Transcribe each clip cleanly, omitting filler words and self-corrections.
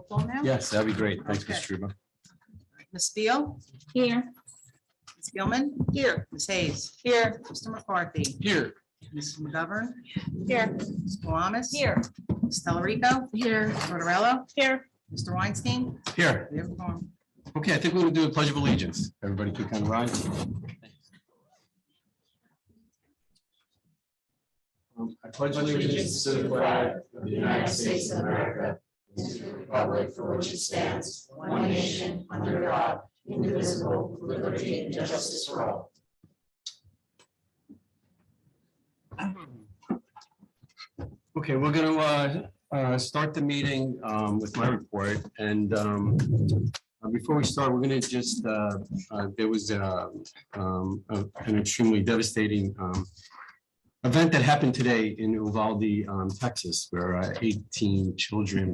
call now? Yes, that'd be great. Thanks, Okay. Ms. Truba. Ms. Beal? Here. Ms. Gilman? Here. Ms. Hayes? Here. Mr. McCarthy? Here. Mrs. McGovern? Here. Ms. Alamis? Here. Ms. Telerico? Here. Ms. Tortorella? Here. Mr. Weinstein? Here. We have a quorum. Okay, I think we're gonna do a pledge of allegiance. Everybody can kind of rise. I pledge Allegiance to the flag of the United States of America, and to the republic for which it stands, one nation, under God, indivisible, with liberty and justice for all. Okay, we're gonna start the meeting with my report, and before we start, we're gonna just, there was an extremely devastating event that happened today in Uvalde, Texas, where 18 children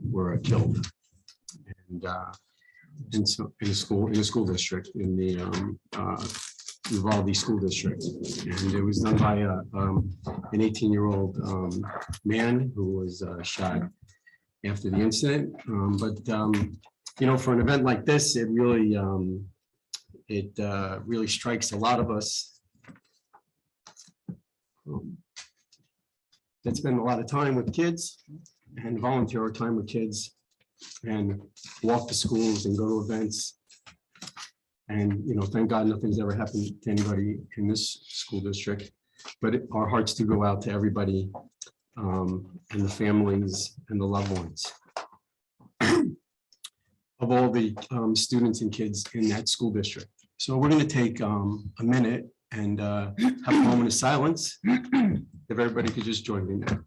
were killed. And so in a school district in the Uvalde School District. And it was done by an 18-year-old man who was shot after the incident. You know, for an event like this, it really strikes a lot of us that spend a lot of time with kids and volunteer our time with kids and walk to schools and go to events. And, you know, thank God nothing's ever happened to anybody in this school district, but our hearts do go out to everybody and the families and the loved ones of all the students and kids in that school district. So we're going to take a minute and have a moment of silence. If everybody could just join me now.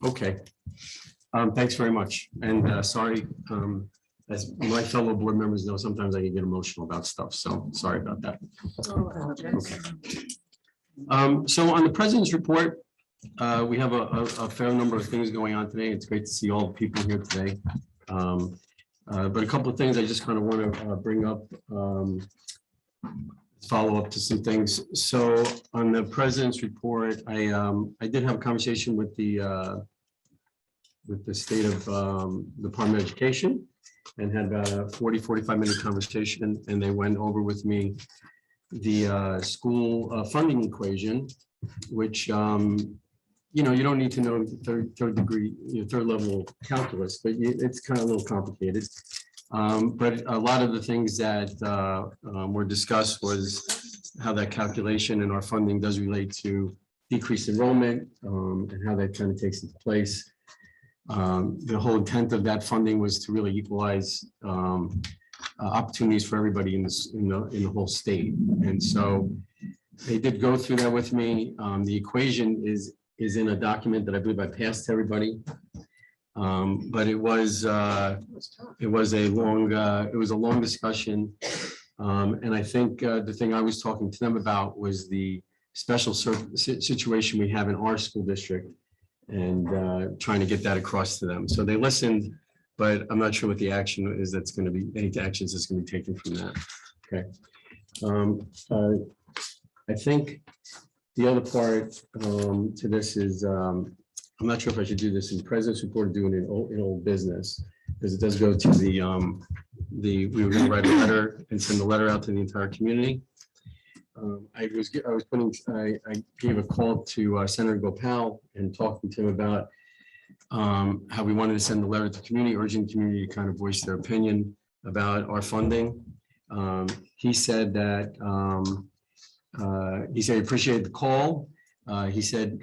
Okay, thanks very much. And sorry, as my fellow board members know, sometimes I can get emotional about stuff, so sorry about that. Okay. So on the president's report, we have a fair number of things going on today. It's great to see all the people here today. But a couple of things I just kind of want to bring up, follow up to some things. So on the president's report, I did have a conversation with the state of Department of Education and had about a 45-minute conversation, and they went over with me the school funding equation, which you know, you don't need to know third degree, third level calculus, but it's kind of a little complicated. But a lot of the things that were discussed was how that calculation and our funding does relate to decreased enrollment and how that kind of takes into place. The whole intent of that funding was to really equalize opportunities for everybody in the whole state. And so they did go through that with me. The equation is in a document that I believe I passed to everybody. But it was a long discussion. And I think the thing I was talking to them about was the special situation we have in our school district and trying to get that across to them. So they listened, but I'm not sure what the action is that's going to be, any actions that's going to be taken from that. Okay. I think the other part to this is, I'm not sure if I should do this in president's report or do it in old business, because it does go to we were going to write a letter and send a letter out to the entire community. I gave a call to Senator Gopal and talking to him about how we wanted to send the letter to the community, urging the community to kind of voice their opinion about our funding. He said that he appreciated the call. He said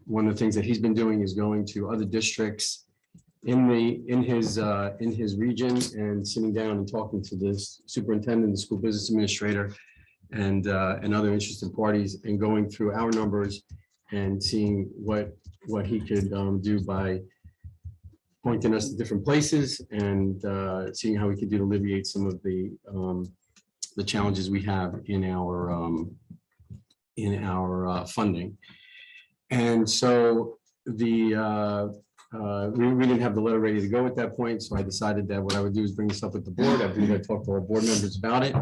one of the things that he's been doing is going to other districts in his region and sitting down and talking to the superintendent, the school business administrator, and other interested parties, and going through our numbers and seeing what he could do by pointing us to different places and seeing how we could do to alleviate some of the challenges we have in our funding. And so we didn't have the letter ready to go at that point, so I decided that what I would do is bring this up with the board. I've been going to talk to our board members about it.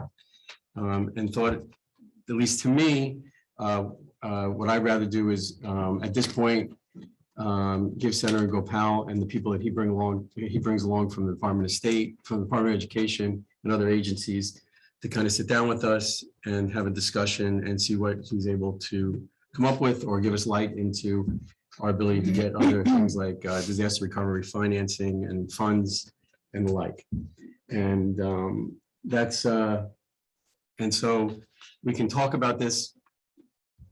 And thought, at least to me, what I'd rather do is, at this point, give Senator Gopal and the people that he brings along from the Department of State, from the Department of Education and other agencies to kind of sit down with us and have a discussion and see what he's able to come up with or give us light into our ability to get other things like disaster recovery financing and funds and the like. And and so we can talk about this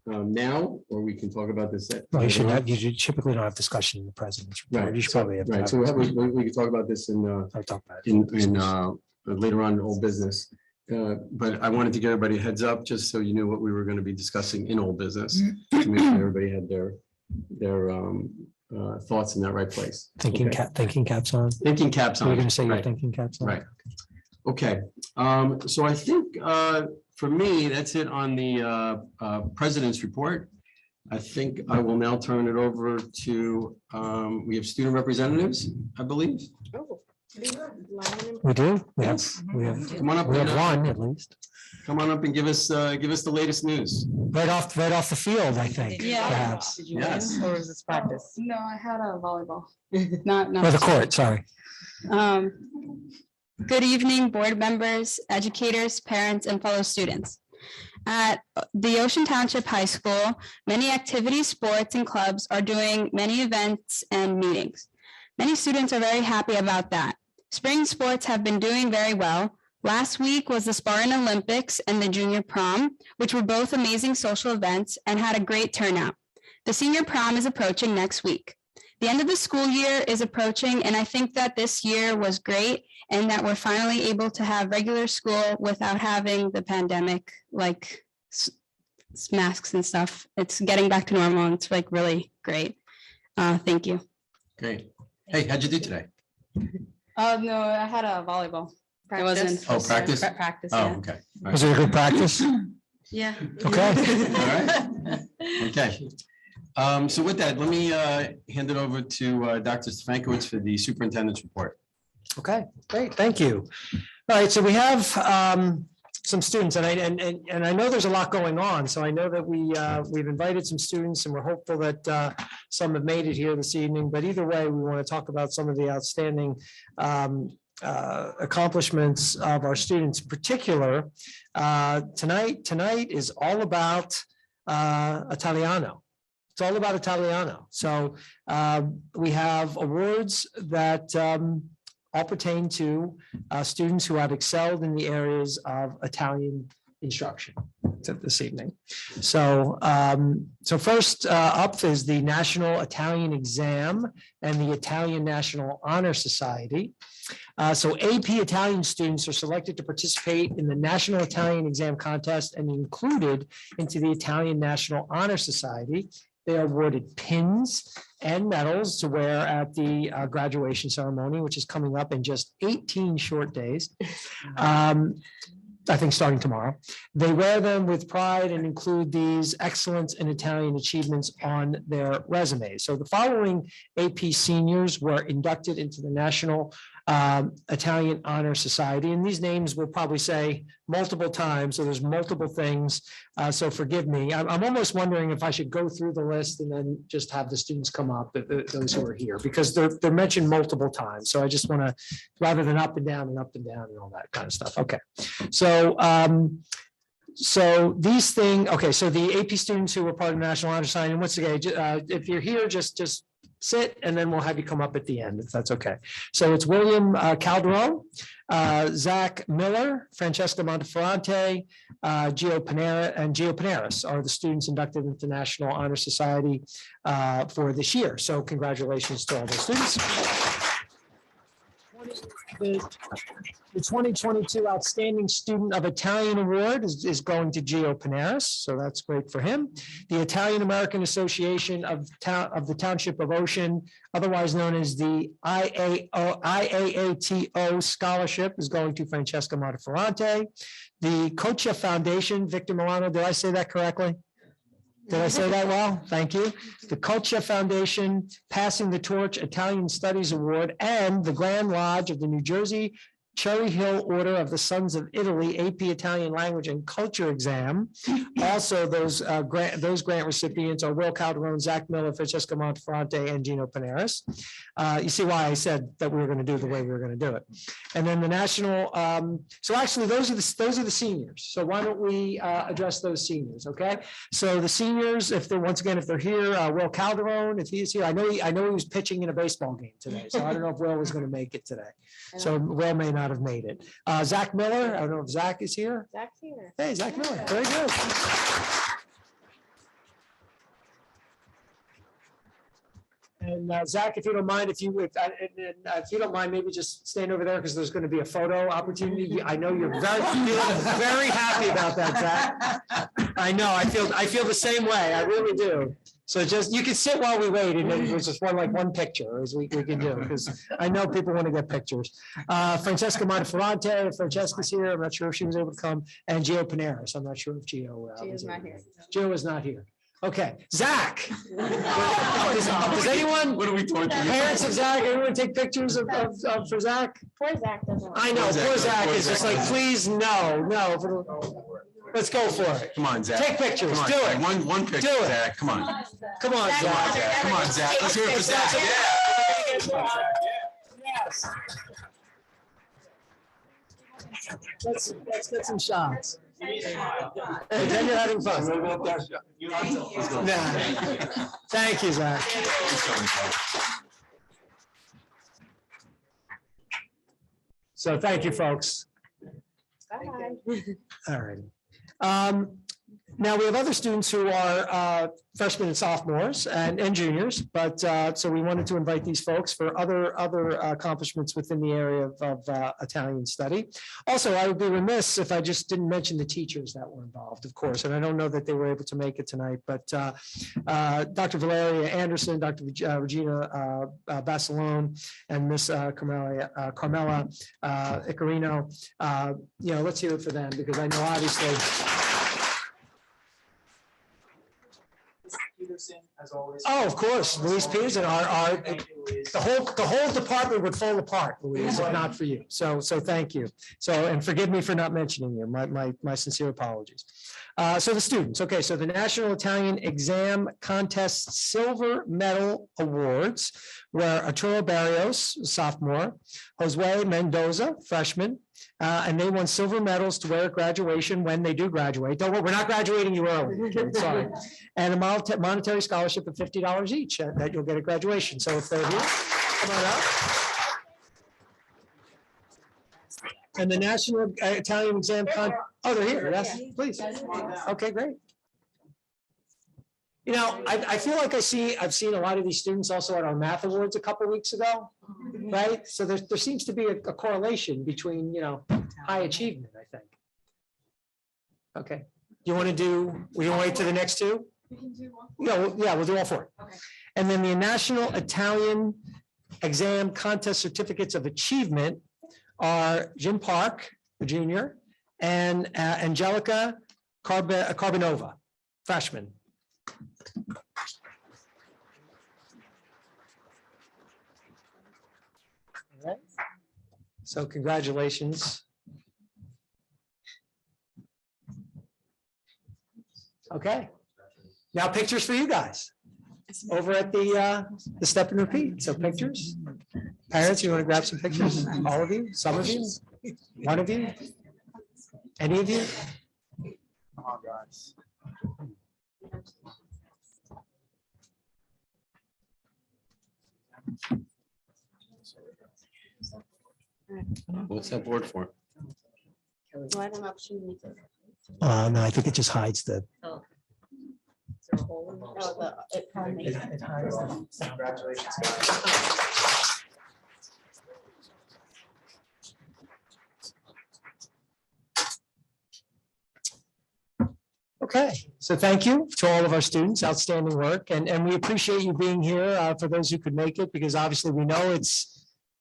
now, or we can talk about this. Well, you typically don't have discussion in the president's report. Right. You should probably have. Right, so we can talk about this in I'll talk about it. later on in old business. But I wanted to give everybody a heads up, just so you knew what we were going to be discussing in old business, to make sure everybody had their thoughts in that right place. Thinking caps on. Thinking caps on. We're going to say your Right. thinking caps on. Right. Okay, so I think for me, that's it on the president's report. I think I will now turn it over to, we have student representatives, I believe. We do. We have Come on up. we have and, one at least. Come on up and give us the latest news. Right off the field, I think. Yeah. Perhaps. Did you Yes. win, or was this practice? No, I had a volleyball, not. Or the court, sorry. Good evening, board members, educators, parents, and fellow students. At the Ocean Township High School, many activities, sports, and clubs are doing many events and meetings. Many students are very happy about that. Spring sports have been doing very well. Last week was the Spartan Olympics and the Junior Prom, which were both amazing social events and had a great turnout. The Senior Prom is approaching next week. The end of the school year is approaching, and I think that this year was great and that we're finally able to have regular school without having the pandemic, like masks and stuff. It's getting back to normal and it's like really great. Thank you. Great. Hey, how'd you do today? Oh, no, I had a volleyball. It wasn't. Oh, practice? Practice, Oh, yeah. okay. All Was right. it a good practice? Yeah. Okay. All right. Okay. So with that, let me hand it over to Dr. Stefankowitz for the superintendent's report. Okay, great, thank you. All right, so we have some students, and I know there's a lot going on, so I know that we've invited some students, and we're hopeful that some have made it here this evening, but either way, we want to talk about some of the outstanding accomplishments of our students. In particular, tonight is all about Italiano. It's all about Italiano. So we have awards that all pertain to students who have excelled in the areas of Italian instruction this evening. So, so first up is the National Italian Exam and the Italian National Honor Society. So AP Italian students are selected to participate in the National Italian Exam Contest and included into the Italian National Honor Society. They are awarded pins and medals to wear at the graduation ceremony, which is coming up in just 18 short days. I think starting tomorrow. They wear them with pride and include these excellence in Italian achievements on their resumes. So the following AP seniors were inducted into the National Italian Honor Society, and these names we'll probably say multiple times, so there's multiple things, so forgive me. I'm almost wondering if I should go through the list and then just have the students come up, those who are here, because they're mentioned multiple times, so I just want to, rather than up and down and up and down and all that kind of stuff. Okay, so so these things, okay, so the AP students who were part of the National Honor Society, and once again, if you're here, just sit, and then we'll have you come up at the end, if that's okay. So it's William Calderon, Zach Miller, Francesca Monteferrante, Gio Paneras are the students inducted into the National Honor Society for this year. So congratulations to all those students. The 2022 Outstanding Student of Italian Award is going to Gio Paneras, so that's great for him. The Italian American Association of the Township of Ocean, otherwise known as the IAATO Scholarship, is going to Francesca Monteferrante. The Cocha Foundation, Victor Milano, did I say that correctly? Did I say that well? Thank you. The Culture Foundation Passing the Torch Italian Studies Award and the Grand Lodge of the New Jersey Cherry Hill Order of the Sons of Italy AP Italian Language and Culture Exam. Also, those grant recipients are Will Calderon, Zach Miller, Francesca Monteferrante, and Gino Paneras. You see why I said that we were going to do it the way we were going to do it. And then the national, so actually, those are the seniors. So why don't we address those seniors, okay? So the seniors, if they're, once again, if they're here, Will Calderon, if he's here, I know he was pitching in a baseball game today, so I don't know if Will was going to make it today. So Will may not have made it. Zach Miller, I don't know if Zach is here. Zach's here. Hey, Zach Miller, very good. And Zach, if you don't mind, if you don't mind, maybe just staying over there because there's going to be a photo opportunity. I know you're very happy about that, Zach. I know. I feel the same way. I really do. So just, you can sit while we wait, and then there's just one picture as we can do, because I know people want to get pictures. Francesca Monteferrante, Francesca's here. I'm not sure if she was able to come, and Gio Paneras. I'm not sure if Gio. Gio's not here. Gio is not here. Okay, Zach. Does anyone, What are we torturing? parents of Zach, anyone take pictures for Zach? Poor Zach doesn't. I know, poor Zach is just like, please, no. Let's go for it. Come on, Zach. Take pictures, Come on, do Zach. it. One picture, Do it. Zach. Come on. Come on, Zach. Come on, Zach. Let's hear it for Zach. Yeah. Yes. Let's get some shots. Pretend you're having fun. Nah. Thank you, Zach. So thank you, folks. Bye. All right. Now, we have other students who are freshmen and sophomores and juniors, but so we wanted to invite these folks for other accomplishments within the area of Italian study. Also, I would be remiss if I just didn't mention the teachers that were involved, of course, and I don't know that they were able to make it tonight, but Dr. Valeria Anderson, Dr. Regina Basilone, and Miss Carmela Icarino. Let's hear it for them, because I know obviously. Peterson, as always. Oh, of course, Louise Peterson, the whole department would fall apart, Louise, if not for you. So thank you. So, and forgive me for not mentioning you. My sincere apologies. So the students, okay, so the National Italian Exam Contest Silver Medal Awards were Arturo Barrios, sophomore, Josue Mendoza, freshman, and they won silver medals to wear at graduation when they do graduate. Don't worry, we're not graduating you early. Okay, sorry. And a monetary scholarship of $50 each that you'll get at graduation. So if they're here, come on up. And the National Italian Exam oh, they're here. Yes, please. Okay, great. I feel like I've seen a lot of these students also at our math awards a couple of weeks ago, right? So there seems to be a correlation between, high achievement, I think. Okay. We wait to the next two? No, yeah, we'll do all four. Okay. And then the National Italian Exam Contest Certificates of Achievement are Jim Park, the junior, and Angelica Carbonova, freshman. All right. So congratulations. Okay. Now pictures for you guys over at the step and repeat. So pictures. Parents, you want to grab some pictures? All of you? Some of you? One of you? Any of you? Come on, guys. What's that board for? Well, I don't know if she needs it. No, I think it just hides the. Oh, it probably makes it. Congratulations, guys. Okay, so thank you to all of our students, outstanding work, and we appreciate you being here for those who could make it, because obviously we know it's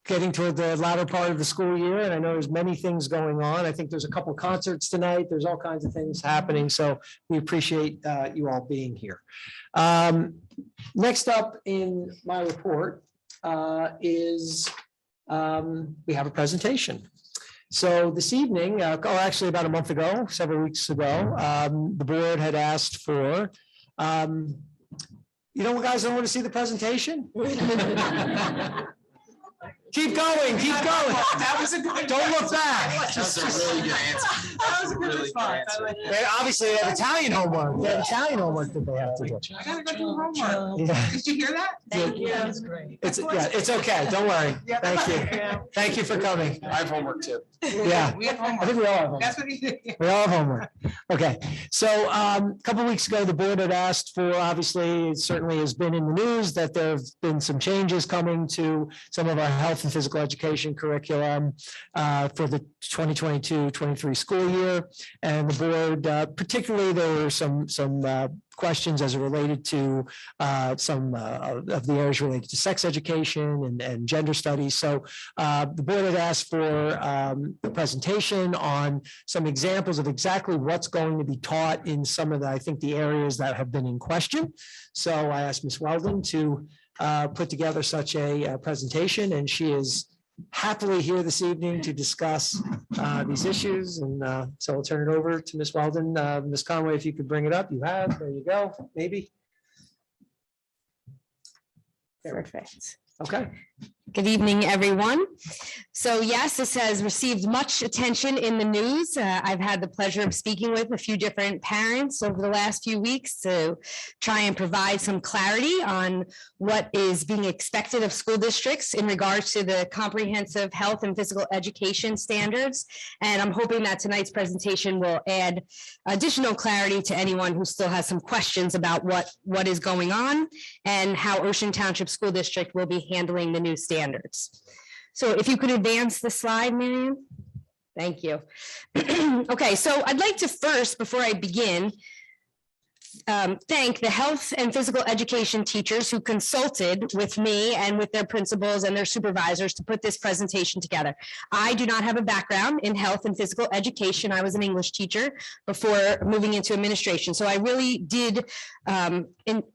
getting toward the latter part of the school year, and I know there's many things going on. I think there's a couple concerts tonight. There's all kinds of things happening, so we appreciate you all being here. Next up in my report is we have a presentation. So this evening, actually about a month ago, several weeks ago, the board had asked for, you know, guys, don't want to see the presentation? Keep going, keep going. That was a good. Don't look back. That's a really good answer. That was a good Really good response. I answer. like that. They obviously have Italian homework. They have Italian homework that they have to do. I gotta go do homework. Yeah. Did you hear that? Thank you. That was great. It's, yeah, it's okay. Don't worry. Yeah. Thank you. Thank you for coming. I have homework too. Yeah. We have I think homework. we all have homework. That's what he did. We all have homework. Okay, so a couple of weeks ago, the board had asked for, obviously, it certainly has been in the news that there have been some changes coming to some of our health and physical education curriculum for the 2022-23 school year. And the board, particularly, there were some questions as it related to some of the areas related to sex education and gender studies. So the board had asked for a presentation on some examples of exactly what's going to be taught in some of the, I think, the areas that have been in question. So I asked Ms. Weldon to put together such a presentation, and she is happily here this evening to discuss these issues. And so I'll turn it over to Ms. Weldon. Ms. Conway, if you could bring it up, you have, there you go, maybe. Perfect. Okay. Good evening, everyone. So yes, this has received much attention in the news. I've had the pleasure of speaking with a few different parents over the last few weeks to try and provide some clarity on what is being expected of school districts in regards to the comprehensive health and physical education standards. And I'm hoping that tonight's presentation will add additional clarity to anyone who still has some questions about what is going on and how Ocean Township School District will be handling the new standards. So if you could advance the slide, Miriam. Thank you. Okay, so I'd like to first, before I begin, thank the health and physical education teachers who consulted with me and with their principals and their supervisors to put this presentation together. I do not have a background in health and physical education. I was an English teacher before moving into administration. So I really did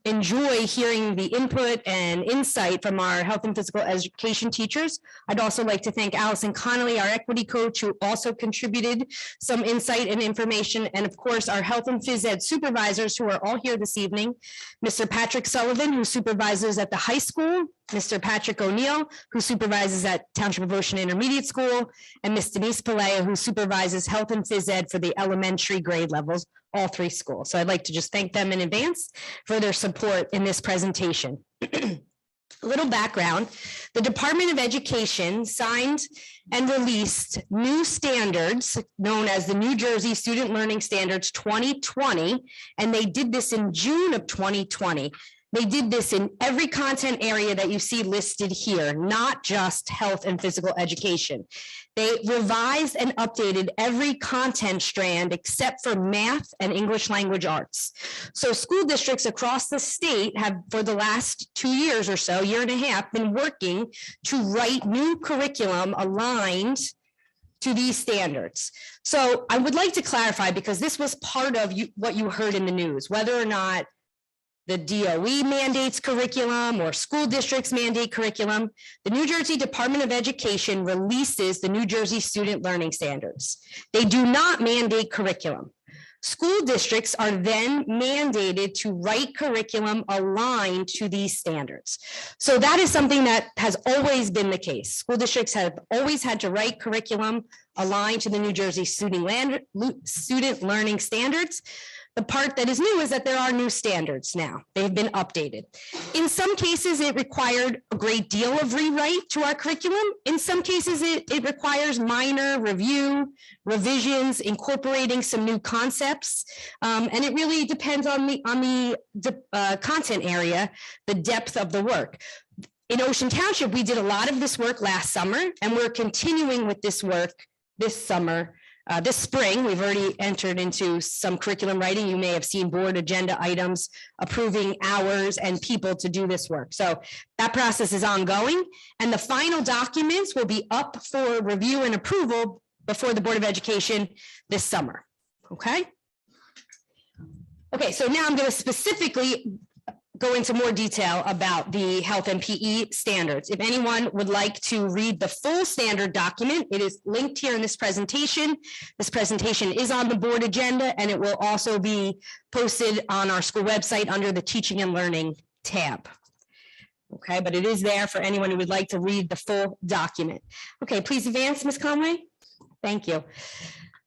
enjoy hearing the input and insight from our health and physical education teachers. I'd also like to thank Allison Connolly, our equity coach, who also contributed some insight and information. And of course, our health and phys ed supervisors who are all here this evening. Mr. Patrick Sullivan, who supervises at the high school, Mr. Patrick O'Neill, who supervises at Township of Ocean Intermediate School, and Ms. Denise Pelea, who supervises health and phys ed for the elementary grade levels, all three schools. So I'd like to just thank them in advance for their support in this presentation. A little background, the Department of Education signed and released new standards known as the New Jersey Student Learning Standards 2020, and they did this in June of 2020. They did this in every content area that you see listed here, not just health and physical education. They revised and updated every content strand except for math and English language arts. So school districts across the state have, for the last 2 years or so, year and a half, been working to write new curriculum aligned to these standards. So I would like to clarify, because this was part of what you heard in the news, whether or not the DOE mandates curriculum or school districts mandate curriculum. The New Jersey Department of Education releases the New Jersey Student Learning Standards. They do not mandate curriculum. School districts are then mandated to write curriculum aligned to these standards. So that is something that has always been the case. School districts have always had to write curriculum aligned to the New Jersey Student Learning Standards. The part that is new is that there are new standards now. They've been updated. In some cases, it required a great deal of rewrite to our curriculum. In some cases, it requires minor review, revisions, incorporating some new concepts. And it really depends on the content area, the depth of the work. In Ocean Township, we did a lot of this work last summer, and we're continuing with this work this summer This spring, we've already entered into some curriculum writing. You may have seen board agenda items approving hours and people to do this work. So that process is ongoing, and the final documents will be up for review and approval before the Board of Education this summer. Okay? Okay, so now I'm going to specifically go into more detail about the health and PE standards. If anyone would like to read the full standard document, it is linked here in this presentation. This presentation is on the board agenda, and it will also be posted on our school website under the Teaching and Learning tab. Okay, but it is there for anyone who would like to read the full document. Okay, please advance, Ms. Conway. Thank you.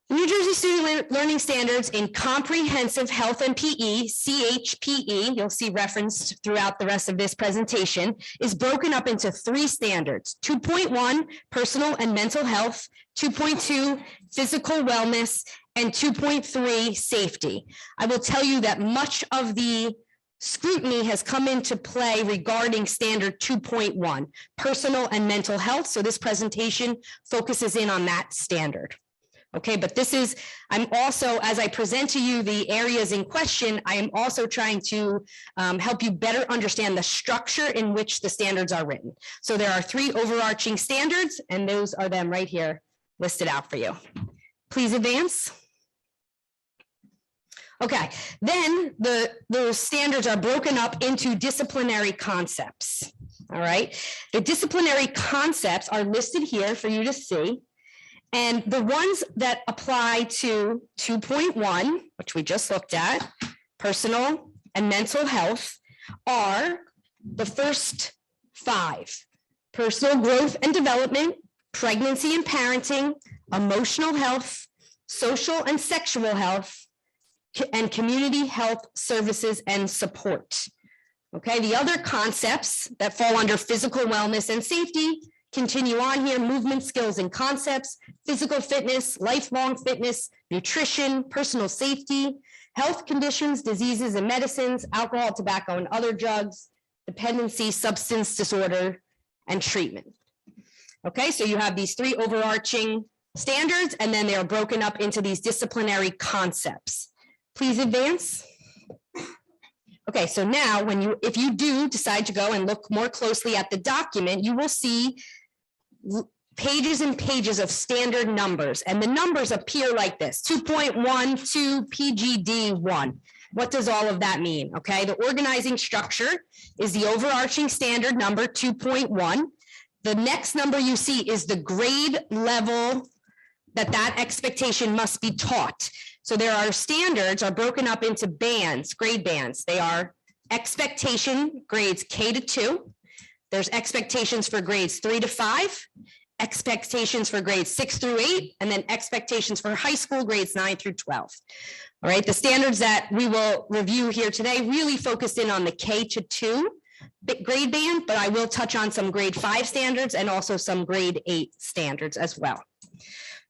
New Jersey Student Learning Standards in Comprehensive Health and PE, CHPE, you'll see referenced throughout the rest of this presentation, is broken up into 3 standards: 2.1, personal and mental health, 2.2, physical wellness, and 2.3, safety. I will tell you that much of the scrutiny has come into play regarding standard 2.1, personal and mental health. So this presentation focuses in on that standard. Okay, but this is, I'm also, as I present to you the areas in question, I am also trying to help you better understand the structure in which the standards are written. So there are 3 overarching standards, and those are them right here listed out for you. Please advance. Okay, then those standards are broken up into disciplinary concepts. All right, the disciplinary concepts are listed here for you to see. And the ones that apply to 2.1, which we just looked at, personal and mental health, are the first 5: personal growth and development, pregnancy and parenting, emotional health, social and sexual health, and community health services and support. Okay, the other concepts that fall under physical wellness and safety continue on here: movement skills and concepts, physical fitness, lifelong fitness, nutrition, personal safety, health conditions, diseases and medicines, alcohol, tobacco, and other drugs, dependency, substance disorder, and treatment. Okay, so you have these 3 overarching standards, and then they are broken up into these disciplinary concepts. Please advance. Okay, so now if you do decide to go and look more closely at the document, you will see pages and pages of standard numbers, and the numbers appear like this: 2.12 PGD1. What does all of that mean? Okay, the organizing structure is the overarching standard number 2.1. The next number you see is the grade level that expectation must be taught. So there are standards are broken up into bands, grade bands. They are expectation grades K to 2. There's expectations for grades 3 to 5, expectations for grades 6 through 8, and then expectations for high school grades 9 through 12. All right, the standards that we will review here today really focused in on the K to 2 grade band, but I will touch on some grade 5 standards and also some grade 8 standards as well.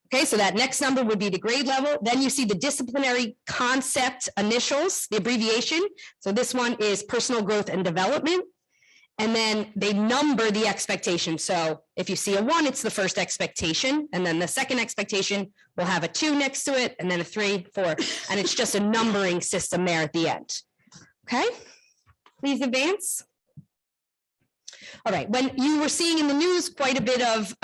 Okay, so that next number would be the grade level. Then you see the disciplinary concept initials, the abbreviation. So this one is personal growth and development. And then they number the expectation. So if you see a 1, it's the first expectation. And then the second expectation will have a 2 next to it, and then a 3, 4. And it's just a numbering system there at the end. Okay, please advance. All right, when you were seeing in the news quite a bit of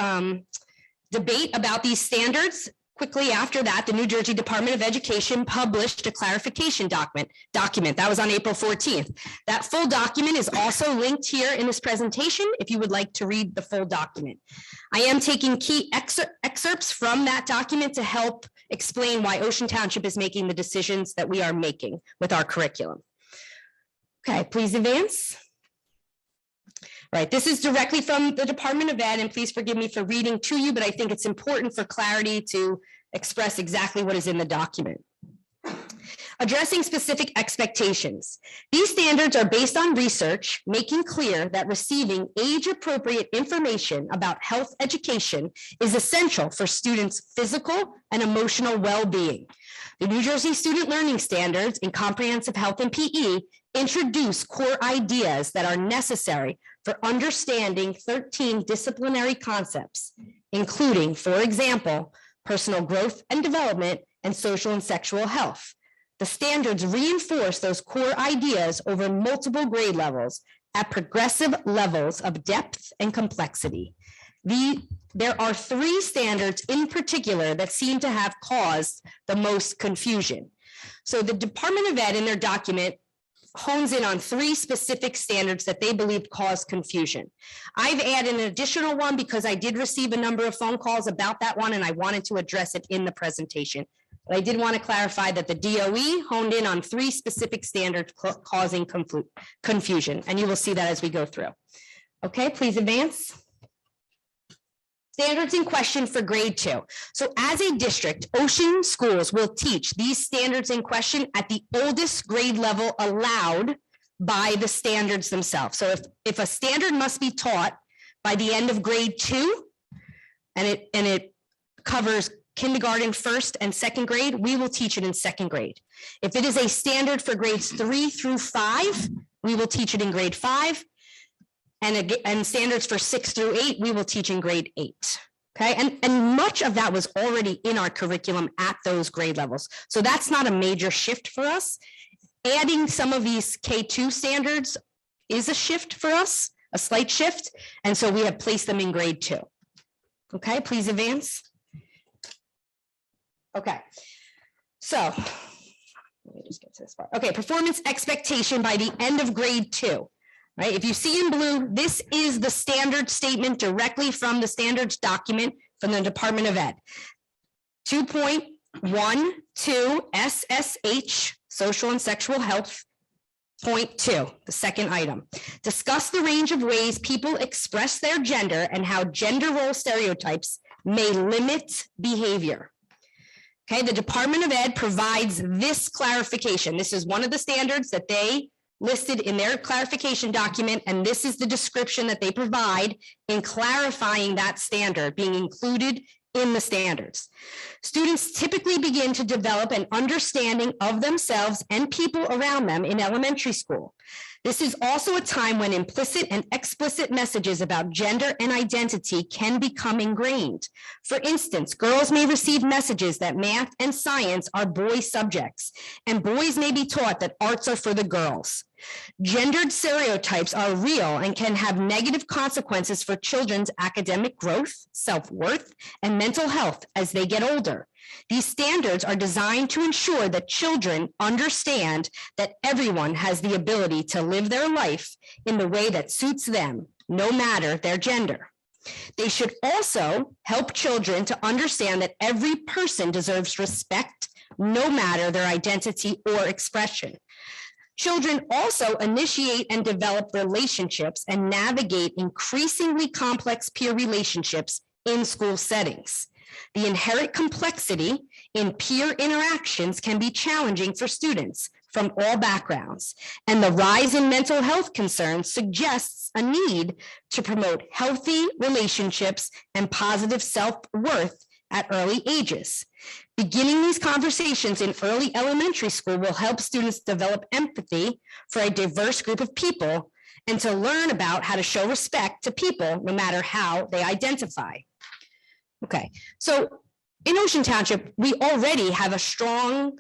debate about these standards, quickly after that, the New Jersey Department of Education published a clarification document. That was on April 14th. That full document is also linked here in this presentation if you would like to read the full document. I am taking key excerpts from that document to help explain why Ocean Township is making the decisions that we are making with our curriculum. Okay, please advance. Right, this is directly from the Department of Ed, and please forgive me for reading to you, but I think it's important for clarity to express exactly what is in the document. Addressing specific expectations. These standards are based on research, making clear that receiving age-appropriate information about health education is essential for students' physical and emotional well-being. The New Jersey Student Learning Standards in Comprehensive Health and PE introduce core ideas that are necessary for understanding 13 disciplinary concepts, including, for example, personal growth and development, and social and sexual health. The standards reinforce those core ideas over multiple grade levels at progressive levels of depth and complexity. There are 3 standards in particular that seem to have caused the most confusion. So the Department of Ed in their document hones in on 3 specific standards that they believe cause confusion. I've added an additional one because I did receive a number of phone calls about that one and I wanted to address it in the presentation. But I did want to clarify that the DOE honed in on 3 specific standards causing confusion, and you will see that as we go through. Okay, please advance. Standards in question for grade 2. So as a district, Ocean Schools will teach these standards in question at the oldest grade level allowed by the standards themselves. So if a standard must be taught by the end of grade 2, and it covers kindergarten, 1st and 2nd grade, we will teach it in 2nd grade. If it is a standard for grades 3 through 5, we will teach it in grade 5. And standards for 6 through 8, we will teach in grade 8. Okay, and much of that was already in our curriculum at those grade levels. So that's not a major shift for us. Adding some of these K2 standards is a shift for us, a slight shift. And so we have placed them in grade 2. Okay, please advance. Okay, so let me just get to this part. Okay, performance expectation by the end of grade 2. Right, if you see in blue, this is the standard statement directly from the standards document from the Department of Ed. 2.12 SSH, social and sexual health. Point 2, the second item. Discuss the range of ways people express their gender and how gender role stereotypes may limit behavior. Okay, the Department of Ed provides this clarification. This is one of the standards that they listed in their clarification document, and this is the description that they provide in clarifying that standard being included in the standards. Students typically begin to develop an understanding of themselves and people around them in elementary school. This is also a time when implicit and explicit messages about gender and identity can become ingrained. For instance, girls may receive messages that math and science are boy subjects, and boys may be taught that arts are for the girls. Gendered stereotypes are real and can have negative consequences for children's academic growth, self-worth, and mental health as they get older. These standards are designed to ensure that children understand that everyone has the ability to live their life in the way that suits them, no matter their gender. They should also help children to understand that every person deserves respect, no matter their identity or expression. Children also initiate and develop relationships and navigate increasingly complex peer relationships in school settings. The inherent complexity in peer interactions can be challenging for students from all backgrounds, and the rise in mental health concerns suggests a need to promote healthy relationships and positive self-worth at early ages. Beginning these conversations in early elementary school will help students develop empathy for a diverse group of people and to learn about how to show respect to people no matter how they identify. Okay, so in Ocean Township, we already have a strong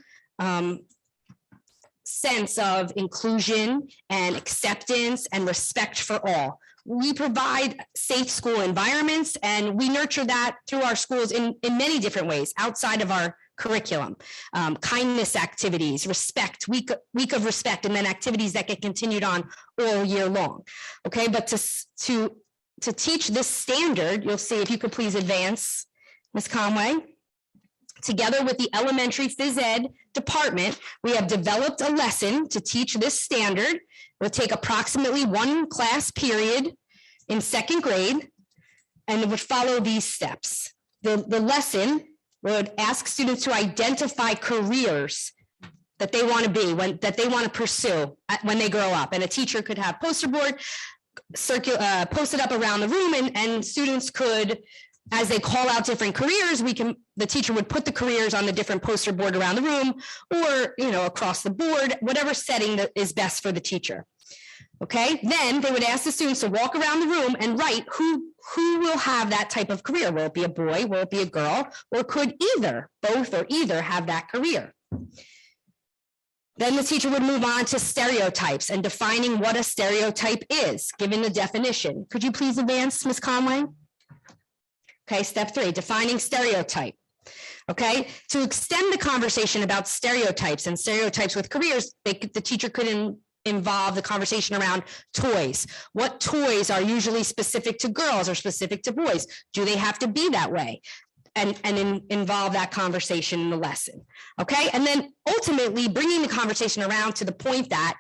sense of inclusion and acceptance and respect for all. We provide safe school environments, and we nurture that through our schools in many different ways outside of our curriculum. Kindness activities, respect, week of respect, and then activities that get continued on all year long. Okay, but to teach this standard, you'll see, if you could please advance, Ms. Conway. Together with the elementary phys ed department, we have developed a lesson to teach this standard. It will take approximately 1 class period in 2nd grade, and it would follow these steps. The lesson would ask students to identify careers that they want to be, that they want to pursue when they grow up. And a teacher could have poster board posted up around the room, and students could, as they call out different careers, the teacher would put the careers on the different poster board around the room, or, across the board, whatever setting that is best for the teacher. Okay, then they would ask the students to walk around the room and write who who will have that type of career? Will it be a boy? Will it be a girl? Or could either, both or either have that career? Then the teacher would move on to stereotypes and defining what a stereotype is, given the definition. Could you please advance, Ms. Conway? Okay, step 3, defining stereotype. Okay, to extend the conversation about stereotypes and stereotypes with careers, the teacher could involve the conversation around toys. What toys are usually specific to girls or specific to boys? Do they have to be that way? And involve that conversation in the lesson. Okay, and then ultimately bringing the conversation around to the point that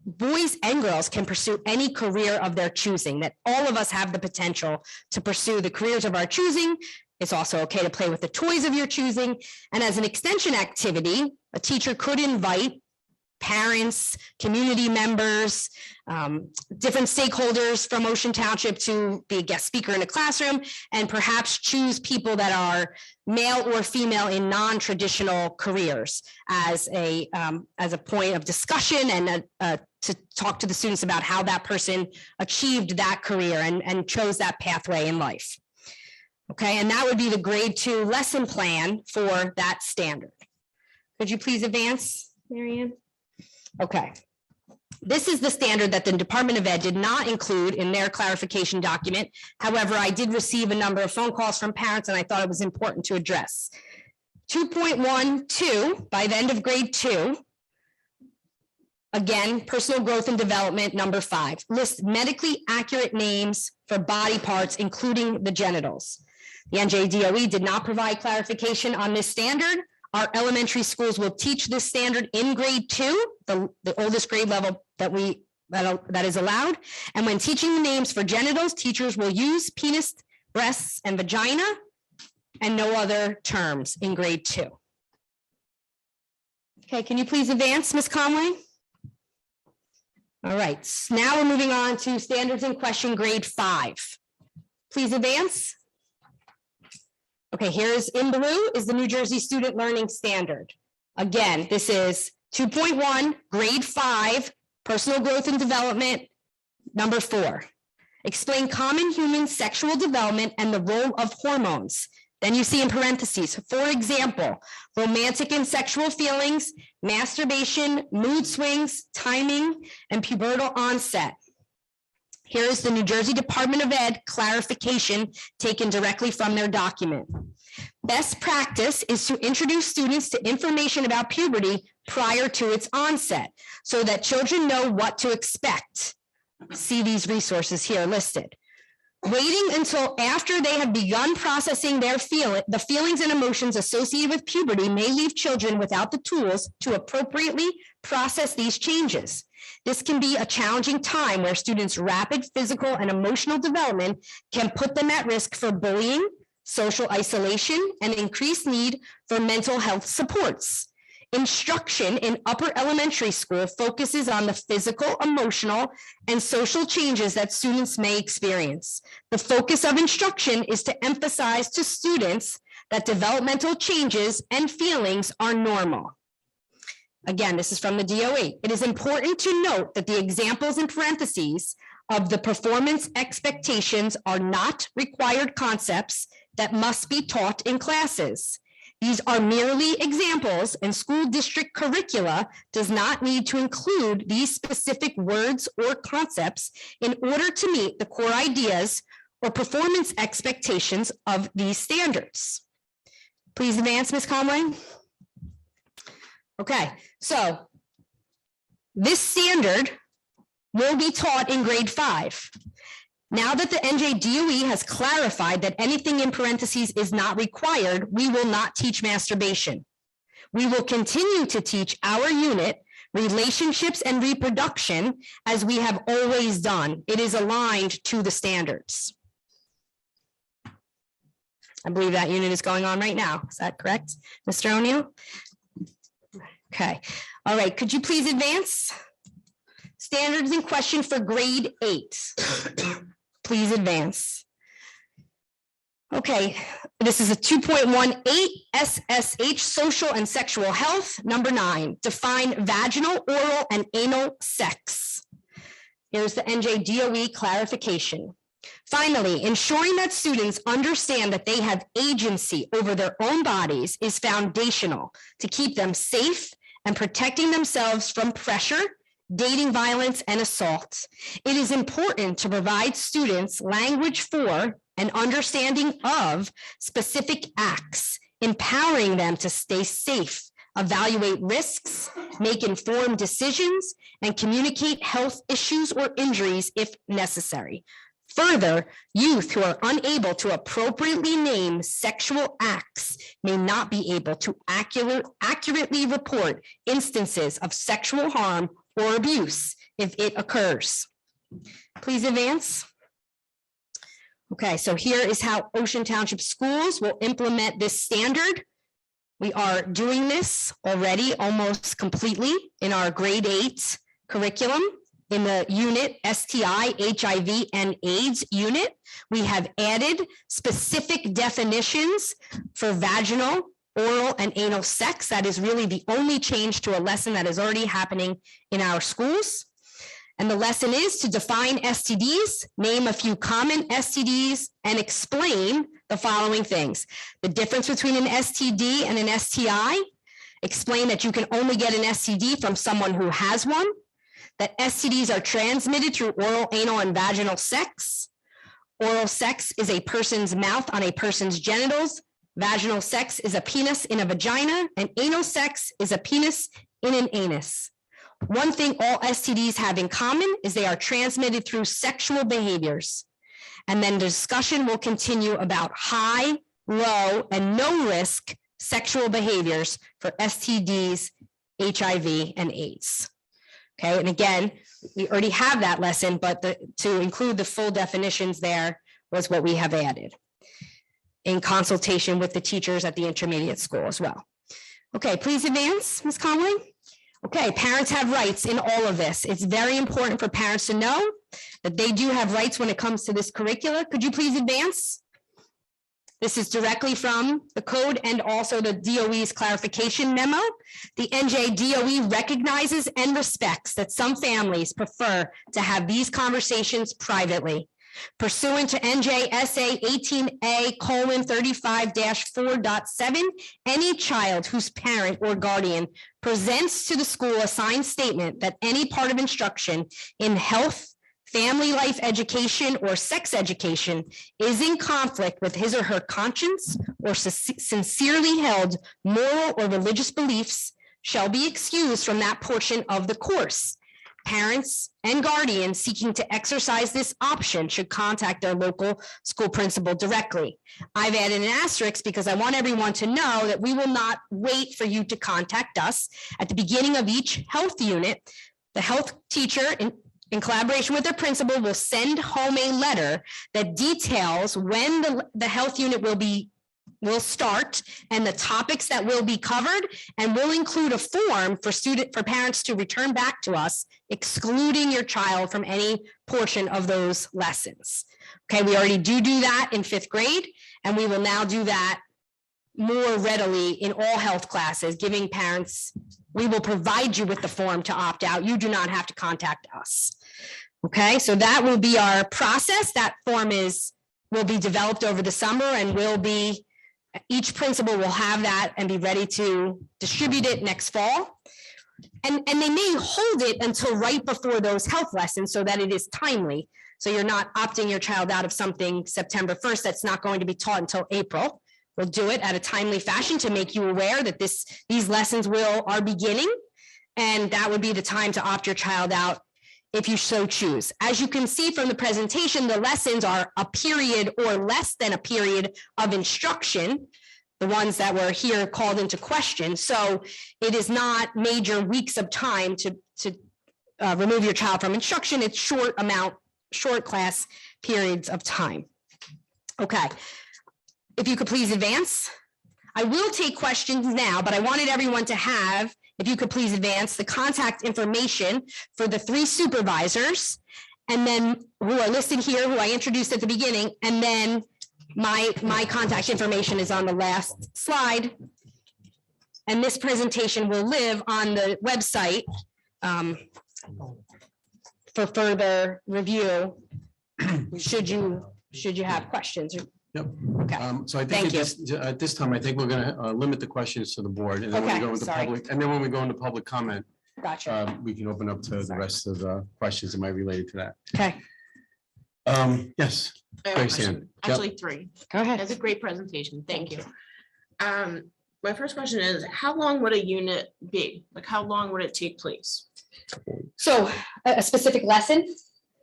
boys and girls can pursue any career of their choosing, that all of us have the potential to pursue the careers of our choosing. It's also okay to play with the toys of your choosing. And as an extension activity, a teacher could invite parents, community members, different stakeholders from Ocean Township to be a guest speaker in a classroom, and perhaps choose people that are male or female in non-traditional careers as a point of discussion and to talk to the students about how that person achieved that career and chose that pathway in life. Okay, and that would be the grade 2 lesson plan for that standard. Could you please advance, Marianne? Okay. This is the standard that the Department of Ed did not include in their clarification document. However, I did receive a number of phone calls from parents and I thought it was important to address. 2.12, by the end of grade 2, again, personal growth and development, number 5, list medically accurate names for body parts, including the genitals. The NJDOE did not provide clarification on this standard. Our elementary schools will teach this standard in grade 2, the oldest grade level that is allowed. And when teaching the names for genitals, teachers will use penis, breasts, and vagina, and no other terms in grade 2. Okay, can you please advance, Ms. Conway? All right, now we're moving on to standards in question grade 5. Please advance. Okay, here's in blue is the New Jersey Student Learning Standard. Again, this is 2.1, grade 5, personal growth and development, number 4. Explain common human sexual development and the role of hormones. Then you see in parentheses, for example, romantic and sexual feelings, masturbation, mood swings, timing, and pubertal onset. Here is the New Jersey Department of Ed clarification taken directly from their document. Best practice is to introduce students to information about puberty prior to its onset so that children know what to expect. See these resources here listed. Waiting until after they have begun processing the feelings and emotions associated with puberty may leave children without the tools to appropriately process these changes. This can be a challenging time where students' rapid physical and emotional development can put them at risk for bullying, social isolation, and increased need for mental health supports. Instruction in upper elementary school focuses on the physical, emotional, and social changes that students may experience. The focus of instruction is to emphasize to students that developmental changes and feelings are normal. Again, this is from the DOE. It is important to note that the examples in parentheses of the performance expectations are not required concepts that must be taught in classes. These are merely examples, and school district curricula does not need to include these specific words or concepts in order to meet the core ideas or performance expectations of these standards. Please advance, Ms. Conway. Okay, so this standard will be taught in grade 5. Now that the NJDOE has clarified that anything in parentheses is not required, we will not teach masturbation. We will continue to teach our unit, relationships and reproduction, as we have always done. It is aligned to the standards. I believe that unit is going on right now. Is that correct, Mr. O'Neill? Okay, all right, could you please advance? Standards in question for grade 8. Please advance. Okay, this is a 2.18 SSH, social and sexual health. Number 9, define vaginal, oral, and anal sex. Here's the NJDOE clarification. Finally, ensuring that students understand that they have agency over their own bodies is foundational to keep them safe and protecting themselves from pressure, dating violence, and assault. It is important to provide students language for and understanding of specific acts, empowering them to stay safe, evaluate risks, make informed decisions, and communicate health issues or injuries if necessary. Further, youth who are unable to appropriately name sexual acts may not be able to accurately report instances of sexual harm or abuse if it occurs. Please advance. Okay, so here is how Ocean Township Schools will implement this standard. We are doing this already almost completely in our grade 8 curriculum. In the unit STI, HIV, and AIDS unit, we have added specific definitions for vaginal, oral, and anal sex. That is really the only change to a lesson that is already happening in our schools. And the lesson is to define STDs, name a few common STDs, and explain the following things: the difference between an STD and an STI, explain that you can only get an STD from someone who has one, that STDs are transmitted through oral, anal, and vaginal sex. Oral sex is a person's mouth on a person's genitals. Vaginal sex is a penis in a vagina, and anal sex is a penis in an anus. One thing all STDs have in common is they are transmitted through sexual behaviors. And then discussion will continue about high, low, and no risk sexual behaviors for STDs, HIV, and AIDS. Okay, and again, we already have that lesson, but to include the full definitions there was what we have added in consultation with the teachers at the intermediate school as well. Okay, please advance, Ms. Conway. Okay, parents have rights in all of this. It's very important for parents to know that they do have rights when it comes to this curricula. Could you please advance? This is directly from the code and also the DOE's clarification memo. The NJ DOE recognizes and respects that some families prefer to have these conversations privately. Pursuant to NJSA 18A:35-4.7, any child whose parent or guardian presents to the school a signed statement that any part of instruction in health, family life education, or sex education is in conflict with his or her conscience or sincerely held moral or religious beliefs shall be excused from that portion of the course. Parents and guardians seeking to exercise this option should contact their local school principal directly. I've added an asterisk because I want everyone to know that we will not wait for you to contact us. At the beginning of each health unit, the health teacher in collaboration with their principal will send home a letter that details when the health unit will start and the topics that will be covered, and will include a form for parents to return back to us, excluding your child from any portion of those lessons. Okay, we already do that in 5th grade, and we will now do that more readily in all health classes, giving parents, we will provide you with the form to opt out. You do not have to contact us. Okay, so that will be our process. That form will be developed over the summer and will be, each principal will have that and be ready to distribute it next fall. And they may hold it until right before those health lessons so that it is timely. So you're not opting your child out of something September 1st that's not going to be taught until April. We'll do it at a timely fashion to make you aware that these lessons are beginning. And that would be the time to opt your child out if you so choose. As you can see from the presentation, the lessons are a period or less than a period of instruction, the ones that were here called into question. So it is not major weeks of time to remove your child from instruction. It's short class periods of time. Okay, if you could please advance. I will take questions now, but I wanted everyone to have, if you could please advance, the contact information for the 3 supervisors, and then who are listed here, who I introduced at the beginning, and then my contact information is on the last slide. And this presentation will live on the website for further review Should you have questions? Yep. Okay, So I Thank think at this time, I think we're gonna limit the questions to the board. And then when we Okay, go into sorry. public, and then when we go into public comment, gotcha. we can open up to the Sorry. rest of the questions that might relate to that. Okay, Yes, I have a Grace question. Ann. Yep. Actually, three. go ahead. That's a great presentation. Thank you. My first question is, how long would a unit be? Like, how long would it take place? So a specific lesson.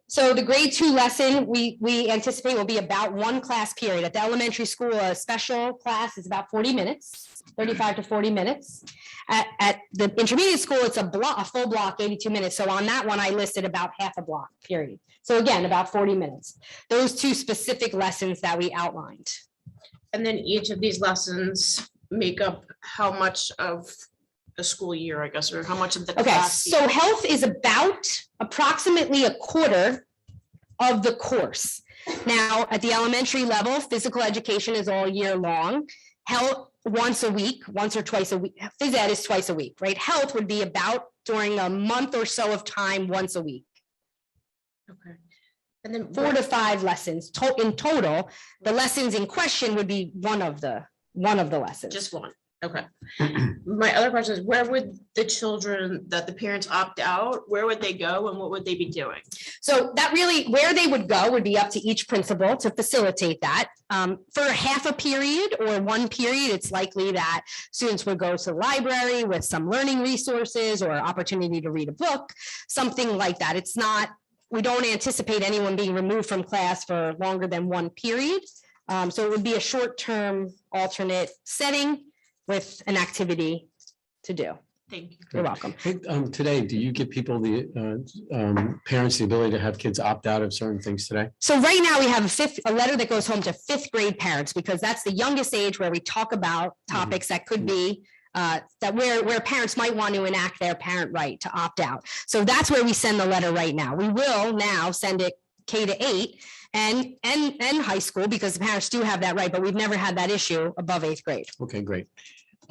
So the grade 2 lesson, we anticipate will be about one class period. At the elementary school, a special class is about 40 minutes, 35 to 40 minutes. At the intermediate school, it's a full block, 82 minutes. So on that one, I listed about half a block period. So again, about 40 minutes. Those two specific lessons that we outlined. And then each of these lessons make up how much of the school year, I guess, or how much of the Okay, class? so health is about approximately a quarter of the course. Now, at the elementary level, physical education is all year long. Health once a week, once or twice a week. Phys ed is twice a week, right? Health would be about during a month or so of time, once a week. Okay. And then 4 to 5 lessons in total. The lessons in question would be one of the lessons. just one. Okay. My other question is, where would the children that the parents opt out, where would they go and what would they be doing? So that really, where they would go would be up to each principal to facilitate that. For half a period or one period, it's likely that students would go to the library with some learning resources or opportunity to read a book, something like that. It's not, we don't anticipate anyone being removed from class for longer than one period. So it would be a short-term alternate setting with an activity to do. Thank you. You're welcome. Hey, today, do you give people parents the ability to have kids opt out of certain things today? So right now we have a letter that goes home to 5th grade parents, because that's the youngest age where we talk about topics that could be that where parents might want to enact their parent right to opt out. So that's where we send the letter right now. We will now send it K-8 and high school, because the parents do have that right, but we've never had that issue above 8th grade. Okay, great.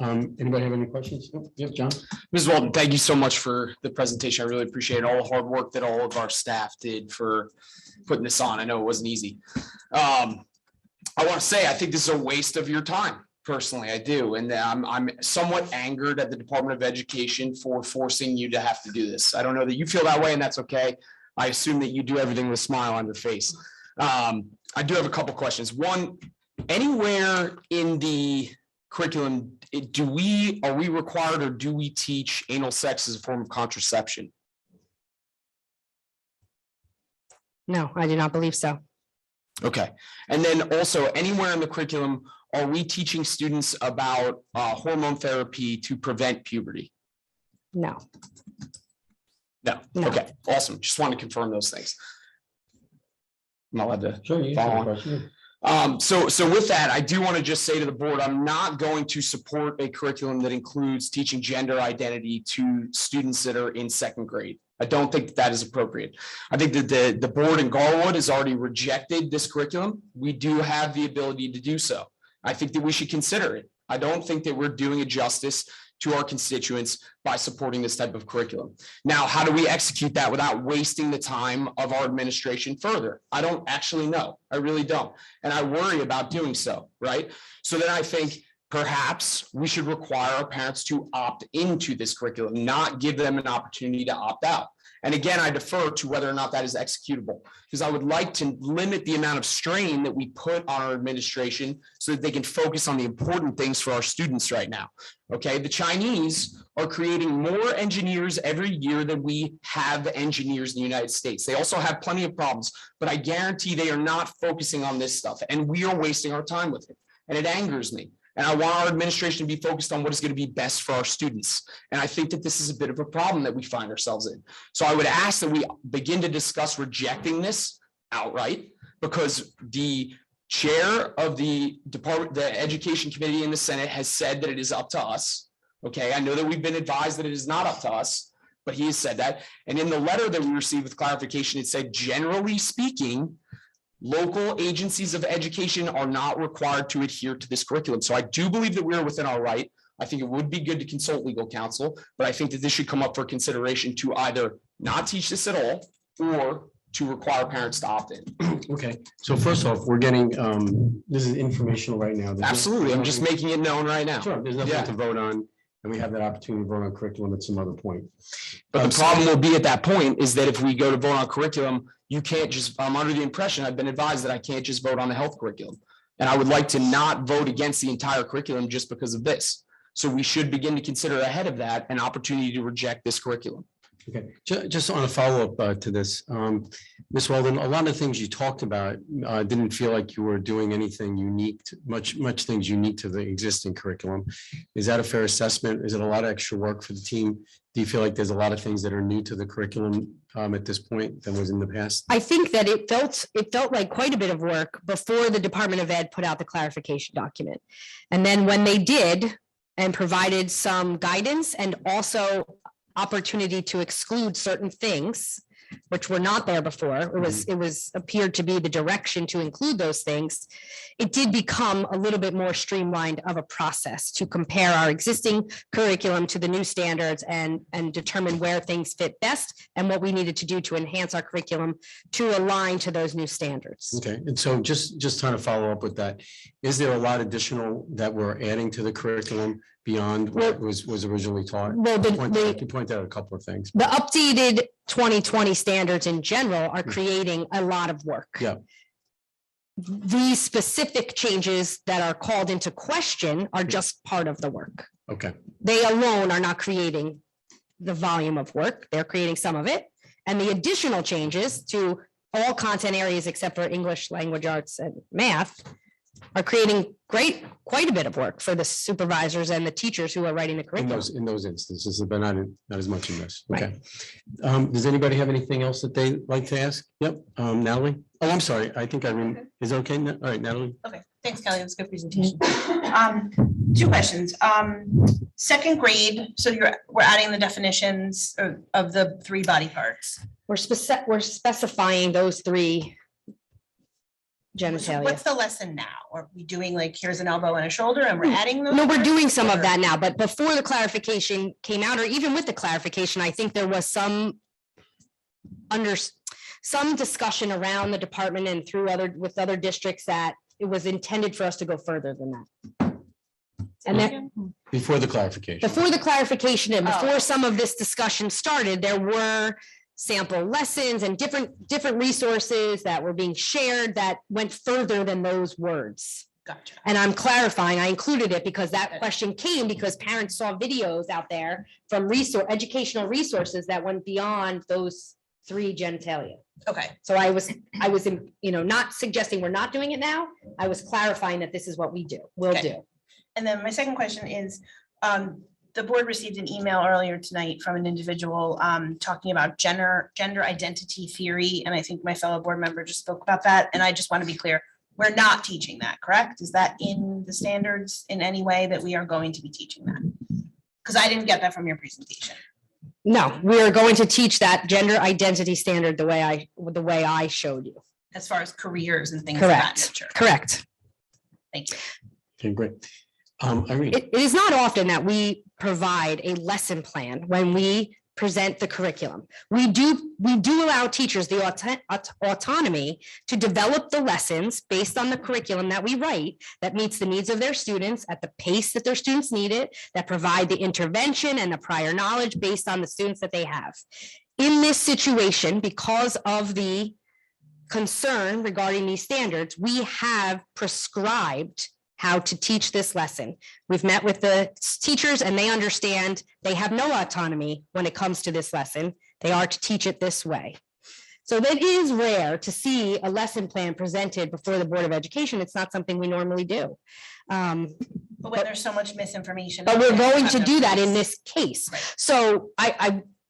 Anybody have any questions? Yep, John? Mrs. Walton, thank you so much for the presentation. I really appreciate all the hard work that all of our staff did for putting this on. I know it wasn't easy. I want to say, I think this is a waste of your time. Personally, I do. And I'm somewhat angered at the Department of Education for forcing you to have to do this. I don't know that you feel that way, and that's okay. I assume that you do everything with a smile on your face. I do have a couple questions. One, anywhere in the curriculum, are we required, or do we teach anal sex as a form of contraception? No, I do not believe so. Okay. And then also, anywhere in the curriculum, are we teaching students about hormone therapy to prevent puberty? No. No. No. Okay, awesome. Just want to confirm those things. I'm not allowed to Sure. You Follow have a on. question. So with that, I do want to just say to the board, I'm not going to support a curriculum that includes teaching gender identity to students that are in 2nd grade. I don't think that is appropriate. I think that the board in Garwood has already rejected this curriculum. We do have the ability to do so. I think that we should consider it. I don't think that we're doing a justice to our constituents by supporting this type of curriculum. Now, how do we execute that without wasting the time of our administration further? I don't actually know. I really don't. And I worry about doing so, right? So then I think perhaps we should require our parents to opt into this curriculum, not give them an opportunity to opt out. And again, I defer to whether or not that is executable, because I would like to limit the amount of strain that we put on our administration so that they can focus on the important things for our students right now. Okay, the Chinese are creating more engineers every year than we have engineers in the United States. They also have plenty of problems, but I guarantee they are not focusing on this stuff, and we are wasting our time with it. And it angers me. And I want our administration to be focused on what is going to be best for our students. And I think that this is a bit of a problem that we find ourselves in. So I would ask that we begin to discuss rejecting this outright, because the chair of the Education Committee in the Senate has said that it is up to us. Okay, I know that we've been advised that it is not up to us, but he has said that. And in the letter that we received with clarification, it said, generally speaking, local agencies of education are not required to adhere to this curriculum. So I do believe that we're within our right. I think it would be good to consult legal counsel, but I think that this should come up for consideration to either not teach this at all or to require parents to opt in. Okay, so first off, we're getting, this is informational right now. There's no- Absolutely. I'm just making it known right now. Sure, there's Yeah. nothing to vote on, and we have that opportunity to vote on curriculum at some other point. But the So- problem will be at that point is that if we go to vote on curriculum, you can't just, I'm under the impression, I've been advised that I can't just vote on the health curriculum. And I would like to not vote against the entire curriculum just because of this. So we should begin to consider ahead of that an opportunity to reject this curriculum. Okay, just on a follow-up to this, Ms. Weldon, a lot of things you talked about didn't feel like you were doing anything unique, much things unique to the existing curriculum. Is that a fair assessment? Is it a lot of extra work for the team? Do you feel like there's a lot of things that are new to the curriculum at this point than was in the past? I think that it felt like quite a bit of work before the Department of Ed put out the clarification document. And then when they did and provided some guidance and also opportunity to exclude certain things, which were not there before, it was appeared to be the direction to include those things. It did become a little bit more streamlined of a process to compare our existing curriculum to the new standards and determine where things fit best and what we needed to do to enhance our curriculum to align to those new standards. Okay, and so just trying to follow up with that, is there a lot additional that we're adding to the curriculum beyond what was originally taught? Well, You pointed out a couple of things. the updated 2020 standards in general are creating a lot of work. Yeah. These specific changes that are called into question are just part of the work. Okay, They alone are not creating the volume of work. They're creating some of it. And the additional changes to all content areas except for English, language arts, and math are creating quite a bit of work for the supervisors and the teachers who are writing the in curriculum. those instances, but not as much in this. Right. Okay. Does anybody have anything else that they'd like to ask? Yep, Natalie? Oh, I'm sorry. I think is it okay? All right, Natalie? Okay, thanks, Kelly. It was a good presentation. Two questions. Second grade, so we're adding the definitions of the 3 body parts. We're specifying those 3 genitalia. What's the lesson now? Are we doing like, here's an elbow and a shoulder and we're adding those? No, we're parts? doing some of Or- that now, but before the clarification came out, or even with the clarification, I think there was some discussion around the department and with other districts that it was intended for us to go further than that. And then Before the clarification. before the clarification and Oh. before some of this discussion started, there were sample lessons and different resources that were being shared that went further than those words. Gotcha. And I'm clarifying, I included it because that question came because parents saw videos out there from educational resources that went beyond those 3 genitalia. Okay, So I was, not suggesting we're not doing it now. I was clarifying that this is what we'll Okay. do. and then my second question is, the board received an email earlier tonight from an individual talking about gender identity theory, and I think my fellow board member just spoke about that, and I just want to be clear, we're not teaching that, correct? Is that in the standards in any way that we are going to be teaching that? Because I didn't get that from your presentation. No, we are going to teach that gender identity standard the way I showed you. As far as careers and things of that Correct, nature. correct. Thank you. Okay, great. Irene, It is not often that we provide a lesson plan when we present the curriculum. We do allow teachers the autonomy to develop the lessons based on the curriculum that we write that meets the needs of their students at the pace that their students need it, that provide the intervention and the prior knowledge based on the students that they have. In this situation, because of the concern regarding these standards, we have prescribed how to teach this lesson. We've met with the teachers and they understand they have no autonomy when it comes to this lesson. They are to teach it this way. So that is rare to see a lesson plan presented before the Board of Education. It's not something we normally do. But when there's so much misinformation. But out we're there, going have to no do that in choice. this case. Right. So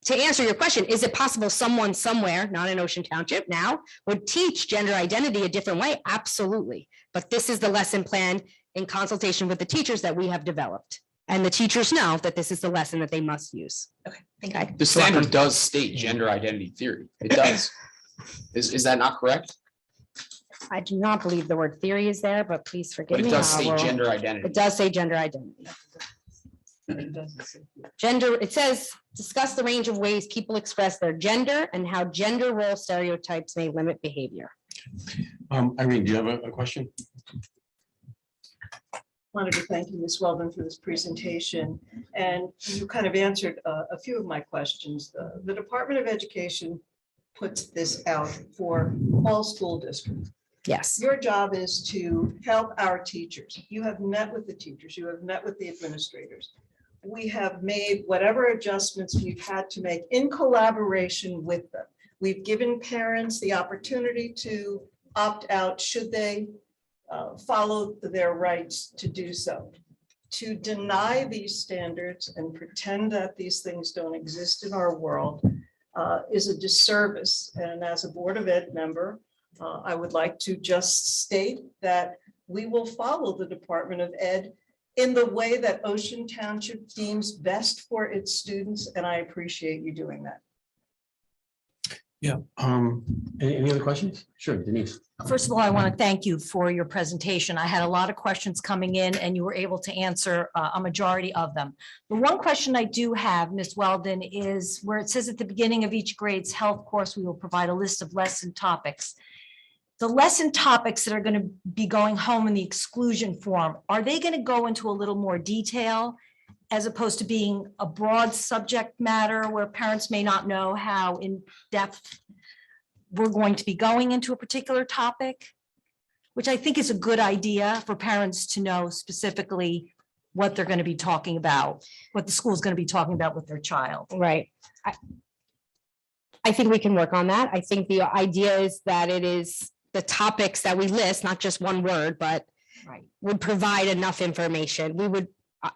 to answer your question, is it possible someone somewhere, not in Ocean Township now, would teach gender identity a different way? Absolutely. But this is the lesson plan in consultation with the teachers that we have developed. And the teachers know that this is the lesson that they must use. Okay, thank you. Okay. The standard does state gender identity theory. It does. Is that not correct? I do not believe the word theory is there, but please forgive But it me. does I state will- gender identity. It does say gender identity. Gender, it says, discuss the range of ways people express their gender and how gender role stereotypes may limit behavior. Irene, do you have a question? Wanted to thank you, Ms. Weldon, for this presentation. And you kind of answered a few of my questions. The Department of Education puts this out for all school districts. Yes. Your job is to help our teachers. You have met with the teachers, you have met with the administrators. We have made whatever adjustments we've had to make in collaboration with them. We've given parents the opportunity to opt out should they follow their rights to do so. To deny these standards and pretend that these things don't exist in our world is a disservice. And as a Board of Ed member, I would like to just state that we will follow the Department of Ed in the way that Ocean Township deems best for its students, and I appreciate you doing that. Yeah. Any other questions? Sure, Denise. First of all, I want to thank you for your presentation. I had a lot of questions coming in and you were able to answer a majority of them. The one question I do have, Ms. Weldon, is where it says at the beginning of each grade's health course, we will provide a list of lesson topics. The lesson topics that are going to be going home in the exclusion form, are they going to go into a little more detail as opposed to being a broad subject matter where parents may not know how in depth we're going to be going into a particular topic, which I think is a good idea for parents to know specifically what they're going to be talking about, what the school is going to be talking about with their child. Right. I think we can work on that. I think the idea is that it is the topics that we list, not just one word, but Right. would provide enough information.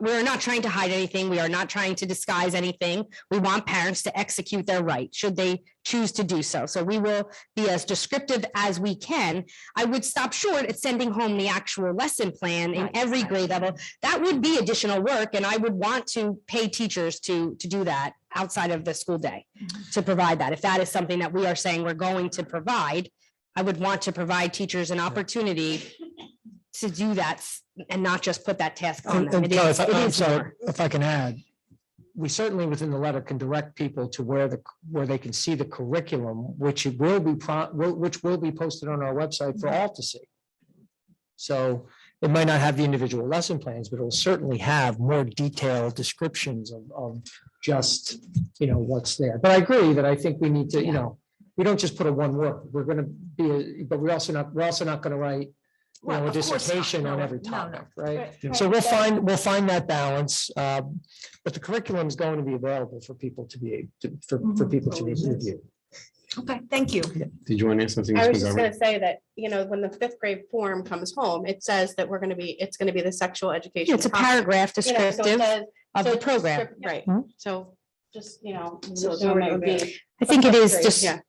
We're not trying to hide anything. We are not trying to disguise anything. We want parents to execute their right, should they choose to do so. So we will be as descriptive as we can. I would stop short at sending home the actual lesson plan in Right, every right. grade level. That would be additional work, and I would want to pay teachers to do that outside of the school day, to provide that. If that is something that we are saying we're going to provide, I would want to provide teachers an opportunity to do that and not just put that task on them. And It Kelly, is- if it I'm is sorry, more. if I can add, we certainly within the letter can direct people to where they can see the curriculum, which it will be, which will be posted on our website for all to see. So it might not have the individual lesson plans, but it will certainly have more detailed descriptions of just, what's there. But I agree that I think we need to, we don't just put a one word. We're going to be, but we're also not going to write Well, a of course not. dissertation on No, every no, topic, no. right? Right. So we'll find that balance, but the curriculum is going to be available for people to be, for people to review. Okay, thank you. Did you want to ask something? I Ms. was just McGovern? gonna say that, when the fifth grade form comes home, it says that it's gonna be the sexual education. It's a topic. paragraph You know, so it descriptive says- of so the it's program. descript- Right, Mhm. so just, So it's it would already be- I think it is Great, just, yeah.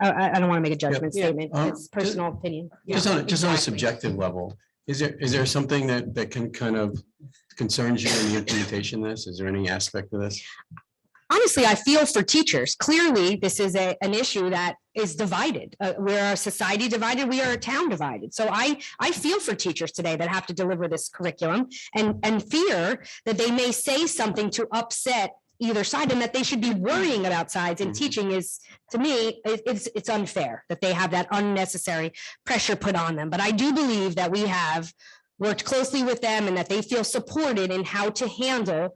I don't want to make a judgment Yeah. statement. It's Just- personal opinion. Just on a exactly. subjective level, is there something that can kind of concerns you in the implementation of this? Is there any aspect of this? Honestly, I feel for teachers. Clearly, this is an issue that is divided. We're a society divided, we are a town divided. So I feel for teachers today that have to deliver this curriculum and fear that they may say something to upset either side and that they should be worrying about sides. And Mhm. teaching is, to me, it's unfair that they have that unnecessary pressure put on them. But I do believe that we have worked closely with them and that they feel supported in how to handle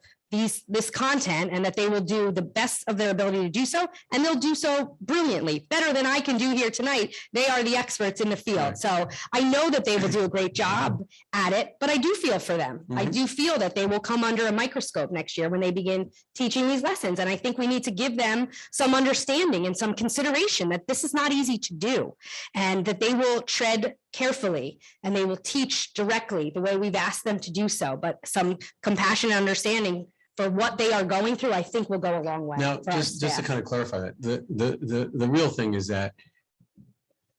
this content, and that they will do the best of their ability to do so, and they'll do so brilliantly, better than I can do here tonight. They are the experts in the field. Right. So I know that they will do a great job at it, but I do feel for them. I Mhm. do feel that they will come under a microscope next year when they begin teaching these lessons. And I think we need to give them some understanding and some consideration that this is not easy to do, and that they will tread carefully and they will teach directly the way we've asked them to do so. But some compassion and understanding for what they are going through, I think will go a long way. Now, for our just to staff. kind of clarify that, the real thing is that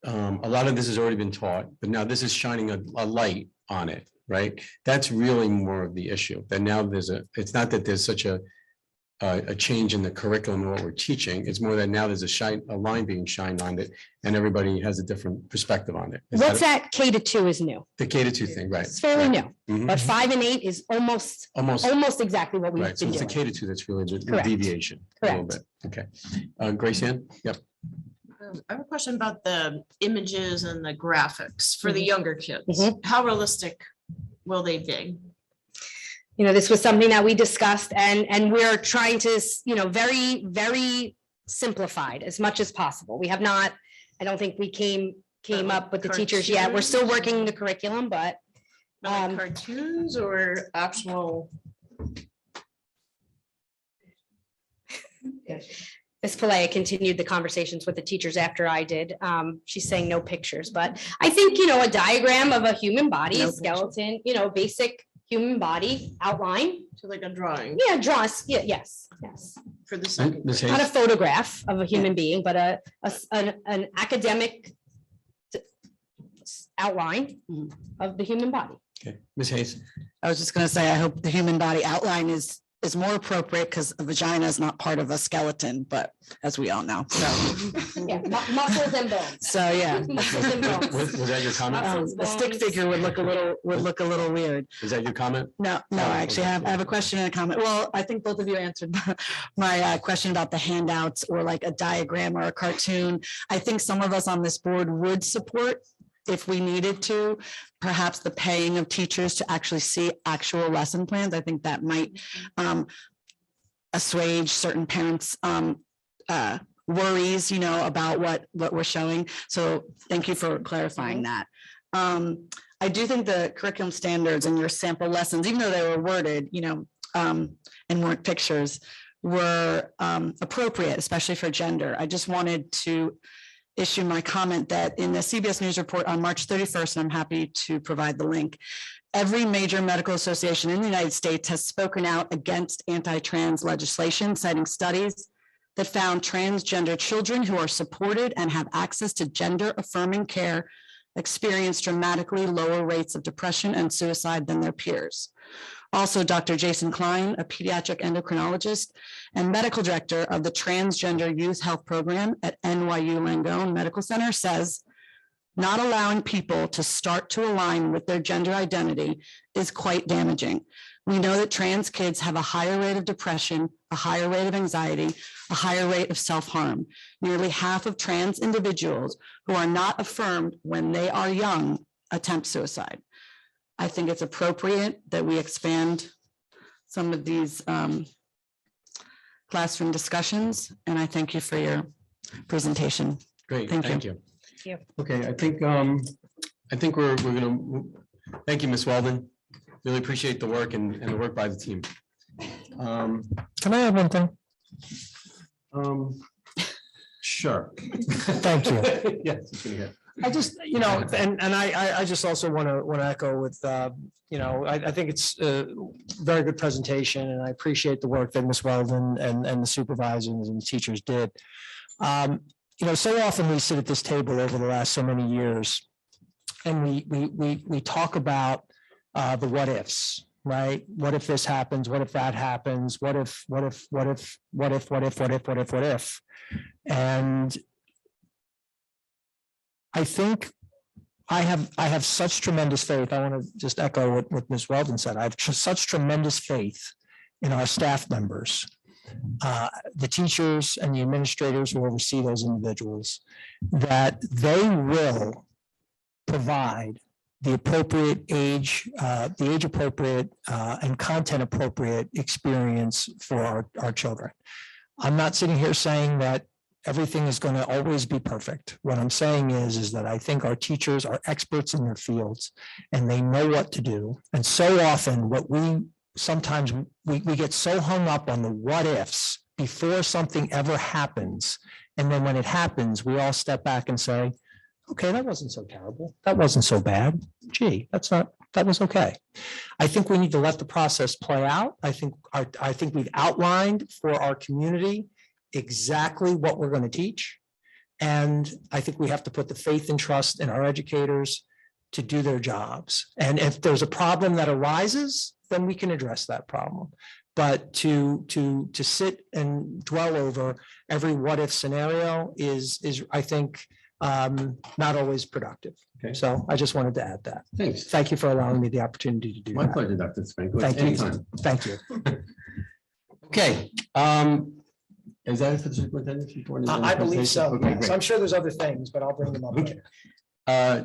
a lot of this has already been taught, but now this is shining a light on it, right? That's really more of the issue. That now it's not that there's such a a change in the curriculum and what we're teaching. It's more that now there's a line being shined on it and everybody has a different perspective on it. Is What's that K to 2 is new. The K to 2 thing, right? It's fairly right. new, Mhm. but 5 and 8 is almost exactly what we've Right, so been it's the doing. K to 2 that's really the Correct. deviation. A little Correct. bit. Okay. Grace Ann? Yep. I have a question about the images and the graphics for the Mhm. younger kids. Mhm. How realistic will they be? You know, this was something that we discussed and we're trying to, very, very simplified as much as possible. We have not, I don't think we came like up with the teachers yet. We're still working the curriculum, but Like cartoons or actual? Ms. Pillay continued the conversations with the teachers after I did. She's saying no pictures, but I think, a diagram of a human body, No a skeleton, basic human body outline. So like a drawing Yeah, draw us, yes. for the second. Ms. grade. Not a Hayes? photograph of a human being, but an academic outline of the human body. Okay. Ms. Hayes? I was just gonna say, I hope the human body outline is more appropriate because a vagina is not part of a skeleton, but as we all know, so. Yeah, muscles and bones. So, yeah. Muscles and bones. Was that your comment? The stick figure would look a little weird. Is that your comment? No, I actually have a question and a comment. Well, I think both of you answered my question about the handouts or like a diagram or a cartoon. I think some of us on this board would support, if we needed to, perhaps the paying of teachers to actually see actual lesson plans. I think that might assuage certain parents' worries, about what we're showing. So thank you for clarifying that. I do think the curriculum standards and your sample lessons, even though they were worded, and weren't pictures, were appropriate, especially for gender. I just wanted to issue my comment that in the CBS News report on March 31st, and I'm happy to provide the link, every major medical association in the United States has spoken out against anti-trans legislation, citing studies that found transgender children who are supported and have access to gender-affirming care experience dramatically lower rates of depression and suicide than their peers. Also, Dr. Jason Klein, a pediatric endocrinologist and medical director of the Transgender Youth Health Program at NYU Langone Medical Center, says, not allowing people to start to align with their gender identity is quite damaging. We know that trans kids have a higher rate of depression, a higher rate of anxiety, a higher rate of self-harm. Nearly half of trans individuals who are not affirmed when they are young attempt suicide. I think it's appropriate that we expand some of these classroom discussions, and I thank you for your presentation. Great, Thank thank you. you. Okay, I think we're gonna, thank you, Ms. Weldon. Really appreciate the work and the work by the team. Can I add one thing? Sure. Thank you. Yes. you can hear. I just, and I just also want to echo with, I think it's a very good presentation and I appreciate the work that Ms. Weldon and the supervisors and the teachers did. So often we sit at this table over the last so many years and we talk about the what ifs, right? What if this happens? What if that happens? What if? And I think I have such tremendous faith. I want to just echo what Ms. Weldon said. I have such tremendous faith in our staff members, the teachers and the administrators who oversee those individuals, that they will provide the appropriate age, the age appropriate and content appropriate experience for our children. I'm not sitting here saying that everything is going to always be perfect. What I'm saying is that I think our teachers are experts in their fields and they know what to do. And so often sometimes we get so hung up on the what ifs before something ever happens. And then when it happens, we all step back and say, okay, that wasn't so terrible. That wasn't so bad. Gee, that was okay. I think we need to let the process play out. I think we've outlined for our community exactly what we're going to teach. And I think we have to put the faith and trust in our educators to do their jobs. And if there's a problem that arises, then we can address that problem. But to sit and dwell over every what if scenario is, I think, not always productive. Okay. So I just wanted to add that. Thanks. Thank you for allowing me the opportunity to do My that. pleasure, Dr. Spank. Thank you. Anytime. Thank you. Okay. Is that it for the superintendent's report? Is there any I believe presentation? so. Okay, Yes. great. I'm sure there's other things, but I'll bring them up later.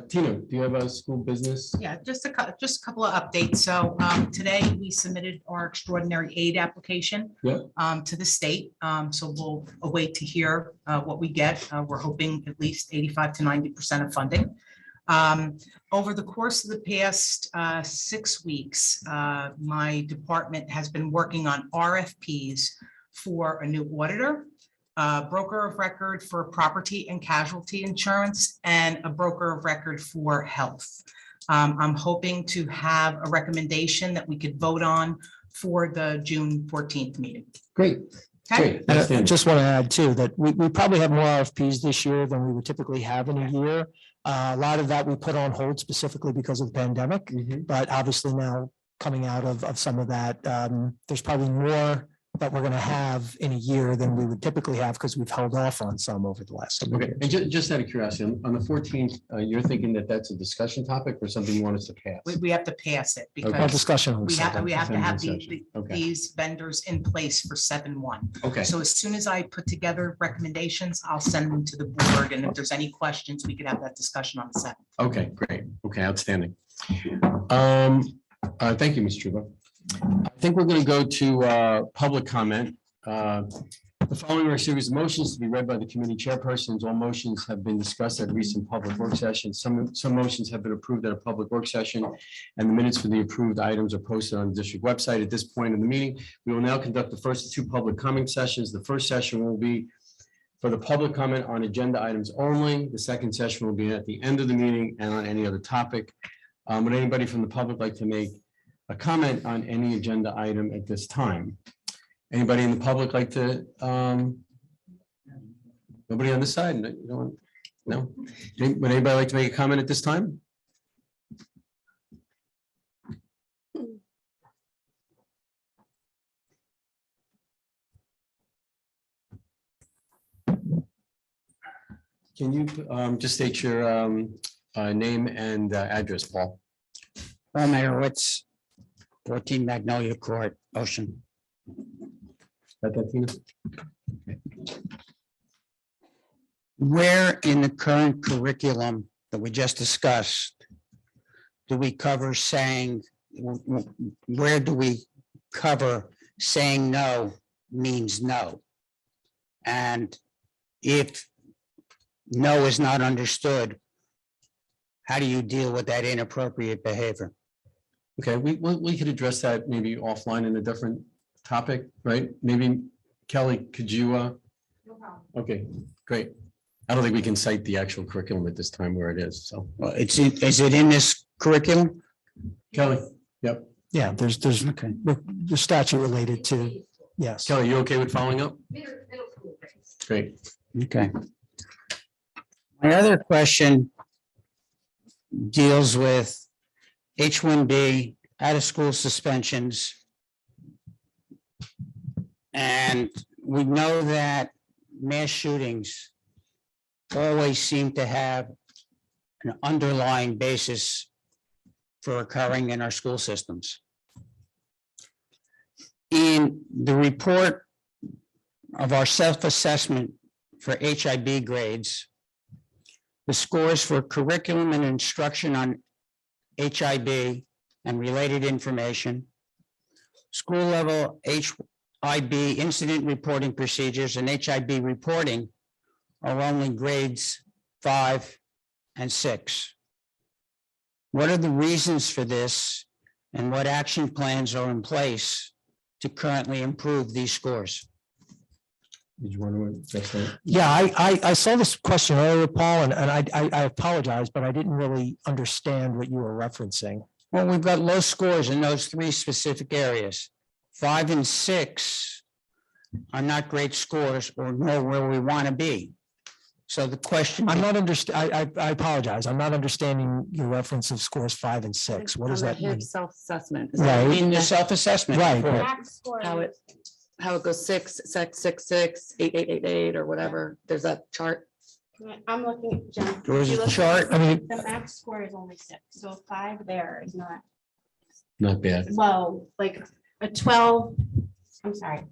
Tina, do you have a school business? Yeah, just a couple of updates. So today we submitted our extraordinary aid application Yeah. to the state. So we'll await to hear what we get. We're hoping at least 85 to 90% of funding. Over the course of the past 6 weeks, my department has been working on RFPs for a new auditor, a broker of record for property and casualty insurance, and a broker of record for health. I'm hoping to have a recommendation that we could vote on for the June 14th meeting. Great. Okay? Great. And I Outstanding. just want to add too, that we probably have more RFPs this year than we would typically have in a year. A lot of that we put on hold specifically because of the pandemic, Mhm. but obviously now coming out of some of that, there's probably more that we're going to have in a year than we would typically have because we've held off on some over the last several Okay, years. and just out of curiosity, on the 14th, you're thinking that that's a discussion topic or something you want us to pass? We have to pass it Well, because discussion. on we have Sunday. to have Discussion. Okay. these vendors in place for 7/1. Okay, So as soon as I put together recommendations, I'll send them to the board. And if there's any questions, we could have that discussion on the 7th. okay, great. Okay, outstanding. Thank you, Ms. Truba. I think we're going to go to public comment. The following are a series of motions to be read by the committee chairpersons. All motions have been discussed at recent public work sessions. Some motions have been approved at a public work session, and the minutes for the approved items are posted on the district website. At this point in the meeting, we will now conduct the first 2 public comment sessions. The first session will be for the public comment on agenda items only. The second session will be at the end of the meeting and on any other topic. Would anybody from the public like to make a comment on any agenda item at this time? Anybody in the public like to, nobody on this side? No, you don't want- No? Would anybody like to make a comment at this time? Can you just state your name and address, Paul? Paul Meyerowitz, 14 Magnolia Court, Ocean. Got that, Tina? Where in the current curriculum that we just discussed do we cover saying, where do we cover saying no means no? And if no is not understood, how do you deal with that inappropriate behavior? Okay, we could address that maybe offline in a different topic, right? Maybe Kelly, could you? No problem. Okay, great. I don't think we can cite the actual curriculum at this time where it is, so. Well, is it in this curriculum? Kelly, yep. Yeah, there's the statute related to, yes. Kelly, you okay with following up? Great. Okay. My other question deals with H-1B, out-of-school suspensions. And we know that mass shootings always seem to have an underlying basis for occurring in our school systems. In the report of our self-assessment for HIB grades, the scores for curriculum and instruction on HIB and related information, school level HIB incident reporting procedures and HIB reporting are only grades 5 and 6. What are the reasons for this and what action plans are in place to currently improve these scores? Did you want to address that? Yeah, I saw this question earlier, Paul, and I apologize, but I didn't really understand what you were referencing. Well, we've got low scores in those 3 specific areas. 5 and 6 are not great scores or know where we want to be. So the question. I'm not I apologize. I'm not understanding your reference of scores 5 and 6. What does that mean? Self-assessment. Right. In the self-assessment. Right, report. but- How it goes 6, 6, 6, 6, 8, 8, 8, 8, or whatever. There's that chart. I'm looking at Jen. There was If you a look at chart. I mean, The max score is only 6, so 5 there is not Not bad. low, like a 12. I'm sorry.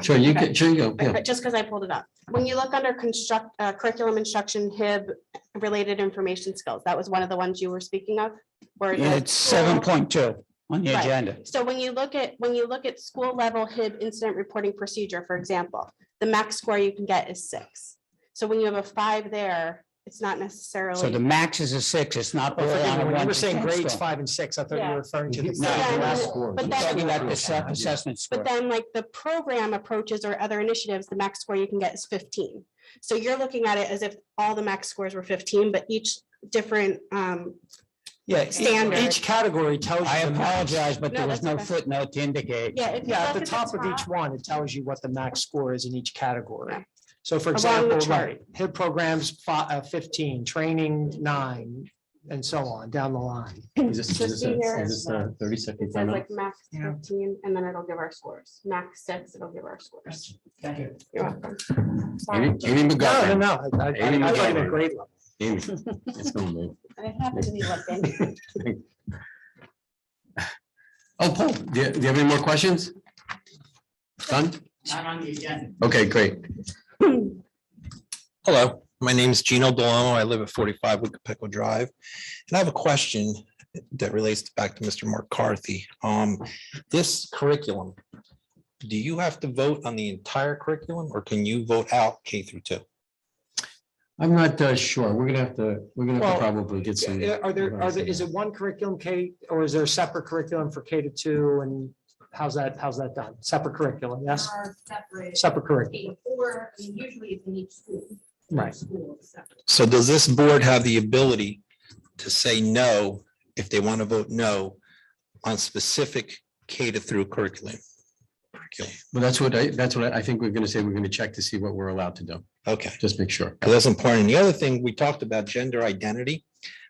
Sure, you can, sure you go. Yeah. But just because I pulled it up. When you look under curriculum instruction, HIB related information skills, that was one of the ones you were speaking of. Where Yeah, the it's school- 7.2 on the Right. agenda. So when you look at school level HIB incident reporting procedure, for example, the max score you can get is 6. So when you have a 5 there, it's not necessarily. So the max is a 6. It's not. Oh, all forgive on me, a when you 1 were to saying 10 grades scale. 5 and 6, I thought you Yeah. were referring to the. No, Yeah, last but score. then- We're talking about the self-assessment score. But then like the program approaches or other initiatives, the max score you can get is 15. So you're looking at it as if all the max scores were 15, but each different, Yeah, Standard. each category tells you. I the max. apologize, but No, there was that's no okay. footnote to indicate. yeah. if you Yeah, at look the top of each top- one, it tells you what the max score is in each category. Yeah. So for Along the example, chart. right, HIB programs 15, training 9, and so on down the line. Is this, So see here, is this a 30-second It says timeout? like max Yeah. 15, and then it'll give our scores. Max 6, it'll give our scores. Thank you. You're welcome. Amy Sorry. Amy No, no, McGovern. no. I Amy thought you McGovern. meant grade level. Amy, it's going to It happened to me one day. Oh, Paul, do you have any more questions? Done? Not on the agenda. Okay, great. Hello, my name is Gino Delomo. I live at 45 Wickapicko Drive. And I have a question that relates back to Mr. McCarthy. This curriculum, do you have to vote on the entire curriculum or can you vote out K through 2? I'm not sure. We're gonna have to Well, probably get some. Is it one curriculum K, or is there a separate curriculum for K to 2, and how's that done? Separate curriculum, yes? Separate curriculum, Or usually it's in each school. right. So does this board have the ability to say no if they want to vote no on specific K to through curriculum? Well, that's what I think we're gonna say. We're gonna check to see what we're allowed to do. Okay. Just make sure. Because that's important. And the other thing, we talked about gender identity.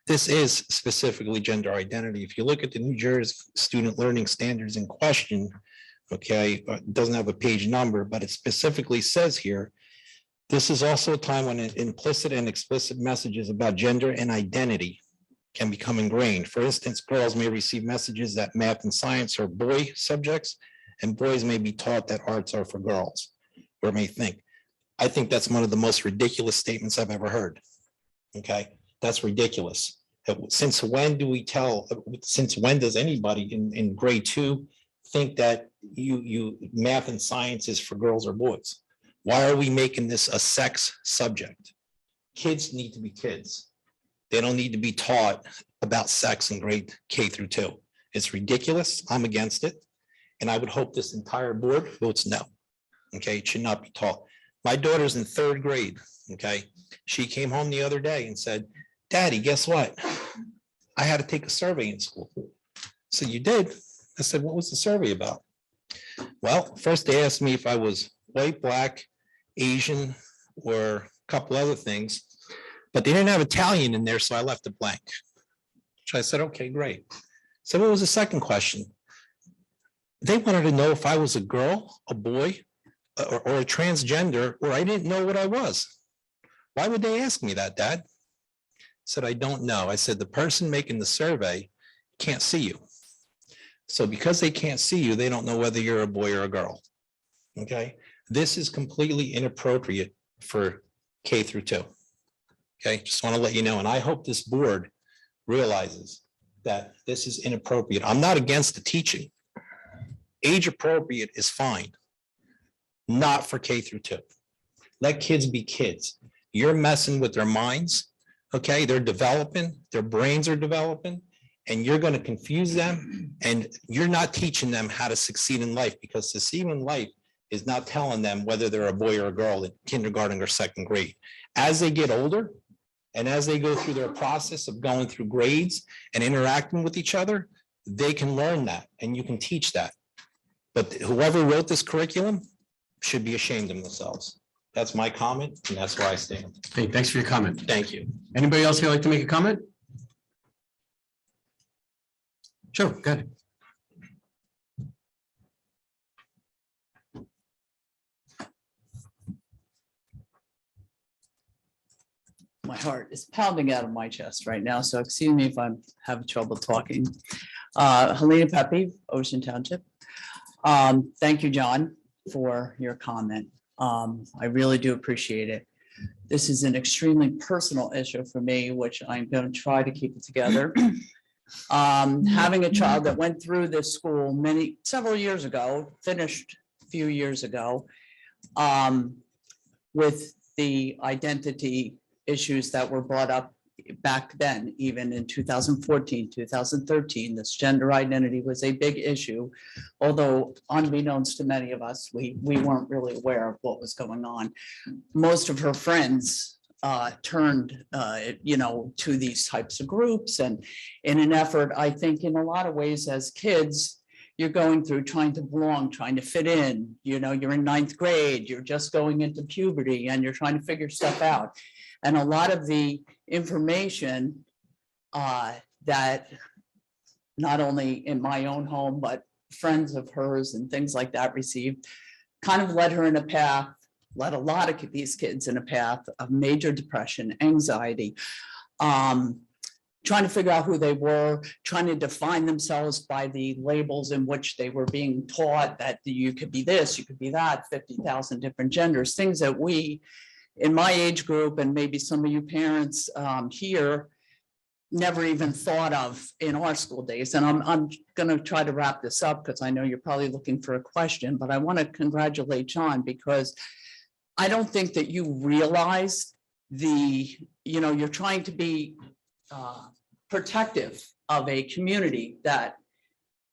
This is specifically gender identity. If you look at the New Jersey Student Learning Standards in question, okay, it doesn't have a page number, but it specifically says here, this is also a time when implicit and explicit messages about gender and identity can become ingrained. For instance, girls may receive messages that math and science are boy subjects, and boys may be taught that arts are for girls, or may think. I think that's one of the most ridiculous statements I've ever heard. Okay, that's ridiculous. Since when does anybody in grade 2 think that you math and science is for girls or boys? Why are we making this a sex subject? Kids need to be kids. They don't need to be taught about sex in grade K through 2. It's ridiculous. I'm against it. And I would hope this entire board votes no. Okay, it should not be taught. My daughter's in 3rd grade, okay? She came home the other day and said, Daddy, guess what? I had to take a survey in school. So you did? I said, what was the survey about? Well, first they asked me if I was white, black, Asian, or a couple other things, but they didn't have Italian in there, so I left it blank. So I said, okay, great. So what was the second question? They wanted to know if I was a girl, a boy, or a transgender, or I didn't know what I was. Why would they ask me that, Dad? I said, I don't know. I said, the person making the survey can't see you. So because they can't see you, they don't know whether you're a boy or a girl. Okay, this is completely inappropriate for K through 2. Okay, just want to let you know, and I hope this board realizes that this is inappropriate. I'm not against the teaching. Age appropriate is fine. Not for K through 2. Let kids be kids. You're messing with their minds. Okay, they're developing, their brains are developing, and you're going to confuse them. And you're not teaching them how to succeed in life, because succeeding in life is not telling them whether they're a boy or a girl in kindergarten or 2nd grade. As they get older and as they go through their process of going through grades and interacting with each other, they can learn that and you can teach that. But whoever wrote this curriculum should be ashamed of themselves. That's my comment, and that's where I stand. Hey, thanks for your comment. Thank you. Anybody else here like to make a comment? Sure, go ahead. My heart is pounding out of my chest right now, so excuse me if I'm having trouble talking. Helena Pepe, Ocean Township. Thank you, John, for your comment. I really do appreciate it. This is an extremely personal issue for me, which I'm going to try to keep it together. Having a child that went through this school several years ago, finished a few years ago, with the identity issues that were brought up back then, even in 2014, 2013, this gender identity was a big issue. Although unbeknownst to many of us, we weren't really aware of what was going on. Most of her friends turned, to these types of groups, and in an effort, I think in a lot of ways as kids, you're going through trying to belong, trying to fit in, you're in ninth grade, you're just going into puberty and you're trying to figure stuff out. And a lot of the information that not only in my own home, but friends of hers and things like that received, kind of led her in a path, led a lot of these kids in a path of major depression, anxiety, trying to figure out who they were, trying to define themselves by the labels in which they were being taught that you could be this, you could be that, 50,000 different genders, things that we, in my age group, and maybe some of you parents here, never even thought of in our school days. And I'm going to try to wrap this up because I know you're probably looking for a question, but I want to congratulate John because I don't think that you realize you're trying to be protective of a community that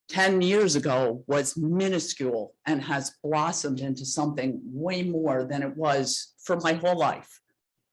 10 years ago was minuscule and has blossomed into something way more than it was for my whole life.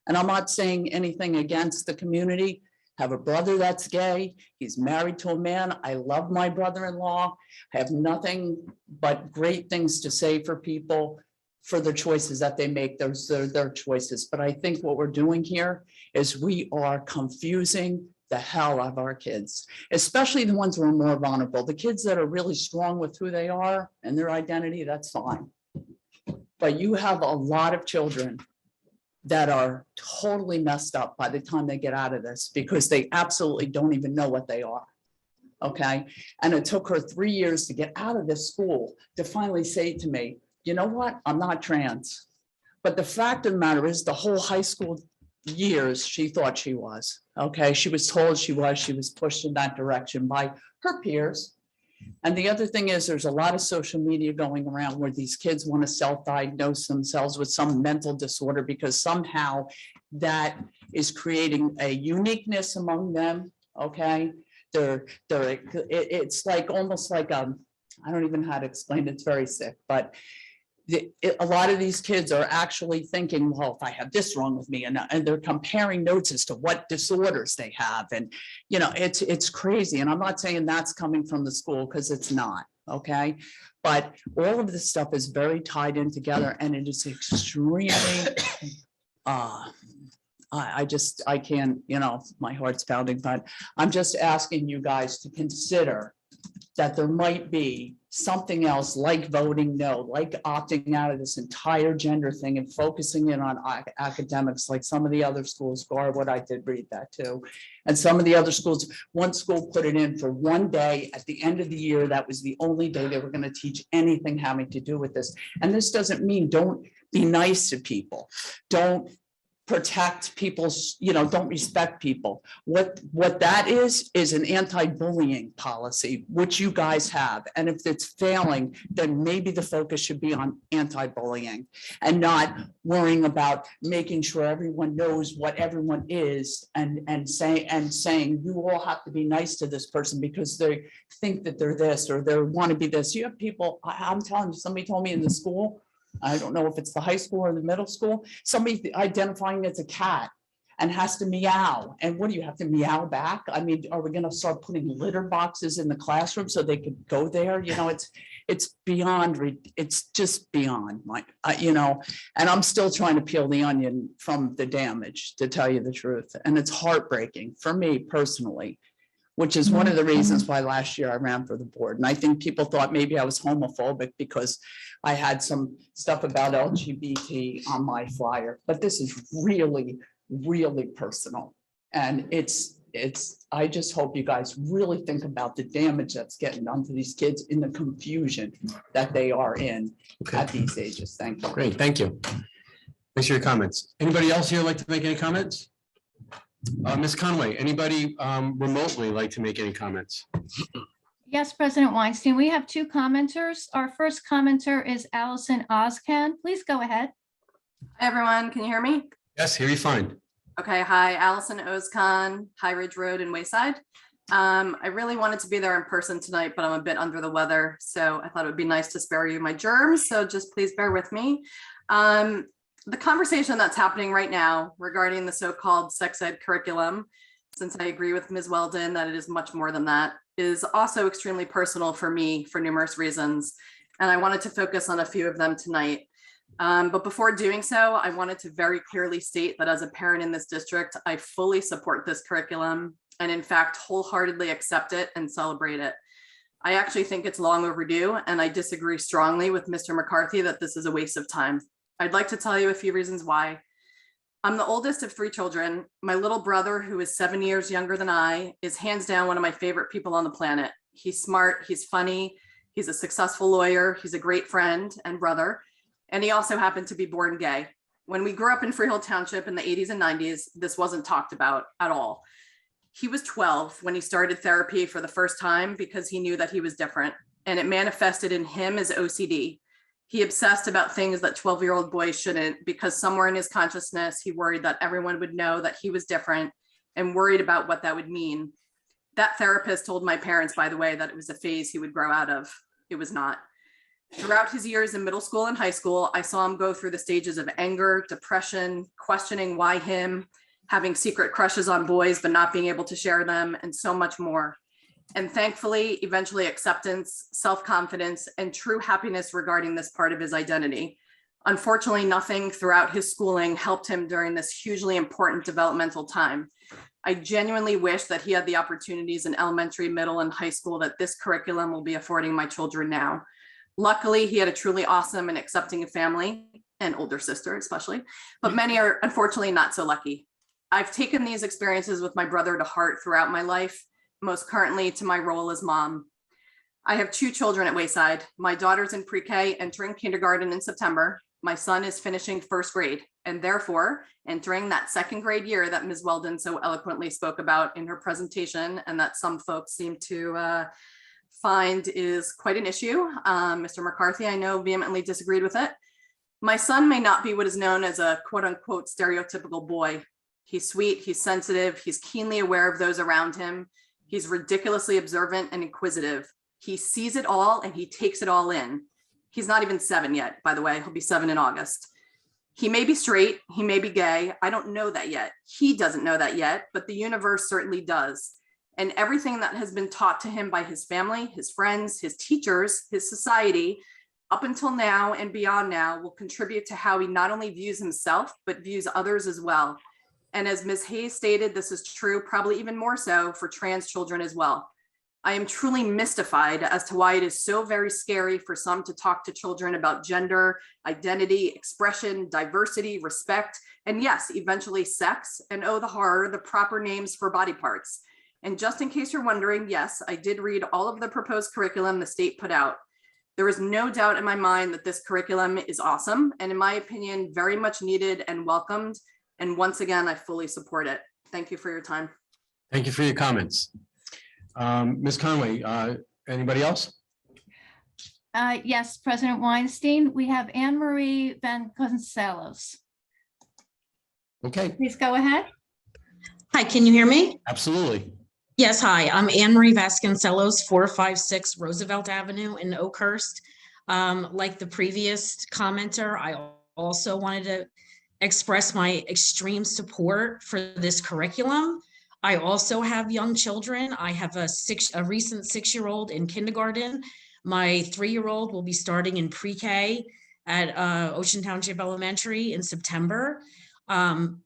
And I'm not saying anything against the community. I have a brother that's gay. He's married to a man. I love my brother-in-law. I have nothing but great things to say for people for the choices that they make. Those are their choices. But I think what we're doing here is we are confusing the hell out of our kids, especially the ones who are more vulnerable. The kids that are really strong with who they are and their identity, that's fine. But you have a lot of children that are totally messed up by the time they get out of this because they absolutely don't even know what they are. Okay. And it took her 3 years to get out of this school to finally say to me, you know what? I'm not trans. But the fact of the matter is the whole high school years, she thought she was. Okay. She was told she was pushed in that direction by her peers. And the other thing is there's a lot of social media going around where these kids want to self-diagnose themselves with some mental disorder because somehow that is creating a uniqueness among them. Okay. It's like almost like I don't even know how to explain it. It's very sick, but a lot of these kids are actually thinking, well, if I have this wrong with me, and they're comparing notes as to what disorders they have. And, it's crazy. And I'm not saying that's coming from the school because it's not. Okay. But all of this stuff is very tied in together and it is extremely, I can't, my heart's pounding, but I'm just asking you guys to consider that there might be something else like voting no, like opting out of this entire gender thing and focusing in on academics like some of the other schools. Garwood, I did read that too. And some of the other schools, one school put it in for one day at the end of the year. That was the only day they were going to teach anything having to do with this. And this doesn't mean don't be nice to people. Don't protect people's, don't respect people. What that is an anti-bullying policy, which you guys have. And if it's failing, then maybe the focus should be on anti-bullying and not worrying about making sure everyone knows what everyone is and saying you all have to be nice to this person because they think that they're this or they want to be this. You have people, I'm telling you, somebody told me in the school, I don't know if it's the high school or the middle school, somebody identifying as a cat. and has to meow. And what do you have to meow back? I mean, are we gonna start putting litter boxes in the classroom so they could go there? You know, it's beyond, it's just beyond my, you know, and I'm still trying to peel the onion from the damage, to tell you the truth. And it's heartbreaking for me personally, which is one of the reasons why last year I ran for the board. And I think people thought maybe I was homophobic because I had some stuff about LGBT on my flyer, but this is really, really personal. And I just hope you guys really think about the damage that's getting done to these kids in the confusion that they are in at these ages. Thank you. Great, thank you. Thanks for your comments. Anybody else here like to make any comments? Ms. Conway, anybody remotely like to make any comments? Yes, President Weinstein, we have two commenters. Our first commenter is Allison Oscan. Please go ahead. Hi, everyone. Can you hear me? Yes, hear you fine. Okay. Hi, Allison Oscan, High Ridge Road in Wayside. I really wanted to be there in person tonight, but I'm a bit under the weather. So I thought it would be nice to spare you my germs. So just please bear with me. The conversation that's happening right now regarding the so-called sex ed curriculum, since I agree with Ms. Weldon that it is much more than that, is also extremely personal for me for numerous reasons. And I wanted to focus on a few of them tonight. But before doing so, I wanted to very clearly state that as a parent in this district, I fully support this curriculum and in fact, wholeheartedly accept it and celebrate it. I actually think it's long overdue, and I disagree strongly with Mr. McCarthy that this is a waste of time. I'd like to tell you a few reasons why. I'm the oldest of 3 children. My little brother, who is 7 years younger than I, is hands down one of my favorite people on the planet. He's smart, he's funny, he's a successful lawyer, he's a great friend and brother, and he also happened to be born gay. When we grew up in Freehold Township in the 80s and 90s, this wasn't talked about at all. He was 12 when he started therapy for the first time because he knew that he was different, and it manifested in him as OCD. He obsessed about things that 12-year-old boys shouldn't, because somewhere in his consciousness, he worried that everyone would know that he was different and worried about what that would mean. That therapist told my parents, by the way, that it was a phase he would grow out of. It was not. Throughout his years in middle school and high school, I saw him go through the stages of anger, depression, questioning why him, having secret crushes on boys, but not being able to share them, and so much more. And thankfully, eventually acceptance, self-confidence, and true happiness regarding this part of his identity. Unfortunately, nothing throughout his schooling helped him during this hugely important developmental time. I genuinely wish that he had the opportunities in elementary, middle, and high school that this curriculum will be affording my children now. Luckily, he had a truly awesome and accepting family, and older sister especially, but many are unfortunately not so lucky. I've taken these experiences with my brother to heart throughout my life, most currently to my role as mom. I have 2 children at Wayside. My daughter's in pre-K, entering kindergarten in September. My son is finishing 1st grade, and therefore entering that 2nd grade year that Ms. Weldon so eloquently spoke about in her presentation, and that some folks seem to find is quite an issue. Mr. McCarthy, I know, vehemently disagreed with it. My son may not be what is known as a quote unquote stereotypical boy. He's sweet, he's sensitive, he's keenly aware of those around him. He's ridiculously observant and inquisitive. He sees it all and he takes it all in. He's not even 7 yet, by the way. He'll be 7 in August. He may be straight, he may be gay. I don't know that yet. He doesn't know that yet, but the universe certainly does. And everything that has been taught to him by his family, his friends, his teachers, his society, up until now and beyond now, will contribute to how he not only views himself, but views others as well. And as Ms. Hayes stated, this is true, probably even more so for trans children as well. I am truly mystified as to why it is so very scary for some to talk to children about gender, identity, expression, diversity, respect, and yes, eventually sex, and oh, the horror, the proper names for body parts. And just in case you're wondering, yes, I did read all of the proposed curriculum the state put out. There is no doubt in my mind that this curriculum is awesome, and in my opinion, very much needed and welcomed. And once again, I fully support it. Thank you for your time. Thank you for your comments. Ms. Conway, anybody else? Yes, President Weinstein, we have Anne Marie Vasconcelos. Okay. Please go ahead. Hi, can you hear me? Absolutely. Yes, hi, I'm Anne Marie Vasconcelos, 456 Roosevelt Avenue in Oakhurst. Like the previous commenter, I also wanted to express my extreme support for this curriculum. I also have young children. I have a recent 6-year-old in kindergarten. My 3-year-old will be starting in pre-K at Ocean Township Elementary in September.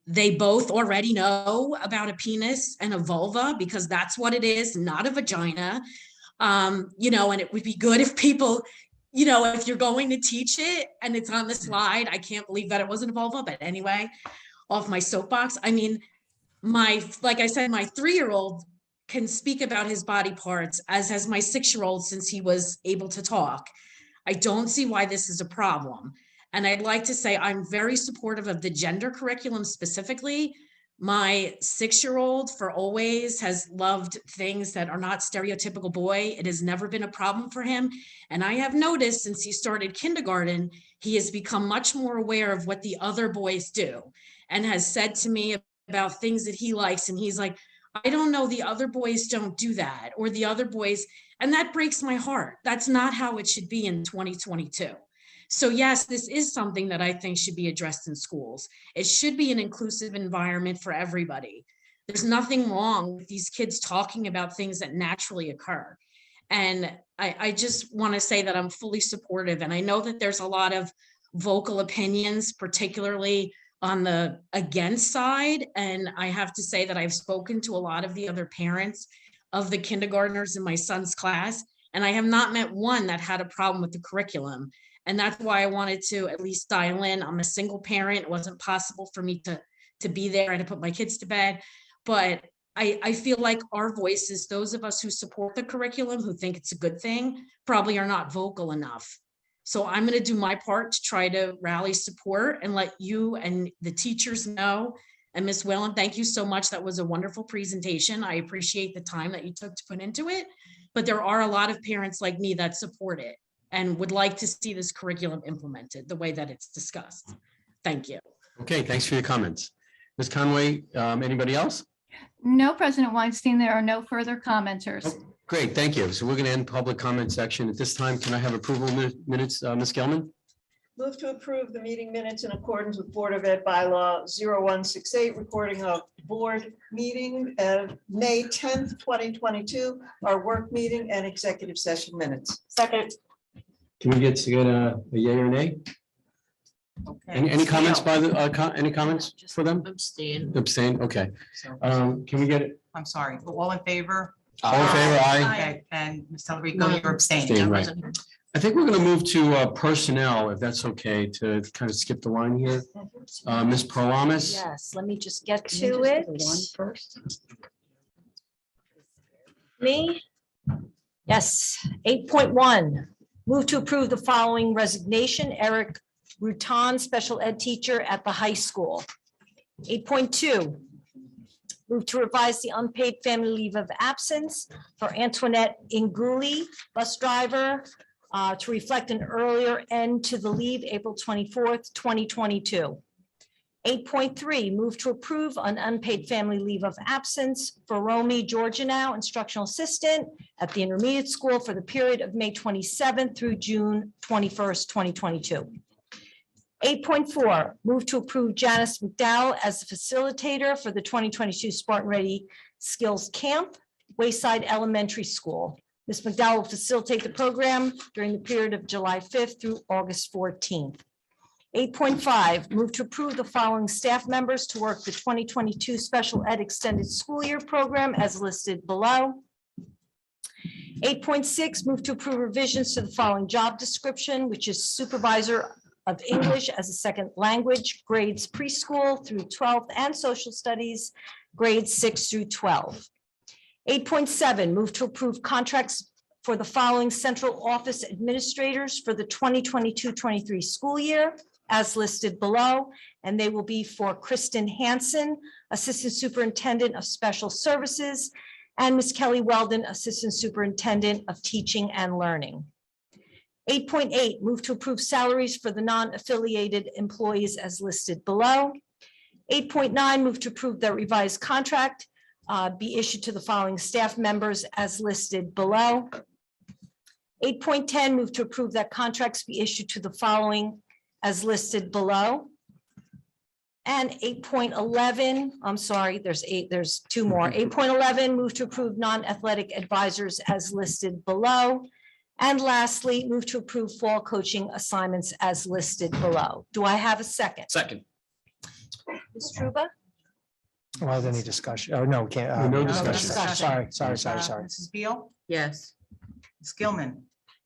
They both already know about a penis and a vulva because that's what it is, not a vagina. You know, and it would be good if people, you know, if you're going to teach it and it's on the slide, I can't believe that it wasn't a vulva, but anyway, off my soapbox. I mean, like I said, my 3-year-old can speak about his body parts, as has my 6-year-old since he was able to talk. I don't see why this is a problem. And I'd like to say I'm very supportive of the gender curriculum specifically. My 6-year-old for always has loved things that are not stereotypical boy. It has never been a problem for him. And I have noticed since he started kindergarten, he has become much more aware of what the other boys do and has said to me about things that he likes. And he's like, I don't know, the other boys don't do that, or the other boys, and that breaks my heart. That's not how it should be in 2022. So yes, this is something that I think should be addressed in schools. It should be an inclusive environment for everybody. There's nothing wrong with these kids talking about things that naturally occur. And I just want to say that I'm fully supportive. And I know that there's a lot of vocal opinions, particularly on the against side. And I have to say that I've spoken to a lot of the other parents of the kindergartners in my son's class, and I have not met one that had a problem with the curriculum. And that's why I wanted to at least dial in. I'm a single parent. It wasn't possible for me to be there and to put my kids to bed. But I feel like our voices, those of us who support the curriculum, who think it's a good thing, probably are not vocal enough. So I'm going to do my part to try to rally support and let you and the teachers know. And Ms. Whalen, thank you so much. That was a wonderful presentation. I appreciate the time that you took to put into it. But there are a lot of parents like me that support it and would like to see this curriculum implemented the way that it's discussed. Thank you. Okay, thanks for your comments. Ms. Conway, anybody else? No, President Weinstein, there are no further commenters. Oh, great, thank you. So we're going to end public comment section. At this time, can I have approval of minutes, Ms. Gelman? Move to approve the meeting minutes in accordance with Board of Ed bylaw 0168, recording of board meeting of May 10th, 2022, our work meeting and executive session minutes. Second. Can we get a yay or nay? Any comments by the, any comments for them? Abstain. Abstain, okay. Can we get it? I'm sorry, all in favor? All in favor, aye. Okay, and Ms. Talerico, you're abstaining. Abstain, right. I think we're going to move to personnel, if that's okay, to kind of skip the line here. Ms. Paramus? Yes, let me just get to it. Me? Yes, 8.1, move to approve the following resignation, Eric Rutan, special ed teacher at the high school. 8.2, move to revise the unpaid family leave of absence for Antoinette Inguli, bus driver, to reflect an earlier end to the leave, April 24th, 2022. 8.3, move to approve an unpaid family leave of absence for Romy Georgianow, instructional assistant at the intermediate school for the period of May 27th through June 21st, 2022. 8.4, move to approve Janice McDowell as the facilitator for the 2022 Spartan Ready Skills Camp, Wayside Elementary School. Ms. McDowell will facilitate the program during the period of July 5th through August 14th. 8.5, move to approve the following staff members to work the 2022 Special Ed Extended School Year Program as listed below. 8.6, move to approve revisions to the following job description, which is supervisor of English as a second language, grades preschool through 12th, and social studies, grades 6 through 12. 8.7, move to approve contracts for the following central office administrators for the 2022-23 school year as listed below, and they will be for Kristen Hansen, Assistant Superintendent of Special Services, and Ms. Kelly Weldon, Assistant Superintendent of Teaching and Learning. 8.8, move to approve salaries for the non-affiliated employees as listed below. 8.9, move to approve the revised contract be issued to the following staff members as listed below. 8.10, move to approve that contracts be issued to the following as listed below. And 8.11, I'm sorry, there's two more. 8.11, move to approve non-athletic advisors as listed below. And lastly, move to approve fall coaching assignments as listed below. Do I have a second? Second. Ms. Truba? Well, any discussion? Oh, no, can't. No no discussion. Sorry. Mrs. Beal? Yes. Ms. Gilman?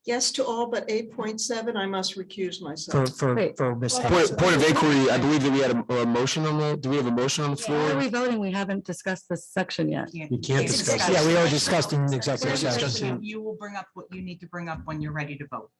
Yes to all but 8.7, I must recuse myself. For Ms. Point Hanson. point of inquiry, I believe that we had a motion on the, do we have a motion on the Why are floor? we voting? We haven't discussed this section yet. You can't discuss. Yeah, we already discussed in executive session. You will bring up what you need to bring up when you're ready to vote.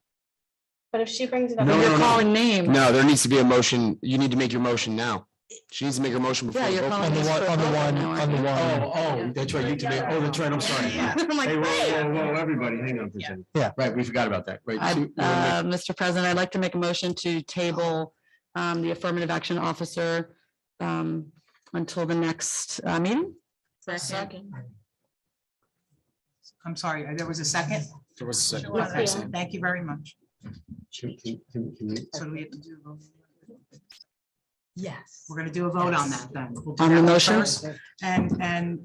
But if she brings it up. No, You're no, no. calling names. No, there needs to be a motion. You need to make your motion now. She needs to make her motion before. Yeah, the you're vote. calling On the names one, for a on the vote one, now, on aren't the you? one. Oh, that's right. You can make, oh, that's right. I'm sorry. I'm like, Hey, wait. whoa, everybody, hang on for a second. Yeah. Right, we forgot about that, right? I- Sue, you wanna make- Mr. President, I'd like to make a motion to table the affirmative action officer until the next meeting. Second. I'm sorry, there was a second? There was a second. Okay, thank you very much. Can you- So do we have to do a vote? Yes. We're gonna do a vote on that then. We'll do On the that one motion? first. And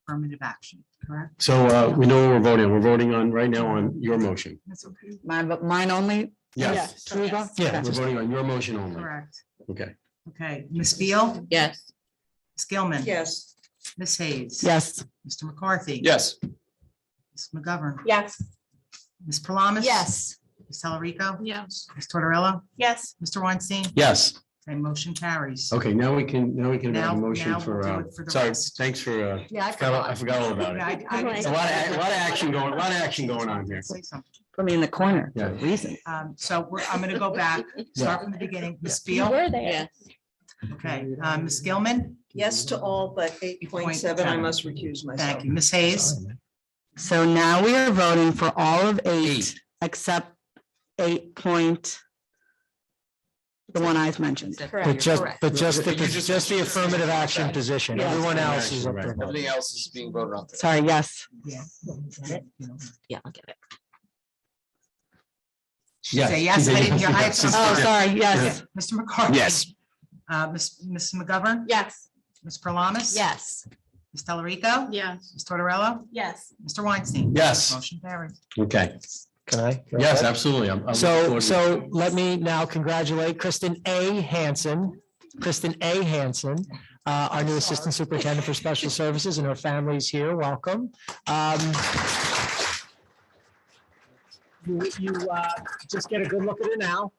affirmative action, correct? So we know what we're voting on. We're voting on right now on your motion. That's okay. Mine only? Yes. Truba? Yeah, We're voting on your motion only. Correct. Okay. Okay, Ms. Beal? Yes. Ms. Gilman? Yes. Ms. Hayes? Yes. Mr. McCarthy? Yes. Ms. McGovern? Yes. Ms. Palamas? Yes. Ms. Telerico? Yes. Ms. Tortorella? Yes. Mr. Weinstein? Yes. And motion carries. Okay, now we can have Now- a motion now for, we'll do it for the sorry, rest. thanks for, Yeah, I forgot all about it. It's a lot of action going, on here. Say something. Put me in the corner. Yeah. Reason. So I'm gonna go back, start from the beginning. Ms. Beal? Yes. Okay, Ms. Gilman? Yes to all but 8.7, I must recuse myself. Thank you. Ms. Hayes? So now we are voting for all of 8 except 8 point, the one I've mentioned. But just You just- the affirmative action position. Yeah. Everyone else is up Right. for vote. Everything else is being voted on. Sorry, yes. Yeah. Yeah, I'll get it. Say yes, I didn't hear. I had some- Oh, sorry, yes. Mr. McCarthy? Yes. Ms. McGovern? Yes. Ms. Palamas? Yes. Ms. Telerico? Yes. Ms. Tortorella? Yes. Mr. Weinstein? Yes. Motion carries. Okay, Can I? yes, absolutely. I'm looking So, forward to- so let me now congratulate Kristen A. Hanson. Kristen A. Hanson, our new Assistant Superintendent for Special Services, and her family's here. Welcome. You just get a good look at it now.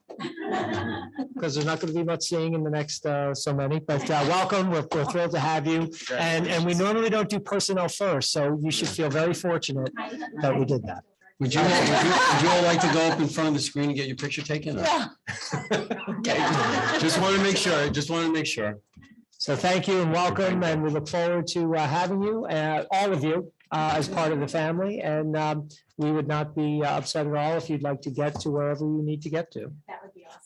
Because there's not going to be much seeing in the next so many, but welcome. We're thrilled to have you. And we normally don't do personnel first, so you should feel very fortunate that we did that. Would you all like to go up in front of the screen and get your picture taken? or- Just want to make sure, So thank you and welcome, and we look forward to having you, all of you, as part of the family. And we would not be upset at all if you'd like to get to wherever you need to get to. That would be awesome.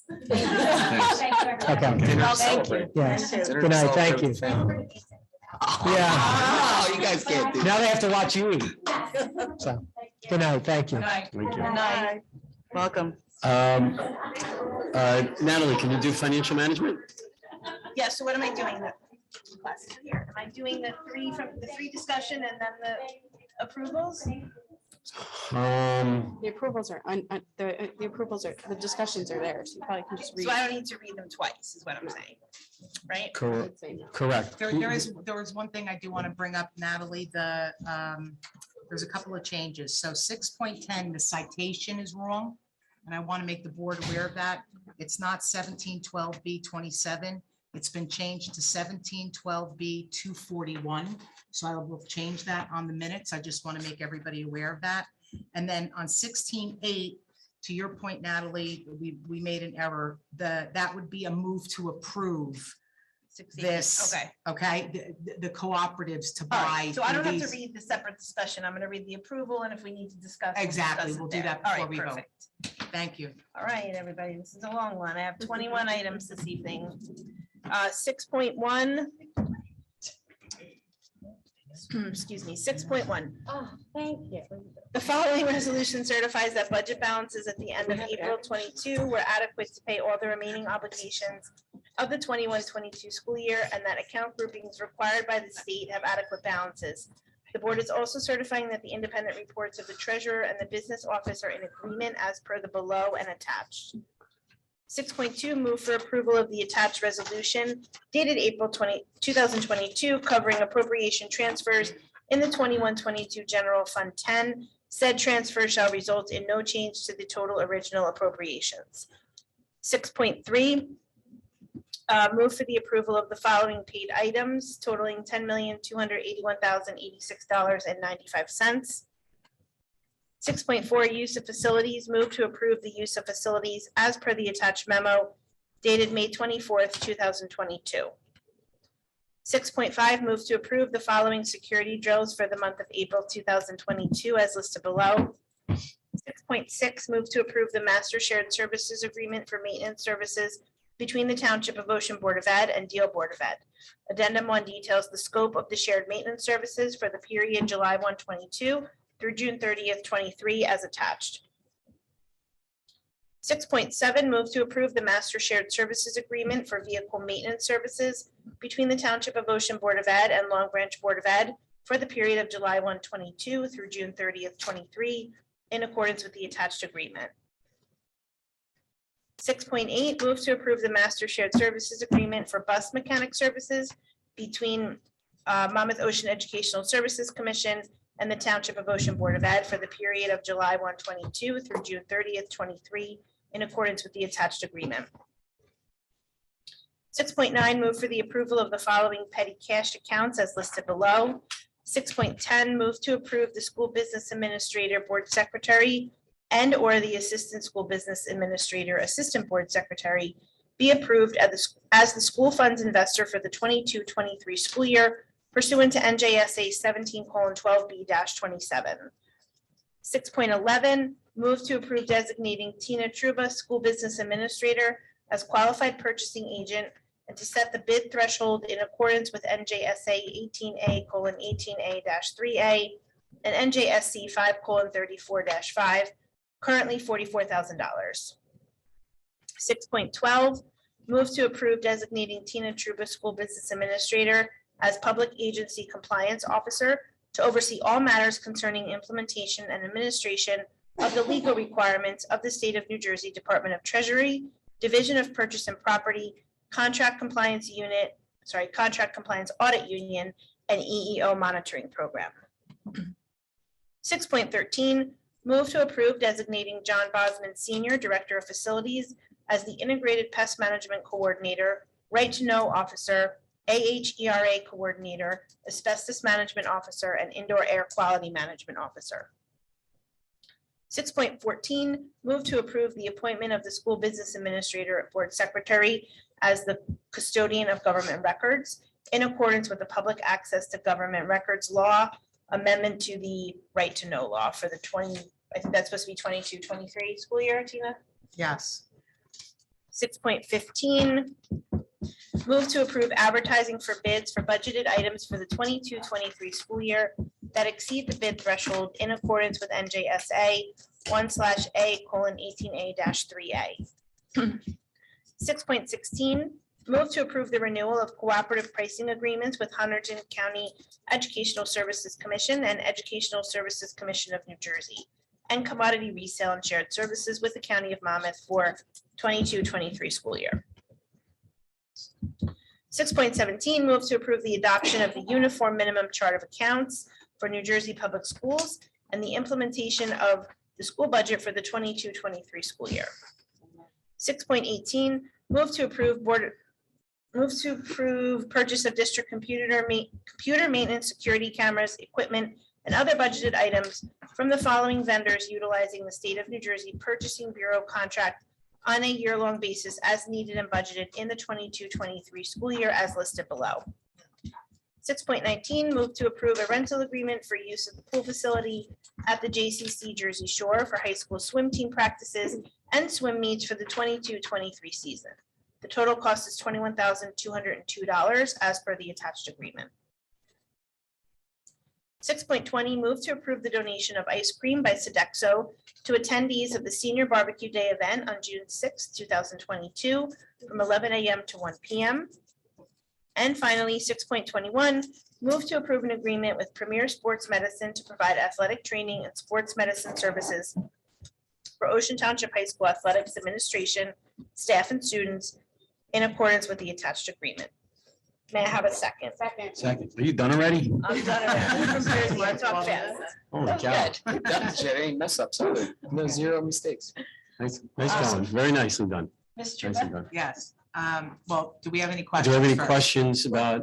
Okay. Dinner to Thank you. celebrate. Yes. Dinner to Good night. celebrate Thank with you. the family. Yeah. Oh, you guys can't do. Now they have to watch you eat. So, good night. Thank you. thank you. Bye. Welcome. Natalie, can you do financial management? Yeah, so what am I doing? The classes are here. Am I doing the three discussion and then the approvals? The approvals are, the approvals are, the discussions are there, so you probably can just read. So I don't need to read them twice, is what I'm saying, right? Correct. There is one thing I do want to bring up, Natalie, there's a couple of changes. So 6.10, the citation is wrong. And I want to make the board aware of that. It's not 1712B27. It's been changed to 1712B241. So I will change that on the minutes. I just want to make everybody aware of that. And then on 16.8, to your point, Natalie, we made an error. That would be a move to approve 16. this. Okay. Okay, the cooperatives to All buy. right, so I don't have to these- read the separate discussion. I'm gonna read the approval, and if we need to discuss. Exactly, discuss it we'll do there. that All before right, we vote. perfect. Thank you. All right, everybody, this is a long one. I have 21 items this evening. 6.1. Excuse me, 6.1. Oh, thank you. The following resolution certifies that budget balances at the end of April 22 were adequate to pay all the remaining obligations of the 21-22 school year, and that account groupings required by the state have adequate balances. The board is also certifying that the independent reports of the treasurer and the business office are in agreement as per the below and attached. 6.2, move for approval of the attached resolution dated April 2022, covering appropriation transfers in the 21-22 General Fund 10. Said transfer shall result in no change to the total original appropriations. 6.3, move for the approval of the following paid items totaling $10,281,086.95. 6.4, use of facilities, move to approve the use of facilities as per the attached memo dated May 24th, 2022. 6.5, move to approve the following security drills for the month of April 2022 as listed below. 6.6, move to approve the master shared services agreement for maintenance services between the Township of Ocean Board of Ed and Deal Board of Ed. Addendum 1 details the scope of the shared maintenance services for the period July 1, 22 through June 30th, 23 as attached. 6.7, move to approve the master shared services agreement for vehicle maintenance services between the Township of Ocean Board of Ed and Long Branch Board of Ed for the period of July 1, 22 through June 30th, 23 in accordance with the attached agreement. 6.8, move to approve the master shared services agreement for bus mechanic services between Monmouth Ocean Educational Services Commission and the Township of Ocean Board of Ed for the period of July 1, 22 through June 30th, 23 in accordance with the attached agreement. 6.9, move for the approval of the following petty cash accounts as listed below. 6.10, move to approve the school business administrator, board secretary, and or the assistant school business administrator, assistant board secretary be approved as the school funds investor for the 22-23 school year pursuant to NJSA 17:12B-27. 6.11, move to approve designating Tina Truba, school business administrator, as qualified purchasing agent and to set the bid threshold in accordance with NJSA 18A:18A-3A and NJSC 5:34-5, currently $44,000. 6.12, move to approve designating Tina Truba, school business administrator, as public agency compliance officer to oversee all matters concerning implementation and administration of the legal requirements of the State of New Jersey Department of Treasury, Division of Purchase and Property, Contract Compliance Audit Union, and EEO Monitoring Program. 6.13, move to approve designating John Bosman Senior, Director of Facilities, as the Integrated Pest Management Coordinator, Right to Know Officer, AHERA Coordinator, Asbestos Management Officer, and Indoor Air Quality Management Officer. 6.14, move to approve the appointment of the School Business Administrator at Board Secretary as the custodian of government records in accordance with the Public Access to Government Records Law, amendment to the Right to Know law for the I think that's supposed to be 22-23 school year, Tina? Yes. 6.15, move to approve advertising for bids for budgeted items for the 22-23 school year that exceed the bid threshold in accordance with NJSA 1/A:18A-3A. 6.16, move to approve the renewal of cooperative pricing agreements with Hunterdon County Educational Services Commission and Educational Services Commission of New Jersey, and commodity resale and shared services with the County of Monmouth for 22-23 school year. 6.17, move to approve the adoption of the Uniform Minimum Chart of Accounts for New Jersey Public Schools and the implementation of the school budget for the 22-23 school year. 6.18, move to approve purchase of district computer maintenance, security cameras, equipment, and other budgeted items from the following vendors utilizing the State of New Jersey Purchasing Bureau contract on a year-long basis as needed and budgeted in the 22-23 school year as listed below. 6.19, move to approve a rental agreement for use of the pool facility at the JCC Jersey Shore for high school swim team practices and swim meets for the 22-23 season. The total cost is $21,202 as per the attached agreement. 6.20, move to approve the donation of ice cream by Sodexo to attendees of the Senior Barbecue Day event on June 6, 2022, from 11 a.m. to 1 p.m. And finally, 6.21, move to approve an agreement with Premier Sports Medicine to provide athletic training and sports medicine services for Ocean Township High School Athletics Administration, staff and students in accordance with the attached agreement. May I have a second? Second, are you done already? I'm done already. Let's talk fast. Holy cow. Ain't mess ups, are there? No, zero mistakes. Nice going. Very nicely done. Mr. Nicely done. Yes. Well, do we have any Do questions? you have any first? questions about,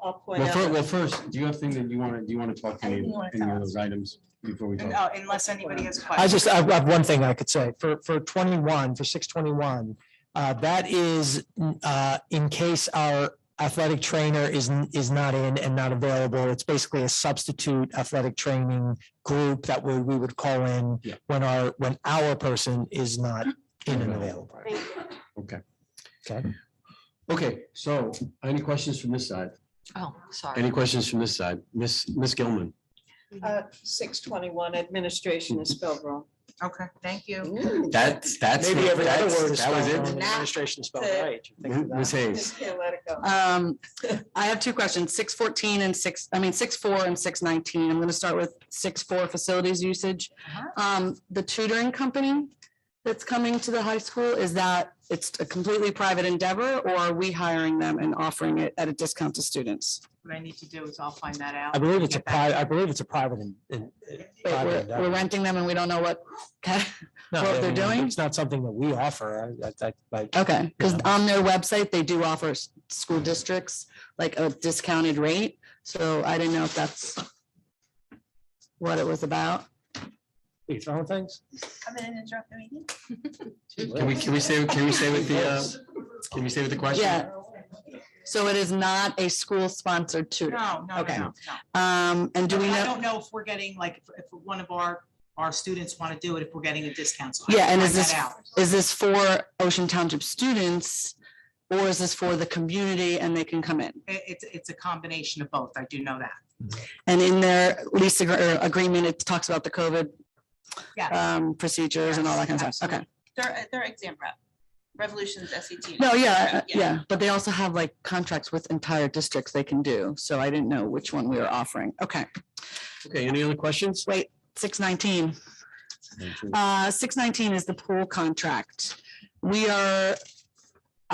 I'll point well, out. first, that- well, first, do you have things that you want to talk to Anything me, you wanna any tell of us? those items before we And, talk? unless anybody has I questions. have one thing I could say for 21, for 621. That is in case our athletic trainer is not in and not available. It's basically a substitute athletic training group that we would call in Yeah. when our person is not in and available. Okay. Okay. Okay, so any questions from this side? Oh, sorry. Any questions from this side? Miss Gilman? 621, administration is spelled wrong. Okay, thank you. That's. Maybe every other that's- word is that was spelled wrong, it. and administration spelled right. You think of that. Ms. Hayes? Just can't let it go. I have two questions, 614 and 6.4 and 619. I'm gonna start with 6.4 facilities usage. The tutoring company that's coming to the high school, is that it's a completely private endeavor, or are we hiring them and offering it at a discount to students? What I need to do is I'll find that out. I believe it's a Get back to private, I believe it's a private. Wait, we're renting them and we don't know what, what they're doing? It's not something that we offer. Okay, because Yeah. on their website, they do offer school districts like a discounted rate, so I didn't know if that's what it was about. You throwing things? Come in and interrupt the meeting. Can we say with the question? Yeah. So it is not a school-sponsored tutor? No, no, Okay. no. And do we I know, don't know if we're getting, like, if one of our students want to do it, if we're getting a discount. So I yeah, can and find is that this, out. is this for Ocean Township students? Or is this for the community and they can come in? It's a combination of both. I do know that. And in their lease agreement, it talks about the COVID Yeah. procedures and all that kind of stuff. Okay. They're exam prep. Revolution's SAT. No, yeah. But they also have like contracts with entire districts they can do. So I didn't know which one we were offering. Okay. Okay, any other questions? Wait, 619. 619 is the pool contract.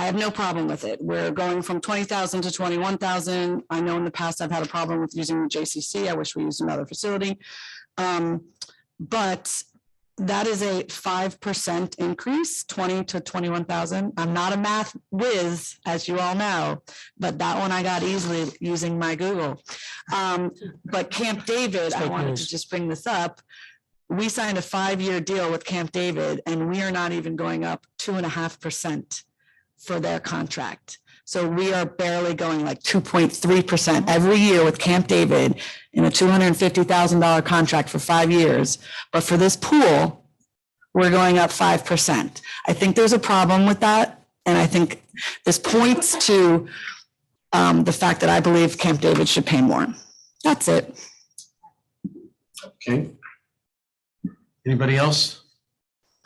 I have no problem with it. We're going from 20,000 to 21,000. I know in the past I've had a problem with using the JCC. I wish we used another facility. But that is a 5% increase, 20 to 21,000. I'm not a math whiz, as you all know, but that one I got easily using my Google. But Camp David, I wanted to just bring this up. We signed a 5-year deal with Camp David and we are not even going up 2.5% for their contract. So we are barely going like 2.3% every year with Camp David in a $250,000 contract for 5 years. But for this pool, we're going up 5%. I think there's a problem with that. And I think this points to the fact that I believe Camp David should pay more. That's it. Okay. Anybody else?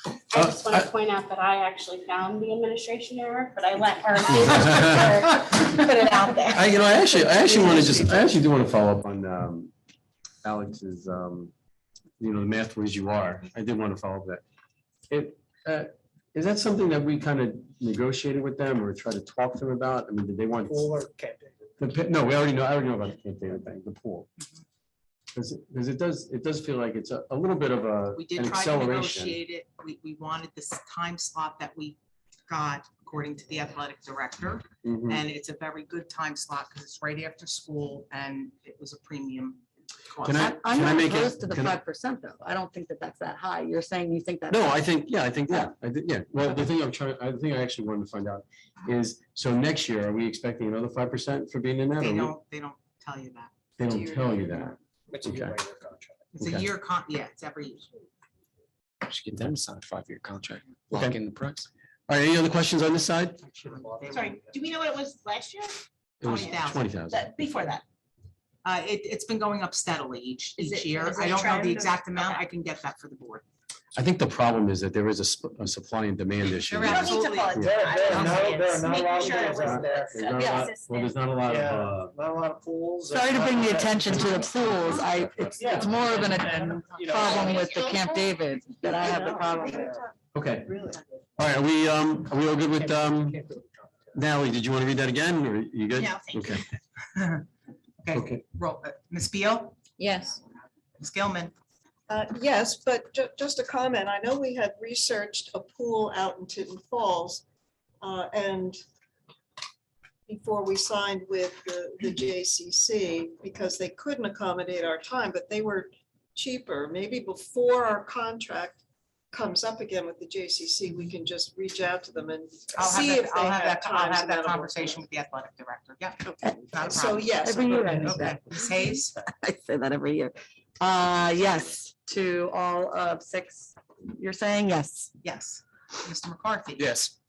I just want to point out that I actually found the administration error, but I let her put it out there. I actually want to I actually do want to follow up on Alex's, the math whiz you are. I did want to follow up that. Is that something that we kind of negotiated with them or tried to talk to them about? I mean, did they want? Or Camp David? No, I already know about the Camp David thing, the pool. Because it does feel like it's a little bit of We an did try to acceleration. negotiate it. We wanted this time slot that we got according to the athletic director. Mhm. And it's a very good time slot because it's right after school and it was a premium cost. I'm Can I not make it- opposed to the can I- 5% though. I don't think that that's that high. You're saying you think that. No, I think that. Well, the thing I actually wanted to find out is, so next year, are we expecting another 5% for being in that? They don't tell you that. They don't tell you that. It's a Okay. regular contract. It's Okay. a year yeah, it's every year. Should get them to sign a 5-year contract, Okay. lock in the price. All right, any other questions on this side? Sorry, do we know what it was last year? It was 20,000. 20,000. Before that. It's been going up steadily each Is it- year. is it I don't know trend the or- exact amount. okay. I can get that for the board. I think the problem is that there is a supply and demand issue. There absolutely is. Well, there's not a lot of, Not a lot of pools. Sorry to bring the attention to the pools. It's more of a problem with the Camp David that I have the problem with. okay. All right, are we all good with, Natalie, did you want to read that again, or you good? No, thank Okay. Okay, Okay. roll, Ms. Beal, Yes. Ms. Gilman, Yes, but just a comment. I know we had researched a pool out in Tinton Falls. And before we signed with the JCC, because they couldn't accommodate our time, but they were cheaper. Maybe before our contract comes up again with the JCC, we can just reach out to them and see if they have I'll times have that available. conversation with the athletic director. Yeah. Okay, Not a so problem. yes. Every year I do Okay, that. Ms. Hayes, I say that every year. Yes, to all of 6. You're saying yes. yes. Mr. McCarthy. Yes.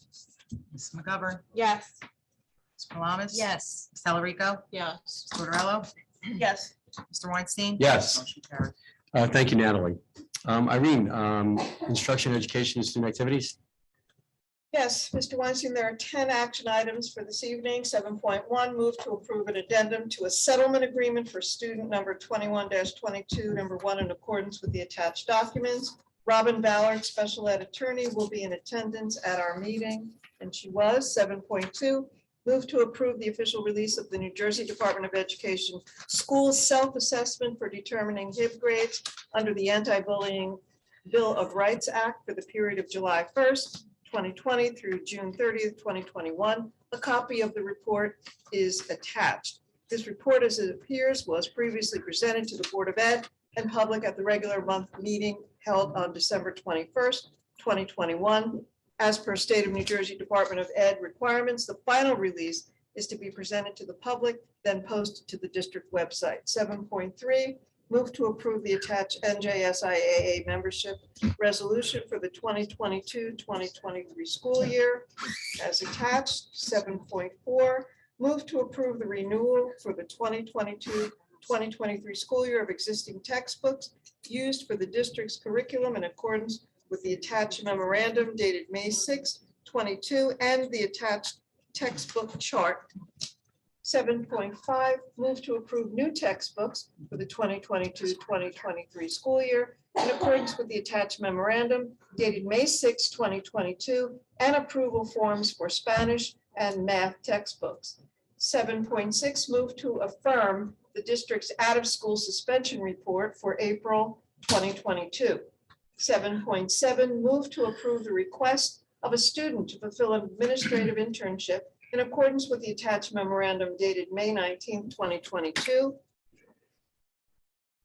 Ms. McGovern, Yes. Ms. Malamas. Yes. Ms. Talarico, Yes. Ms. Tortorella, Yes. Mr. Weinstein. Yes. Motion carried. Thank you, Natalie. Irene, instruction, education, and student activities? Yes, Mr. Weinstein, there are 10 action items for this evening. 7.1, move to approve an addendum to a settlement agreement for student number 21-22, number 1, in accordance with the attached documents. Robin Ballard, special ed attorney, will be in attendance at our meeting, and she was. 7.2, move to approve the official release of the New Jersey Department of Education school self-assessment for determining HIB grades under the Anti-Bullying Bill of Rights Act for the period of July 1st, 2020 through June 30th, 2021. A copy of the report is attached. This report, as it appears, was previously presented to the Board of Ed and public at the regular month meeting held on December 21st, 2021. As per state of New Jersey Department of Ed requirements, the final release is to be presented to the public, then posted to the district website. 7.3, move to approve the attached NJSIAA membership resolution for the 2022-2023 school year as attached. 7.4, move to approve the renewal for the 2022-2023 school year of existing textbooks used for the district's curriculum in accordance with the attached memorandum dated May 6, 22, and the attached textbook chart. 7.5, move to approve new textbooks for the 2022-2023 school year in accordance with the attached memorandum dated May 6, 2022, and approval forms for Spanish and math textbooks. 7.6, move to affirm the district's out-of-school suspension report for April 2022. 7.7, move to approve the request of a student to fulfill an administrative internship in accordance with the attached memorandum dated May 19th, 2022.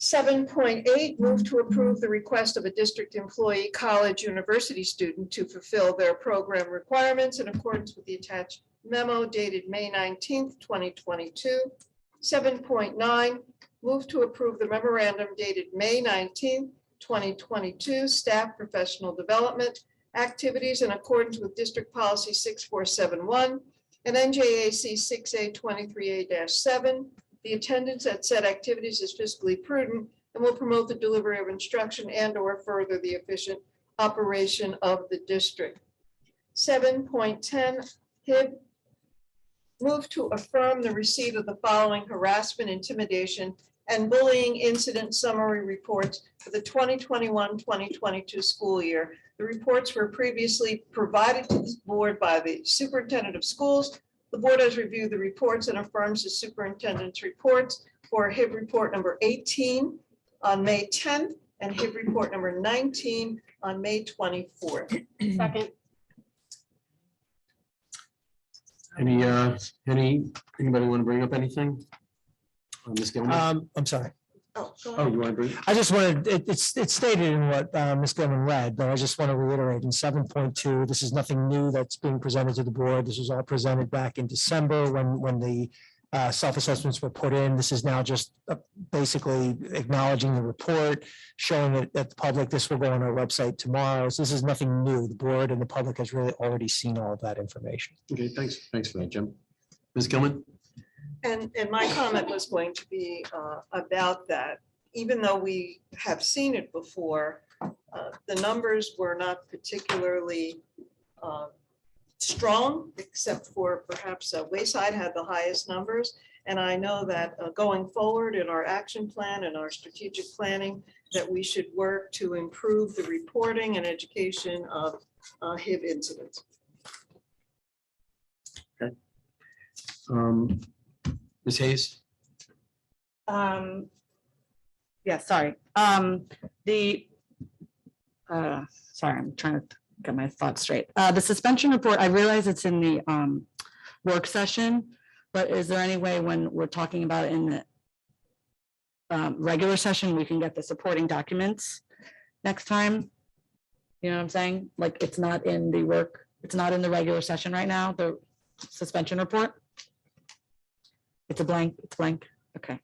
7.8, move to approve the request of a district employee, college, university student to fulfill their program requirements in accordance with the attached memo dated May 19th, 2022. 7.9, move to approve the memorandum dated May 19th, 2022, staff professional development activities in accordance with District Policy 6471 and NJAC 6A23A-7. The attendance at said activities is fiscally prudent and will promote the delivery of instruction and/or further the efficient operation of the district. 7.10, HIB, move to affirm the receipt of the following harassment, intimidation, and bullying incident summary reports for the 2021-2022 school year. The reports were previously provided to the board by the superintendent of schools. The board has reviewed the reports and affirms the superintendent's reports for HIB report number 18 on May 10th and HIB report number 19 on May 24th. Second. Anybody want to bring up anything? Ms. Gilman? I'm sorry. Oh, go Oh, ahead. you want to bring? I just wanted, it's stated in what Ms. Gilman read, but I just want to reiterate in 7.2, this is nothing new that's being presented to the board. This was all presented back in December when the self-assessments were put in. This is now just basically acknowledging the report, showing it at the public. This will go on our website tomorrow. So this is nothing new. The board and the public has really already seen all of that information. Okay, thanks for that, Jim. Ms. Gilman? And my comment was going to be about that. Even though we have seen it before, the numbers were not particularly strong, except for perhaps Wayside had the highest numbers. And I know that going forward in our action plan and our strategic planning, that we should work to improve the reporting and education of HIV incidents. Okay. Ms. Hayes? Yeah, sorry. Sorry, I'm trying to get my thoughts straight. The suspension report, I realize it's in the work session, but is there any way when we're talking about it in the regular session, we can get the supporting documents next time? You know what I'm saying? Like, it's not in the work, it's not in the regular session right now, the suspension report? It's a blank, it's blank, okay.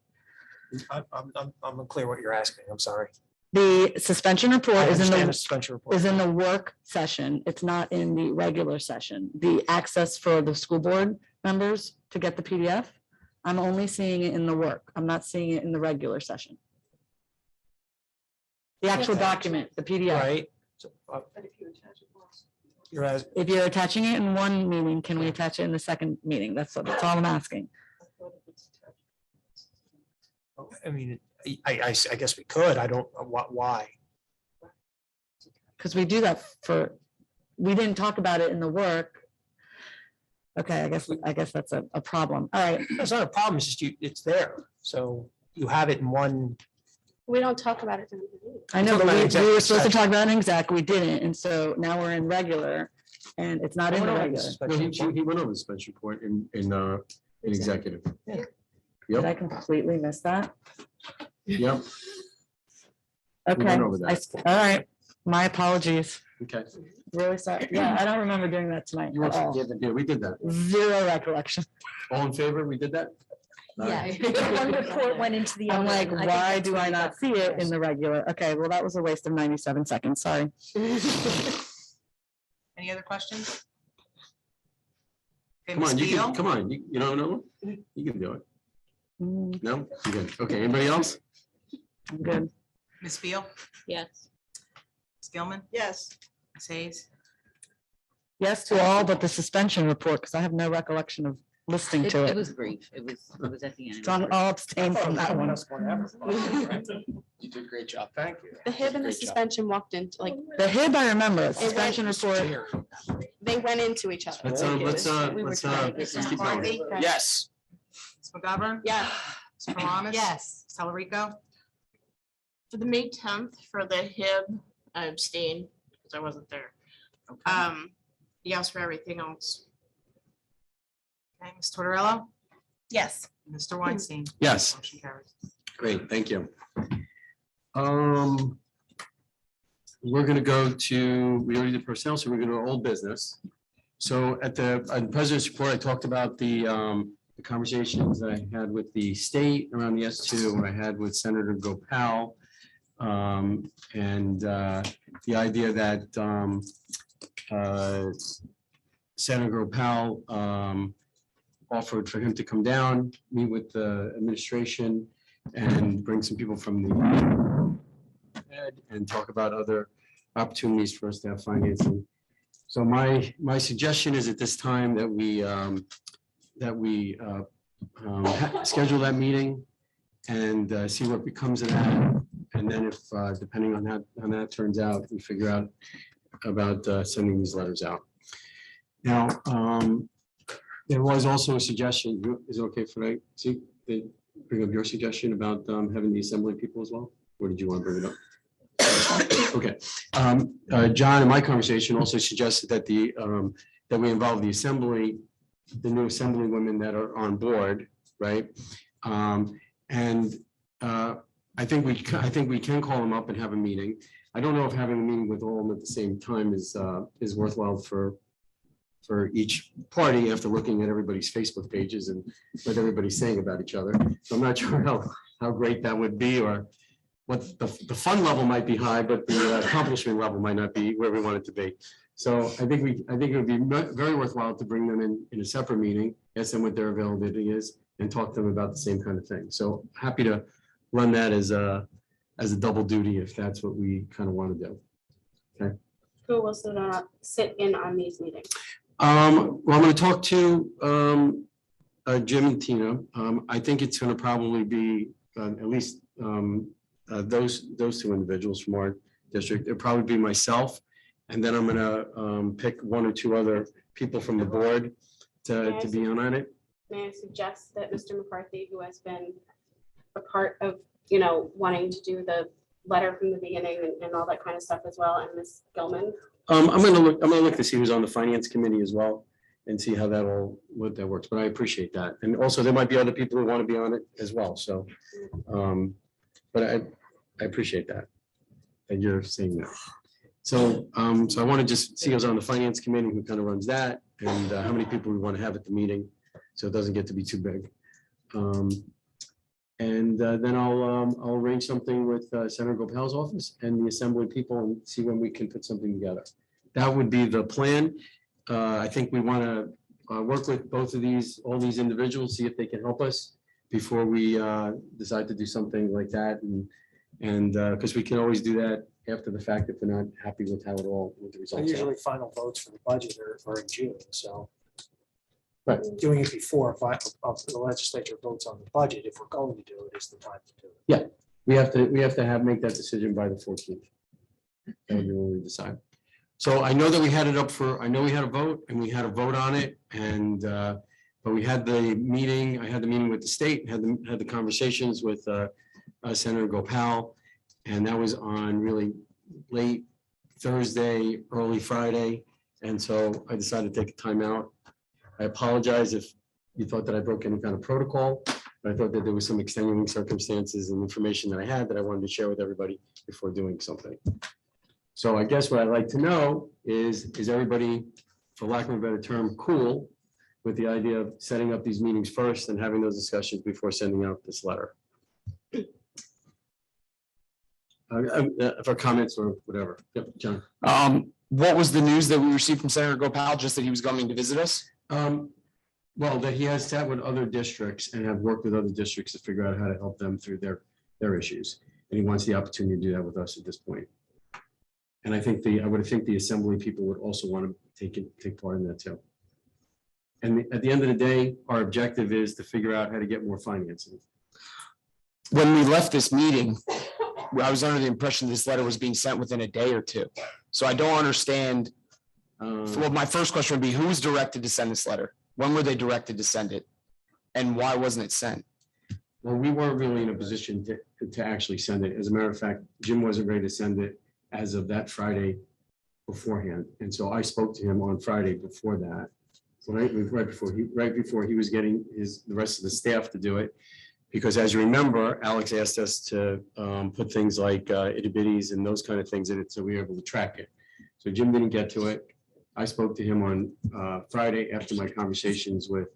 I'm unclear what you're asking. I'm sorry. The suspension I report is in understand the the, suspension report. is in the work session. It's not in the regular session. The access for the school board members to get the PDF, I'm only seeing it in the work. I'm not seeing it in the regular session. The actual document, the PDF. Right. So, You're asking. If you're attaching it in one meeting, can we attach it in the second meeting? That's all I'm asking. I mean, I guess we could. I don't, why? Because we do that for, we didn't talk about it in the work. Okay, I guess that's a problem. All right. It's not a problem. It's just it's there. So you have it in one. We don't talk about it. in the meeting. I know, Talk but about we were executive supposed to session. talk about an exec, we didn't, and so now we're in regular, and it's not in the regular. No, he went over the suspension report in executive. Did Yep, I completely miss that? yep, Okay, went over that. all right, my apologies, okay. really sorry. Yeah, I don't remember doing that tonight You were at all. forgiven. Yeah, we did that. Zero recollection. All in favor? We did that? All right. One report went into the. I'm other, like, and think why that's do what I we not got. see it in the regular? Okay, well, that was a waste of 97 seconds, sorry. Any other questions? Okay, Come on, Ms. you Beal? can, come on, you don't know? You can do it. Mm, No? You good? Okay, anybody else? I'm good. Ms. Beal? Yes. Ms. Gilman? Yes. Ms. Hayes? Yes to all but the suspension report, because I have no recollection of listening to It it. was brief. It was at the end. So I'll abstain from that one. You did a great job. Thank you. The HIB and the Great job. suspension walked into, like, The HIB, I remember, went- suspension report. they went into each other. Let's keep McCarthy? going. Yes. Ms. McGovern? Yeah. Ms. Paramus? Yes. Ms. Telerico? For the May 10th for the HIB, I abstained because I wasn't there. Yes for everything else. Okay, Ms. Tortorella? Yes. Mr. Weinstein? Yes. Motion carries. Great, thank you. We're gonna go to, we already did personnel, so we're gonna go to old business. So at the President's report, I talked about the conversations that I had with the state around the S2, what I had with Senator Gopal. And the idea that Senator Gopal offered for him to come down, meet with the administration and bring some people from the Fed and talk about other opportunities for us to have financing. So my suggestion is at this time that we schedule that meeting and see what becomes of that. And then if, depending on how that turns out, we figure out about sending these letters out. Now, there was also a suggestion, is it okay for I see, bring up your suggestion about having the assembly people as well? Or did you want to bring it up? Okay, John, in my conversation also suggested that that we involve the assembly, the new assembly women that are on board, right? And I think we can call them up and have a meeting. I don't know if having a meeting with all of them at the same time is worthwhile for each party after looking at everybody's Facebook pages and what everybody's saying about each other. So I'm not sure how great that would be, or what the fun level might be high, but the accomplishment level might not be where we want it to be. So I think it would be very worthwhile to bring them in a separate meeting, ask them what their availability is, and talk to them about the same kind of thing. So happy to run that as a double duty if that's what we kind of want to do. Who will sit in on these meetings? Well, I'm going to talk to Jim and Tina. I think it's going to probably be at least those two individuals from our district. It'll probably be myself. And then I'm going to pick one or two other people from the board to be on it. May I suggest that Mr. McCarthy, who has been a part of, wanting to do the letter from the beginning and all that kind of stuff as well, and Ms. Gilman? I'm going to look to see who's on the finance committee as well and see how what that works. But I appreciate that. And also there might be other people who want to be on it as well. So, but I appreciate that you're saying that. So, so I want to just see who's on the finance committee, who kind of runs that, and how many people we want to have at the meeting, so it doesn't get to be too big. And then I'll arrange something with Senator Gopal's office and the assembly people and see when we can put something together. That would be the plan. I think we want to work with both of all these individuals, see if they can help us before we decide to do something like that. And because we can always do that after the fact if we're not happy with how with the results. Usually final votes for the budget are in June, so. Right. Doing it before the legislature votes on the budget, if we're going to do it, is the time to do it. Yeah, we have to make that decision by the 14th. That would be when we decide. So I know that we had it up I know we had a vote and we had a vote on it, and but we had the meeting. I had the meeting with the state, had the conversations with Senator Gopal, and that was on really late Thursday, early Friday, and so I decided to take a time out. I apologize if you thought that I broke any kind of protocol, but I thought that there was some extenuating circumstances and information that I had that I wanted to share with everybody before doing something. So I guess what I'd like to know is everybody, for lack of a better term, cool with the idea of setting up these meetings first and having those discussions before sending out this letter? For comments or whatever. Yep, John. What was the news that we received from Senator Gopal? Just that he was coming to visit us? Well, that he has sat with other districts and have worked with other districts to figure out how to help them through their issues. And he wants the opportunity to do that with us at this point. And I think I would think the assembly people would also want to take part in that too. And at the end of the day, our objective is to figure out how to get more financing. When we left this meeting, I was under the impression this letter was being sent within a day or two. So I don't understand. Well, my first question would be, who was directed to send this letter? When were they directed to send it? And why wasn't it sent? Well, we weren't really in a position to actually send it. As a matter of fact, Jim wasn't ready to send it as of that Friday beforehand. And so I spoke to him on Friday before that. So right before he was getting the rest of the staff to do it. Because as you remember, Alex asked us to put things like itty bitties and those kind of things in it, so we were able to track it. So Jim didn't get to it. I spoke to him on Friday after my conversations with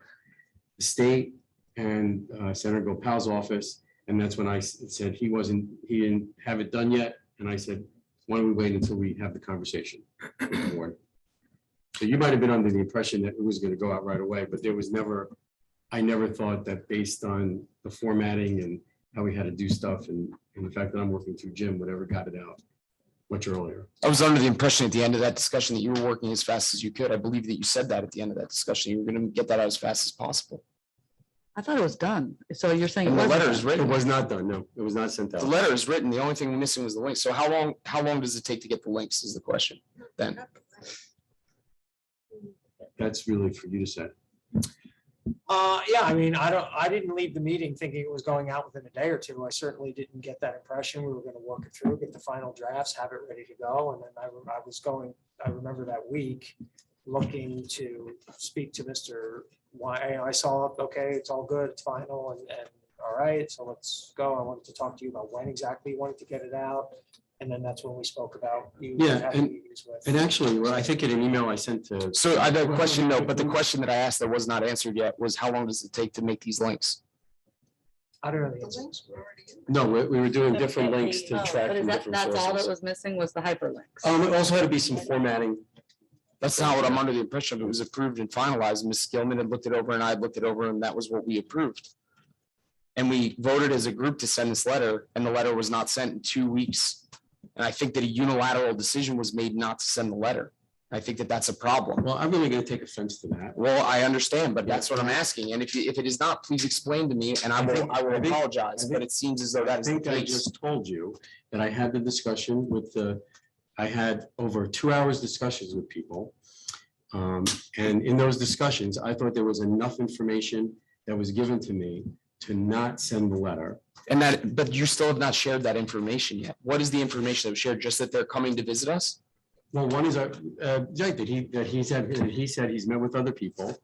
the state and Senator Gopal's office. And that's when I said he didn't have it done yet. And I said, why don't we wait until we have the conversation with the board? So you might have been under the impression that it was going to go out right away, but I never thought that based on the formatting and how we had to do stuff and the fact that I'm working through Jim, whatever got it out much earlier. I was under the impression at the end of that discussion that you were working as fast as you could. I believe that you said that at the end of that discussion. You were going to get that out as fast as possible. I thought it was done. So you're saying. And the letter is It written. was not done. No, it was not sent out. The letter is written. The only thing missing was the link. So how long does it take to get the links is the question then? That's really for you to say. Yeah, I mean, I didn't leave the meeting thinking it was going out within a day or two. I certainly didn't get that impression. We were going to work it through, get the final drafts, have it ready to go. And then I remember that week looking to speak to Mr. Y. I saw, okay, it's all good, it's final and all right, so let's go. I wanted to talk to you about when exactly you wanted to get it out. And then that's when we spoke about you. Yeah, having meetings with. And actually, well, I think in an email I sent to. So I have a question, no, but the question that I asked that was not answered yet was how long does it take to make these links? I don't know the answer. No, we were doing different links to track. But from is different that's all that sources. was missing was the hyperlinks? It also had to be some formatting That's not what I'm under the impression of. It was approved and finalized. Ms. Gilman had looked it over and I had looked it over and that was what we approved. And we voted as a group to send this letter and the letter was not sent in 2 weeks. And I think that a unilateral decision was made not to send the letter. I think that that's a problem. Well, I'm really gonna take offense to that. Well, I understand, but that's what I'm asking. And if it is not, please explain to me and I will apologize, but it seems as though that I is the think I case. just told you that I had the discussion with I had over 2 hours discussions with people. And in those discussions, I thought there was enough information that was given to me to not send the letter. And but you still have not shared that information yet. What is the information that was shared? Just that they're coming to visit us? Well, one is, Jake, he said he's met with other people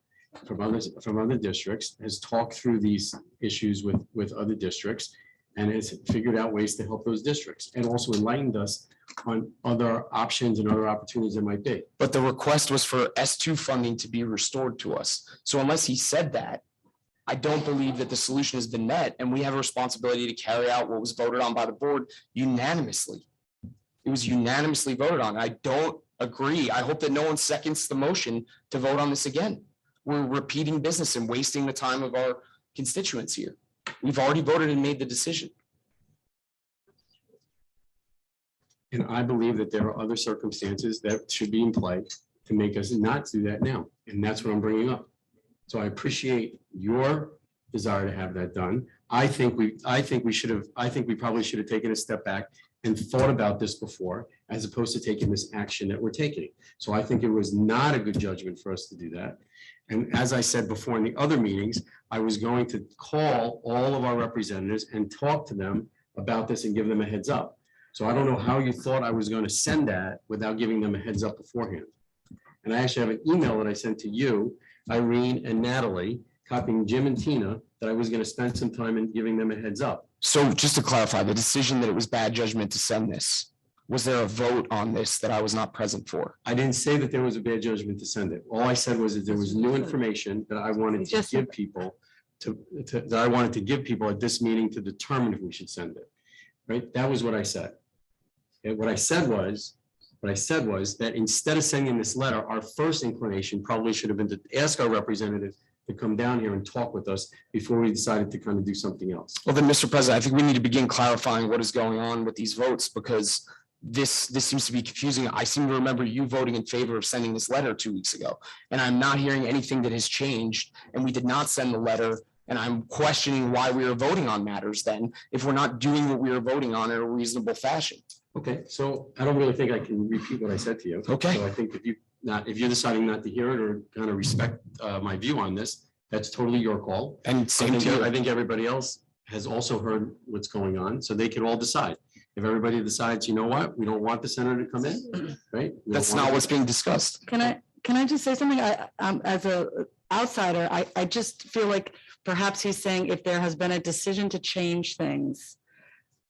from other districts, has talked through these issues with other districts and has figured out ways to help those districts and also enlightened us on other options and other opportunities that might be. But the request was for S2 funding to be restored to us. So unless he said that, I don't believe that the solution has been met and we have a responsibility to carry out what was voted on by the board unanimously. It was unanimously voted on. I don't agree. I hope that no one seconds the motion to vote on this again. We're repeating business and wasting the time of our constituents here. We've already voted and made the decision. And I believe that there are other circumstances that should be in play to make us not do that now. And that's what I'm bringing up. So I appreciate your desire to have that done. I think we probably should have taken a step back and thought about this before, as opposed to taking this action that we're taking. So I think it was not a good judgment for us to do that. And as I said before in the other meetings, I was going to call all of our representatives and talk to them about this and give them a heads up. So I don't know how you thought I was going to send that without giving them a heads up beforehand. And I actually have an email that I sent to you, Irene and Natalie, copying Jim and Tina, that I was going to spend some time in giving them a heads up. So just to clarify, the decision that it was bad judgment to send this, was there a vote on this that I was not present for? I didn't say that there was a bad judgment to send it. All I said was that there was new information that I wanted to give people that I wanted to give people at this meeting to determine if we should send it. Right? That was what I said. And what I said was that instead of sending this letter, our first inclination probably should have been to ask our representative to come down here and talk with us before we decided to kind of do something else. Well, then, Mr. President, I think we need to begin clarifying what is going on with these votes because this seems to be confusing. I seem to remember you voting in favor of sending this letter 2 weeks ago, and I'm not hearing anything that has changed, and we did not send the letter, and I'm questioning why we are voting on matters then, if we're not doing what we are voting on in a reasonable fashion. Okay, so I don't really think I can repeat what I said to you. Okay. So I think if you're deciding not to hear it or kind of respect my view on this, that's totally your call. And same to you. I think everybody else has also heard what's going on, so they can all decide. If everybody decides, you know what, we don't want the senator to come in, right? We don't That's want not it. what's being discussed. Can I just say something? As a outsider, I just feel like perhaps he's saying if there has been a decision to change things,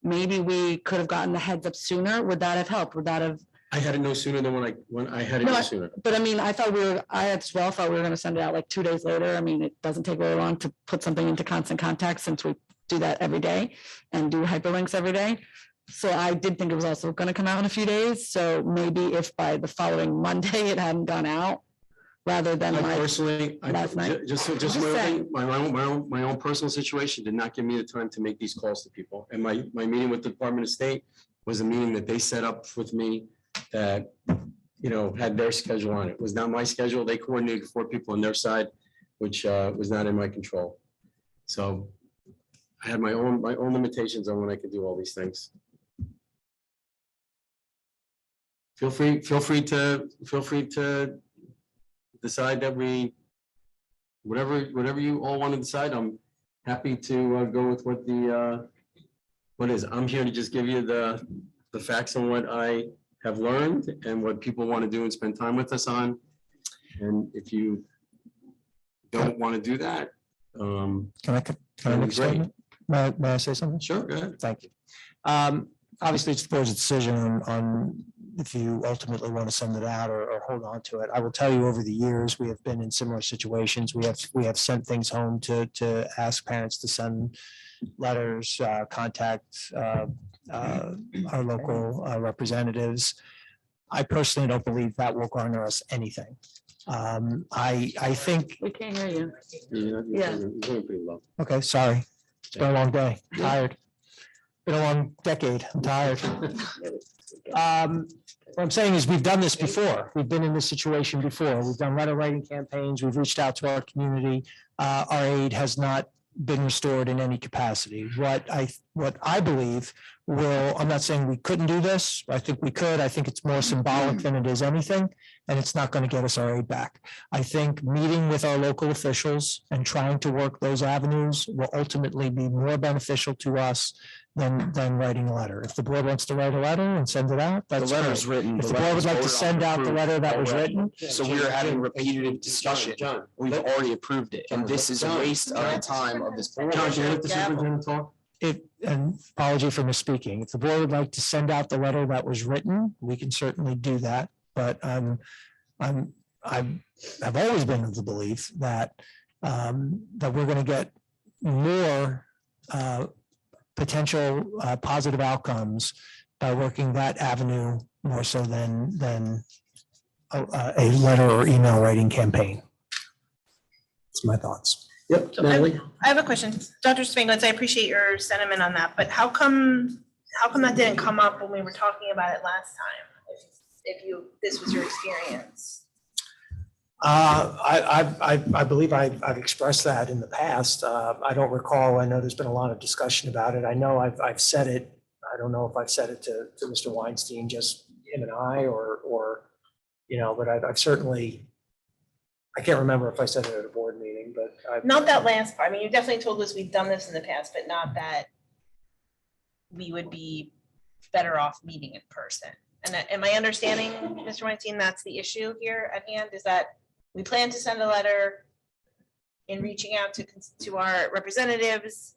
maybe we could have gotten the heads up sooner. Would that have helped? Would that have? I had it no sooner than when I had it no sooner. But I mean, I as well thought we were going to send it out like 2 days later. I mean, it doesn't take very long to put something into constant contact since we do that every day and do hyperlinks every day. So I did think it was also going to come out in a few days. So maybe if by the following Monday it hadn't gone out, rather than like Personally, last night. just my own personal situation did not give me the time to make these calls to people. And my meeting with the Department of State was a meeting that they set up with me that, had their schedule on it. It was not my schedule. They coordinated 4 people on their side, which was not in my control. So I had my own limitations on when I could do all these things. Feel free to decide that whatever you all want to decide. I'm happy to go with what is. I'm here to just give you the facts on what I have learned and what people want to do and spend time with us on. And if you don't want to do that, Can I make a great. statement? May I say something? Sure, go ahead. Thank you. Obviously, it's the board's decision on if you ultimately want to send it out or hold on to it. I will tell you, over the years, we have been in similar situations. We have sent things home to ask parents to send letters, contact our local representatives. I personally don't believe that will garner us anything. I think, We can't hear you. Yeah. Yeah. It's going pretty low. okay, sorry. It's been a long day, tired. Been a long decade, I'm tired. What I'm saying is we've done this before. We've been in this situation before. We've done letter writing campaigns. We've reached out to our community. Our aid has not been restored in any capacity. What I believe will, I'm not saying we couldn't do this. I think we could. I think it's more symbolic than it is anything, and it's not going to get us our aid back. I think meeting with our local officials and trying to work those avenues will ultimately be more beneficial to us than writing a letter. If the board wants to write a letter and send it out, The that's letter's great. written. If the board would like to send out the letter that was written, So we are having repeated discussion. John, We've already approved it, and this is a waste of the time of this board. John, do you let the superintendent talk? and apology for misspeaking, if the board would like to send out the letter that was written, we can certainly do that. But I've always been of the belief that that we're going to get more potential positive outcomes by working that avenue more so than a letter or email writing campaign. That's my thoughts. Yep, Natalie? I have a question. Dr. Spanglitz, I appreciate your sentiment on that, but how come that didn't come up when we were talking about it last time? This was your experience? I believe I've expressed that in the past. I don't recall. I know there's been a lot of discussion about it. I know I've said it. I don't know if I've said it to Mr. Weinstein, just him and I, or, but I've certainly, I can't remember if I said it at a board meeting, but. Not that last part. I mean, you definitely told us we've done this in the past, but not that we would be better off meeting in person. And am I understanding, Mr. Weinstein, that's the issue here at hand, is that we plan to send a letter in reaching out to our representatives.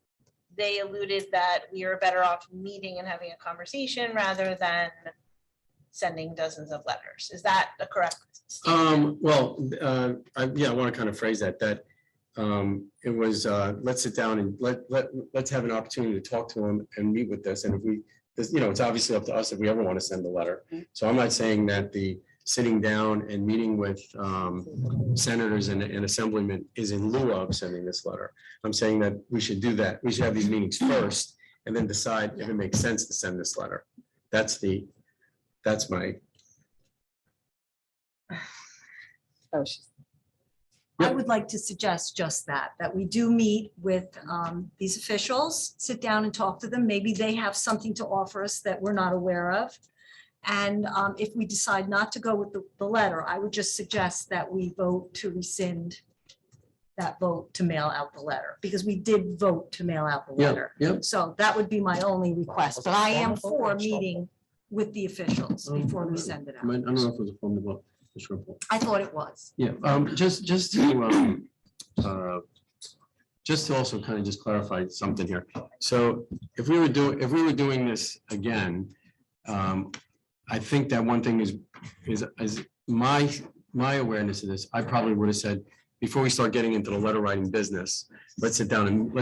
They alluded that we are better off meeting and having a conversation rather than sending dozens of letters. Is that a correct statement? I want to kind of phrase that it was, let's sit down and let's have an opportunity to talk to them and meet with us. And if we, it's obviously up to us if we ever want to send a letter. So I'm not saying that the sitting down and meeting with senators and assemblymen is in lieu of sending this letter. I'm saying that we should do that. We should have these meetings first and then decide if it makes sense to send this letter. That's my. I would like to suggest just that we do meet with these officials, sit down and talk to them. Maybe they have something to offer us that we're not aware of. And if we decide not to go with the letter, I would just suggest that we vote to rescind that vote to mail out the letter, because we did vote to mail out the letter. So that would be my only request, but I am for meeting with the officials before we send it I don't out. know if it was a formal vote. I thought it was. Yeah, just to also kind of just clarify something here. So if we were doing this again, I think that one thing is my awareness of this, I probably would have said, before we start getting into the letter writing business, let's sit down and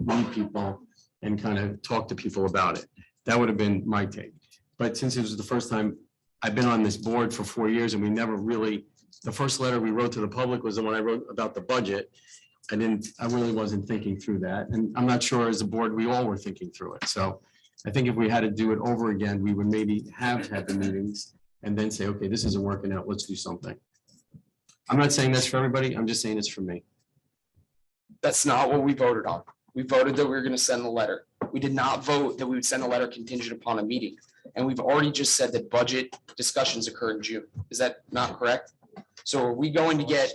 meet people and kind of talk to people about it. That would have been my take. But since it was the first time I've been on this board for 4 years and we never really, the first letter we wrote to the public was the one I wrote about the budget. I really wasn't thinking through that. And I'm not sure as a board, we all were thinking through it. So I think if we had to do it over again, we would maybe have had the meetings and then say, okay, this isn't working out, let's do something. I'm not saying that's for everybody. I'm just saying it's for me. That's not what we voted on. We voted that we were going to send the letter. We did not vote that we would send a letter contingent upon a meeting. And we've already just said that budget discussions occur in June. Is that not correct? So are we going to get,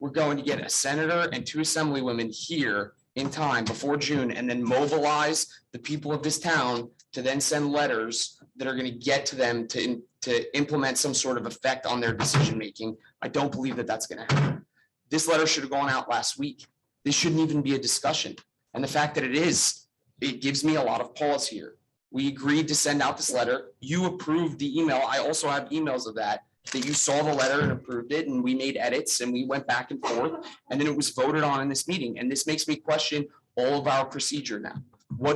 we're going to get a senator and 2 assemblywomen here in time before June and then mobilize the people of this town to then send letters that are going to get to them to implement some sort of effect on their decision-making. I don't believe that that's going to happen. This letter should have gone out last week. This shouldn't even be a discussion. And the fact that it gives me a lot of pause here. We agreed to send out this letter. You approved the email. I also have emails of that you saw the letter and approved it, and we made edits and we went back and forth, and then it was voted on in this meeting. And this makes me question all of our procedure now. How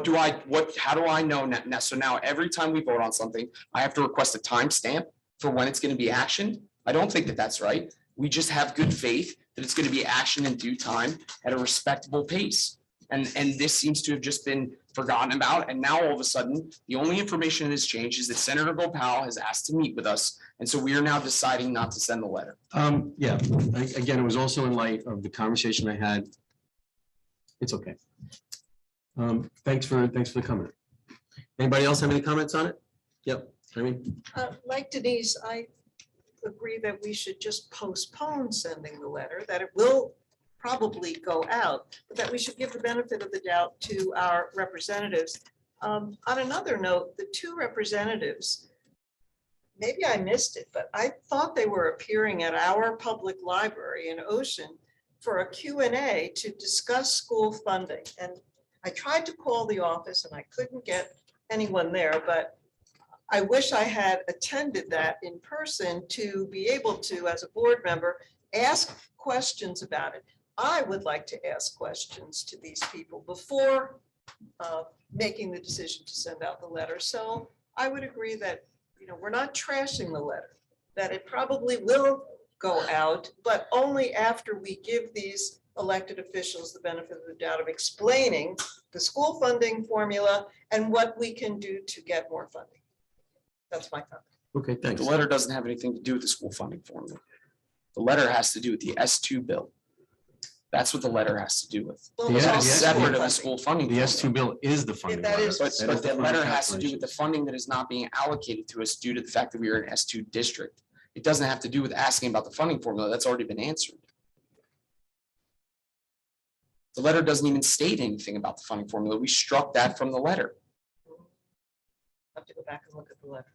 do I know now? So now every time we vote on something, I have to request a timestamp for when it's going to be actioned. I don't think that that's right. We just have good faith that it's going to be actioned in due time at a respectable pace. And this seems to have just been forgotten about. And now all of a sudden, the only information that has changed is that Senator Gopal has asked to meet with us. And so we are now deciding not to send the letter. Yeah, again, it was also in light of the conversation I had. It's okay. Thanks for the comment. Anybody else have any comments on it? Yep, I mean, Like Denise, I agree that we should just postpone sending the letter, that it will probably go out, but that we should give the benefit of the doubt to our representatives. On another note, the two representatives, maybe I missed it, but I thought they were appearing at our public library in Ocean for a Q&A to discuss school funding. And I tried to call the office and I couldn't get anyone there, but I wish I had attended that in person to be able to, as a board member, ask questions about it. I would like to ask questions to these people before making the decision to send out the letter. So I would agree that, we're not trashing the letter, that it probably will go out, but only after we give these elected officials the benefit of the doubt of explaining the school funding formula and what we can do to get more funding. That's my comment. okay, thanks. The letter doesn't have anything to do with the school funding formula. The letter has to do with the S2 bill. That's what the letter has to do with. Well, The it's S- all It's school separate of the funding. school funding. The S2 formula. bill is the funding. that letter. is- But That is the funding letter has to do with calculation. the funding that is not being allocated to us due to the fact that we are an S2 district. It doesn't have to do with asking about the funding formula. That's already been answered. The letter doesn't even state anything about the funding formula. We struck that from the letter. I have to go back and look at the letter.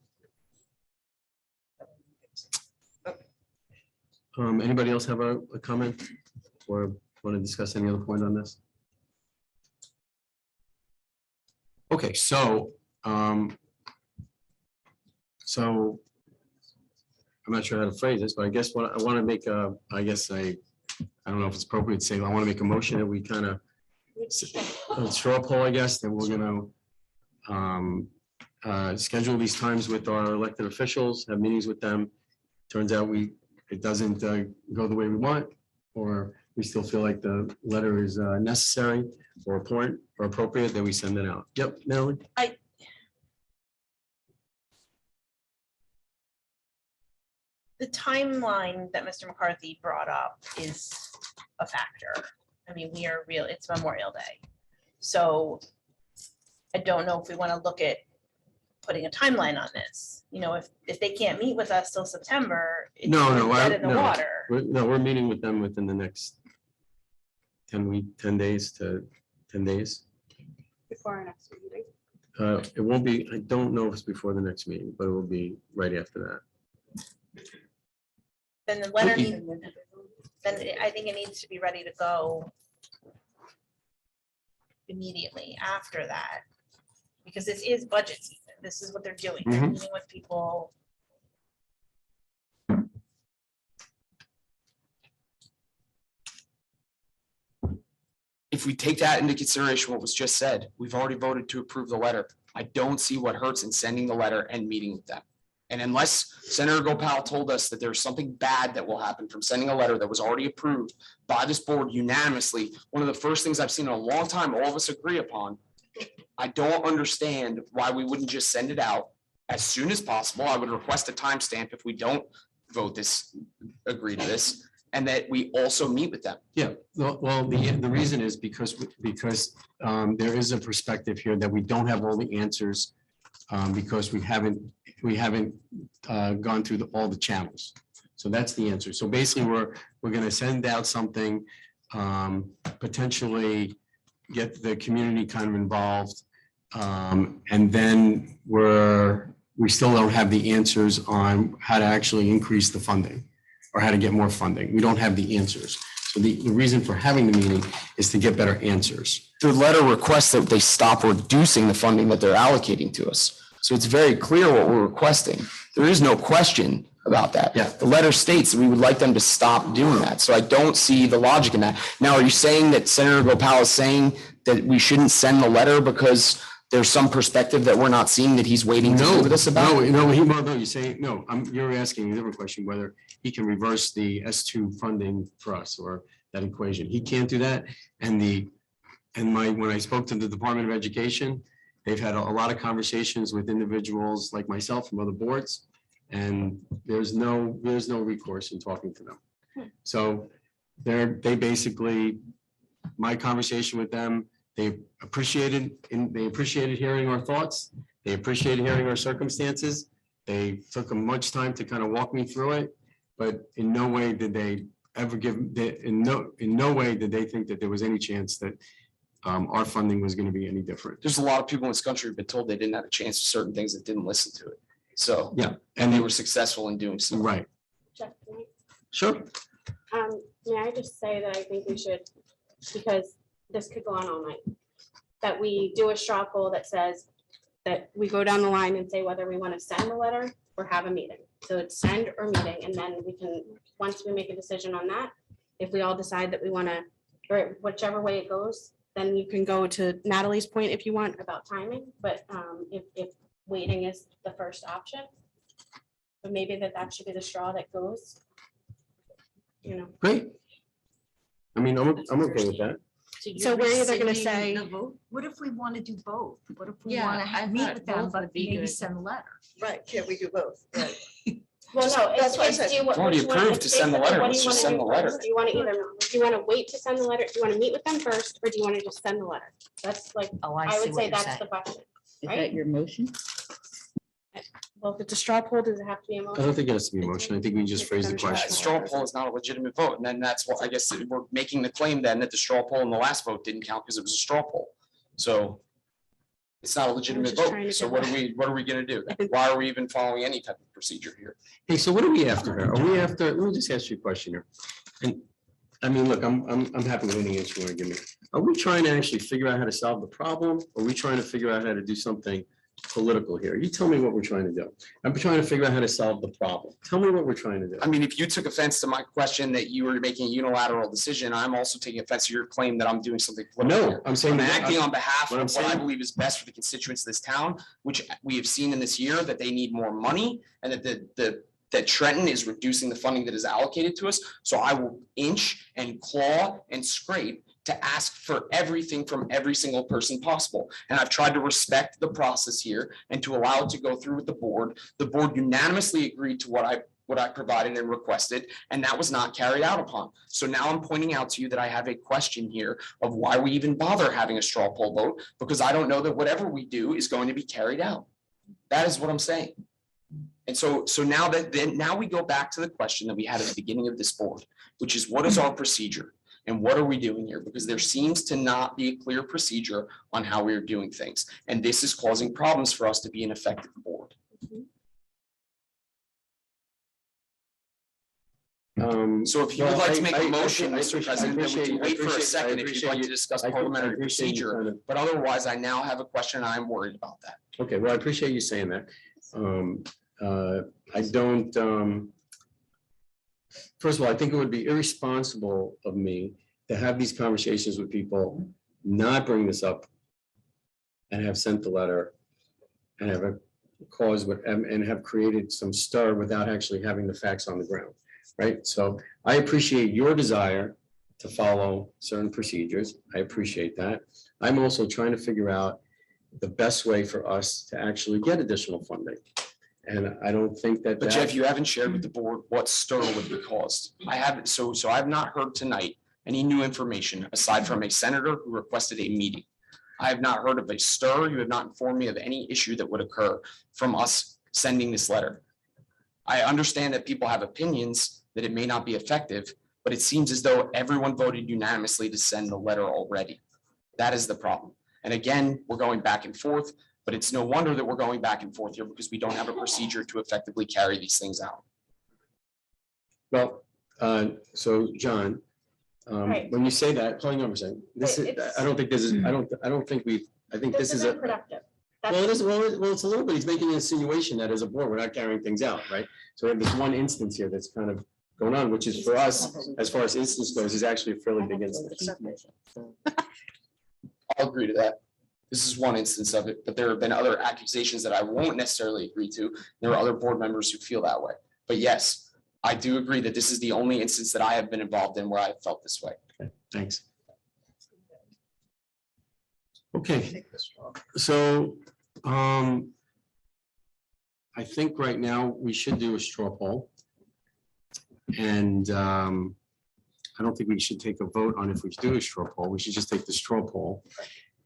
Anybody else have a comment or want to discuss any other point on this? Okay, so I'm not sure how to phrase this, but I guess what I want to make I don't know if it's appropriate to say, I want to make a motion that we kind of straw poll, I guess, that we're going to schedule these times with our elected officials, have meetings with them. Turns out it doesn't go the way we want, or we still feel like the letter is necessary or important or appropriate, that we send it out. Yep, Natalie? The timeline that Mr. McCarthy brought up is a factor. I mean, it's Memorial Day. So I don't know if we want to look at putting a timeline on this. If they can't meet with us till September, it's No, dead in the water. We're meeting with them within the next 10 days to 10 days. Before our next meeting. It won't be, I don't know if it's before the next meeting, but it will be right after that. Then the letter needs, then I think it needs to be ready to go immediately after that. Because this is budget season. This is what they're doing. They're Mhm. meeting with people. If we take that into consideration, what was just said, we've already voted to approve the letter. I don't see what hurts in sending the letter and meeting with them. And unless Senator Gopal told us that there's something bad that will happen from sending a letter that was already approved by this board unanimously, one of the first things I've seen in a long time, all of us agree upon. I don't understand why we wouldn't just send it out as soon as possible. I would request a timestamp if we don't vote this, agree to this, and that we also meet with them. Yeah, well, the reason is because there is a perspective here that we don't have all the answers because we haven't gone through all the channels. So that's the answer. So basically, we're going to send out something, potentially get the community kind of involved. And then we still don't have the answers on how to actually increase the funding or how to get more funding. We don't have the answers. So the reason for having the meeting is to get better answers. The letter requests that they stop reducing the funding that they're allocating to us. So it's very clear what we're requesting. There is no question about that. Yeah. The letter states that we would like them to stop doing that. So I don't see the logic in that. Now, are you saying that Senator Gopal is saying that we shouldn't send the letter because there's some perspective that we're not seeing that he's waiting to meet with us about? No, you're saying, no, you're asking a different question, whether he can reverse the S2 funding for us or that equation. He can't do that. When I spoke to the Department of Education, they've had a lot of conversations with individuals like myself from other boards. And there's no recourse in talking to them. So they basically, my conversation with them, they appreciated hearing our thoughts. They appreciated hearing our circumstances. They took much time to kind of walk me through it, but in no way did they ever in no way did they think that there was any chance that our funding was going to be any different. There's a lot of people in this country who've been told they didn't have a chance to certain things that didn't listen to it. So, yeah, and they were successful in doing so. Right. Jeff, can Sure. may I just say that I think we should, because this could go on all night, that we do a straw poll that says that we go down the line and say whether we want to send the letter or have a meeting. So it's send or meeting, and then we can, once we make a decision on that, if we all decide that we want to, or whichever way it goes, then you can go to Natalie's point if you want about timing, but if waiting is the first option, but maybe that should be the straw that goes, you know. Great. I mean, I'm okay with that. So we're either gonna say. What if we want to do both? What if we Yeah, want I to meet thought with them, both but would be maybe good. send a letter? Right, can't we do both? Right. Well, no, That's why I said- do what. It's already which one- approved to send the basically, letter. what do Let's you just wanna send do the letter. first? Do you want to do you want to wait to send the letter? Do you want to meet with them first, or do you want to just send the letter? That's like, Oh, I see would what say you're that's saying. the question. Is Right? that your motion? Well, if it's a straw poll, does it have to be a I motion? don't think it has to be a motion. I think we just phrase the A question. straw poll is not a legitimate vote, and then that's what, I guess, we're making the claim then that the straw poll in the last vote didn't count because it was a straw poll. So it's not a legitimate just trying vote. to So get what are we gonna do? Why are we even following any type of procedure here? Hey, so what are we after here? Are we after, let me just ask you a question here. And I mean, look, I'm happy with any answer you want to give me. Are we trying to actually figure out how to solve the problem? Or are we trying to figure out how to do something political here? You tell me what we're trying to do. I'm trying to figure out how to solve the problem. Tell me what we're trying to do. I mean, if you took offense to my question that you were making a unilateral decision, I'm also taking offense to your claim that I'm doing something political. No, here. I'm saying I'm that- acting on behalf what I'm of what I saying- believe is best for the constituents of this town, which we have seen in this year that they need more money and that Trenton is reducing the funding that is allocated to us. So I will inch and claw and scrape to ask for everything from every single person possible. And I've tried to respect the process here and to allow it to go through with the board. The board unanimously agreed to what I provided and requested, and that was not carried out upon. So now I'm pointing out to you that I have a question here of why we even bother having a straw poll vote, because I don't know that whatever we do is going to be carried out. That is what I'm saying. And so now we go back to the question that we had at the beginning of this board, which is what is our procedure? And what are we doing here? Because there seems to not be a clear procedure on how we are doing things. And this is causing problems for us to be an effective board. So if you would like to make a motion, Mr. President, then we can wait for a second if you'd like to discuss parliamentary procedure. But otherwise, I now have a question. and I'm worried about that. Okay, well, I appreciate you saying that. I don't, first of all, I think it would be irresponsible of me to have these conversations with people, not bring this up and have sent the letter and have a cause and have created some stir without actually having the facts on the ground, right? So I appreciate your desire to follow certain procedures. I appreciate that. I'm also trying to figure out the best way for us to actually get additional funding. And I don't think that. But Jeff, you haven't shared with the board what stir would be caused. I haven't, so I've not heard tonight any new information aside from a senator who requested a meeting. I have not heard of a stir. You have not informed me of any issue that would occur from us sending this letter. I understand that people have opinions that it may not be effective, but it seems as though everyone voted unanimously to send the letter already. That is the problem. And again, we're going back and forth. But it's no wonder that we're going back and forth here because we don't have a procedure to effectively carry these things out. Well, so John, Right. when you say that, hold on a second. This is, I don't think this is, I don't think I think this is a. Productive. Well, it is, well, it's a little bit, he's making an insinuation that as a board, we're not carrying things out, right? So we have this one instance here that's kind of going on, which is for us, as far as instance goes, is actually a fairly big instance. I'll agree to that. This is one instance of it, but there have been other accusations that I won't necessarily agree to. There are other board members who feel that way. But yes, I do agree that this is the only instance that I have been involved in where I felt this way. Okay, thanks. Okay, so I think right now we should do a straw poll. And I don't think we should take a vote on if we should do a straw poll. We should just take the straw poll.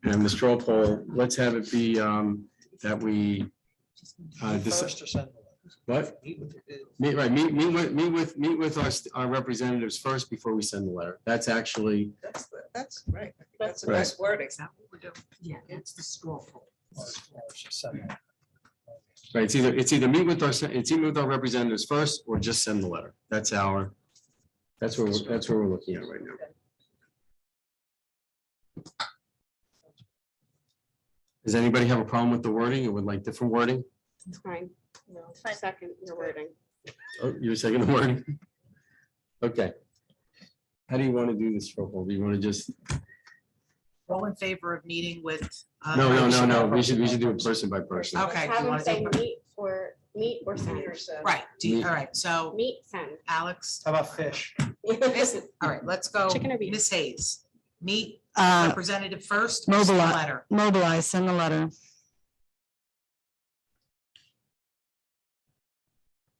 And the straw poll, let's have it be that we decide. What? Meet with our representatives first before we send the letter. That's actually, That's right. That's the Right. best wording. Yeah, it's the straw poll. right, it's either meet with our representatives first or just send the letter. That's where we're looking at right now. Does anybody have a problem with the wording or would like different wording? It's fine. No, second, your wording. Oh, you're second the wording? Okay. How do you want to do this, Roll? Do you want to just, All in favor of meeting with? no, we should do it person by person. Okay. do Have you them wanna say do- meet or send. Right, all right, so Meet, send. Alex, How about fish? all right, let's go. Chicken or beef? Ms. Hayes, meet Uh, representative first. or send mobilize, Letter. mobilize, send the letter.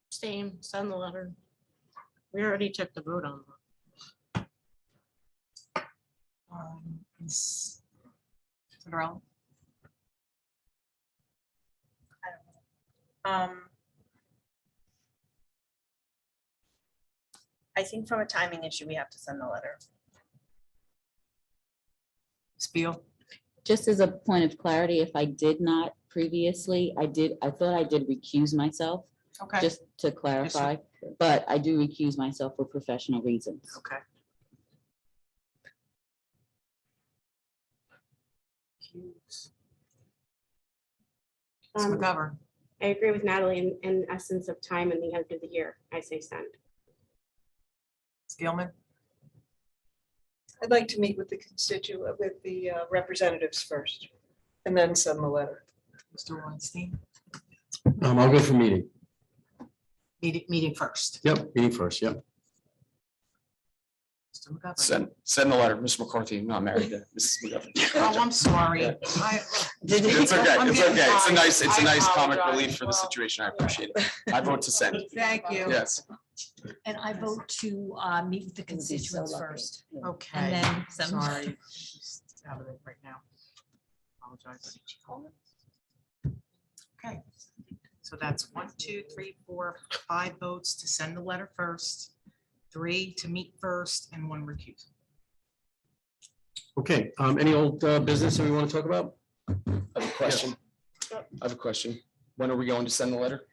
Same, send the letter. We already took the vote on that. Ms. Federell? I think from a timing issue, we have to send the letter. Spiel? Just as a point of clarity, if I did not previously, I thought I did recuse myself, Okay, just to clarify, but I do recuse myself for professional reasons. okay. Ms. McGovern, I agree with Natalie in essence of time and the end of the year. I say send. Ms. Gilman, I'd like to meet with the representatives first and then send the letter. Mr. Weinstein, I'll go for meeting. meeting first. Yep, meeting first, yep. Mr. McGovern. Send the letter, Mr. McCarthy, I'm not married to Mrs. McGovern. Oh, I'm sorry. It's okay, it's okay. I'm It's getting a nice, tired. it's a I nice comic apologize. relief for the situation. I appreciate it. I vote to send. Thank you. Yes. And I vote to meet with the constituents first. Okay. And then some. Sorry. She's out of it right now. Apologize. Okay. So that's 1, 2, 3, 4, 5 votes to send the letter first, 3 to meet first, and 1 recuse. Okay, any old business that we want to talk about? I have a question. I have a question. When are we going to send the letter?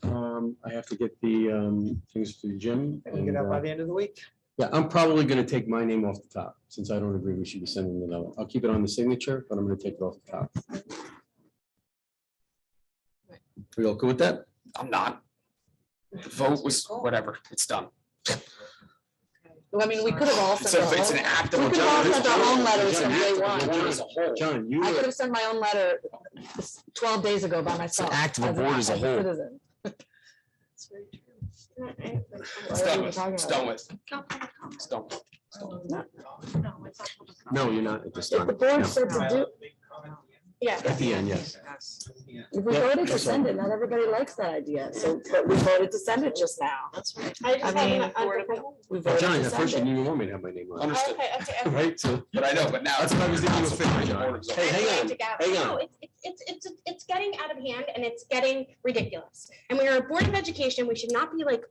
I have to get the things to Jim. We'll get out by the end of the week. Yeah, I'm probably gonna take my name off the top, since I don't agree we should be sending it out. I'll keep it on the signature, but I'm gonna take it off the top. We all good with that? I'm not. The vote was whatever. It's done. I mean, we could have all It's sent our an own. act of. We could have all sent our own letters from day one. As a whole. John, you I could were, have sent my own letter 12 days ago by myself. act of a board as a whole. citizen. It's done with. It's done with. It's done with. no, you're not at this If time. the board No. said to do, Yeah. At the end, yes. if we Yeah, voted to that's send all. it, not everybody likes that idea. So, but we voted to send it just now. I just I have mean, an under- We But voted John, to at first you send it. didn't even want me to have my name on it, Understood. Okay. right? So, But I know, but now. That's what I was thinking of figuring, John. Hey, hang on, hang No, on. it's getting out of hand and it's getting ridiculous. And we are a board of education. We should not be like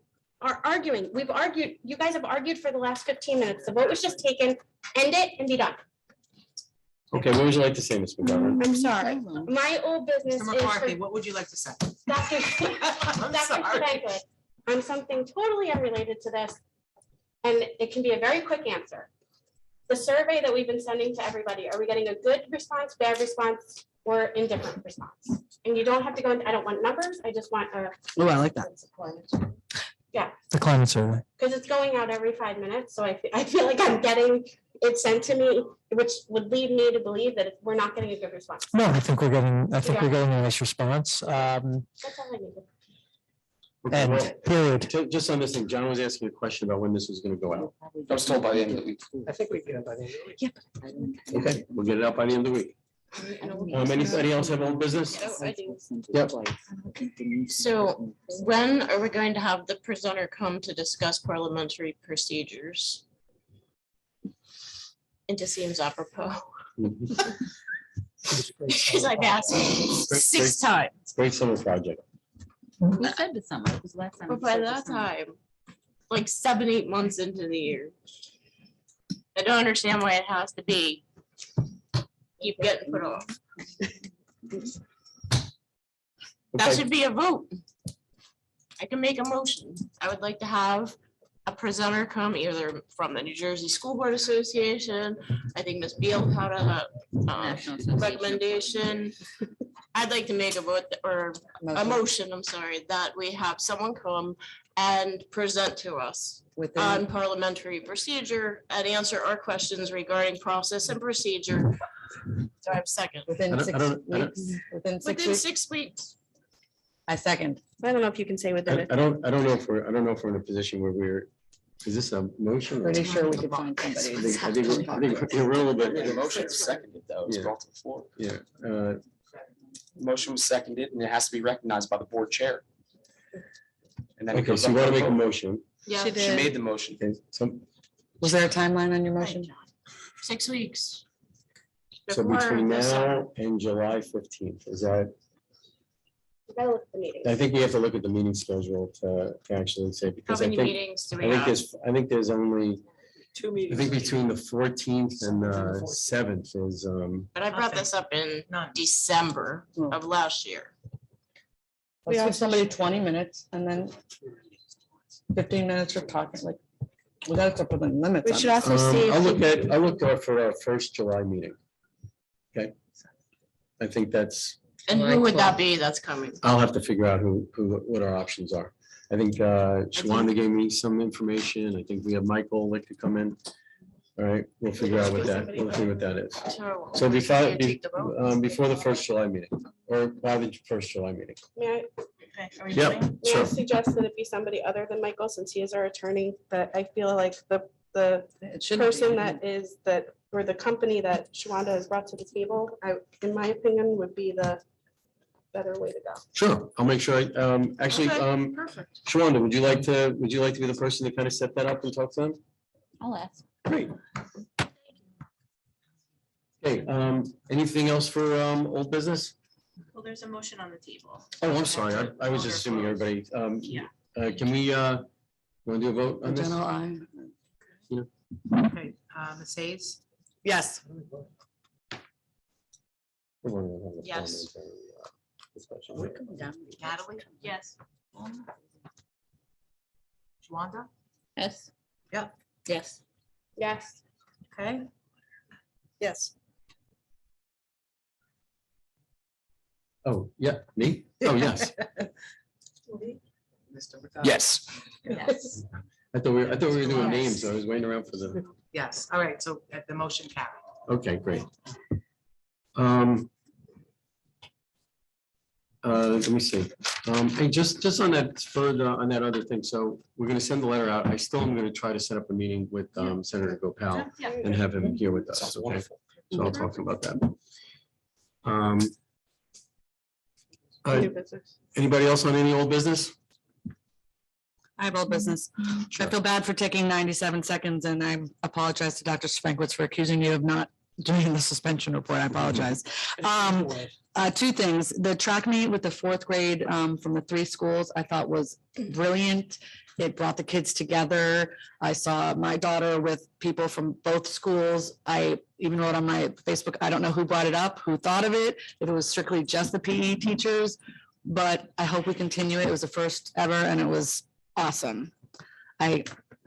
arguing. We've argued, you guys have argued for the last 15 minutes. The vote was just taken, end it and be done. Okay, what would you like to say, Ms. McGovern? I'm sorry. My old business Mr. is McCarthy, for what would you like to say? Dr. I'm Dr. sorry. Stabenkovic on something totally unrelated to this. And it can be a very quick answer. The survey that we've been sending to everybody, are we getting a good response, bad response, or indifferent response? And you don't have to go into, I don't want numbers, I just want a, Oh, I like that. yeah, The climate survey. because it's going out every 5 minutes, so I feel like I'm getting it's sent to me, which would lead me to believe that we're not getting a good response. No, I think we're getting a nice response. That's all I needed. Okay, And well, period. Just on this thing, John was asking a question about when this was gonna go out. I was told by the end of the week. I think we get it by the end of the week. Okay, we'll get it out by the end of the week. Anybody else have old business? Oh, I do. Yep. So when are we going to have the presenter come to discuss parliamentary procedures? It just seems apropos, because I've asked six times, Great summer project. We said the summer, it was last time. but by that time, like 7, 8 months into the year. I don't understand why it has to be. Keep getting put off. That Okay. should be a vote. I can make a motion. I would like to have a presenter come either from the New Jersey School Board Association. I think Ms. Beal had a National Association. recommendation. I'd like to make a vote or a motion, I'm sorry, that we have someone come and present to us on parliamentary procedure and answer our questions regarding process and procedure. So I have second. Within I don't- 6 I don't- I don't- weeks, within 6 Within weeks, 6 weeks. I second. I don't know if you can say within I don't know if we're in a position where is this a motion? or- Pretty sure we could find I somebody. think we're a little bit. The motion was seconded, though. It was Yeah. brought to the floor. Yeah, Motion was seconded and it has to be recognized by the board chair. And then it okay, goes so up you for want a to make a vote. motion? Yeah, She made the motion. Okay, Was there a timeline on your motion? 6 weeks. so Before between the summer. now and July 15th, is that, We gotta look at the meetings. I think we have to look at the meeting schedule to actually say, How because I many think, meetings do I we think have? there's only, 2 I meetings. think between the 14th and the 7th is, But I brought this up in December of last year. Let's give somebody 20 minutes and then 15 minutes for talking, like, we gotta start putting limits. We on should this. also see. I'll look for our first July meeting. Okay? I think that's, And who would that be that's coming? I'll have to figure out what our options are. I think Shawanda gave me some information. I think we have Michael like to come in. All right, we'll figure out what that is. So before the first July meeting, or by the first July meeting. May Yep, I sure. suggest that it be somebody other than Michael, since he is our attorney, that I feel like the It shouldn't be. person or the company that Shawanda has brought to the table, in my opinion, would be the better way to go. Sure, I'll make sure actually, Perfect. Shawanda, would you like to be the person to kind of set that up and talk to them? I'll ask. Great. Okay, anything else for old business? Well, there's a motion on the table. Oh, I'm sorry, I was just assuming everybody, Yeah. can we, want to do a vote on this? General, I. Okay, Ms. Hayes? Yes. Yes. Natalie? Yes. Shawanda? Yes. Yeah. Yes. Yes. Okay. Yes. Oh, yeah, me? Oh, yes. Yes. Yes. I thought we were doing names, so I was waiting around for the, Yes, all right, so the motion carried. okay, great. Let me see. Hey, just on that further, on that other thing, so we're gonna send the letter out. I still am gonna try to set up a meeting with Senator Gopal Yeah. and have him here with us, Sounds okay? wonderful. So I'll talk about that. New business. Anybody else on any old business? I have old business. I feel bad for taking 97 seconds and I apologize to Dr. Spankwitz for accusing you of not doing the suspension report. I apologize. Two things, the track meet with the 4th grade from the 3 schools, I thought was brilliant. It brought the kids together. I saw my daughter with people from both schools. I even wrote on my Facebook, I don't know who brought it up, who thought of it, if it was strictly just the PE teachers, but I hope we continue it. It was the first ever and it was awesome. I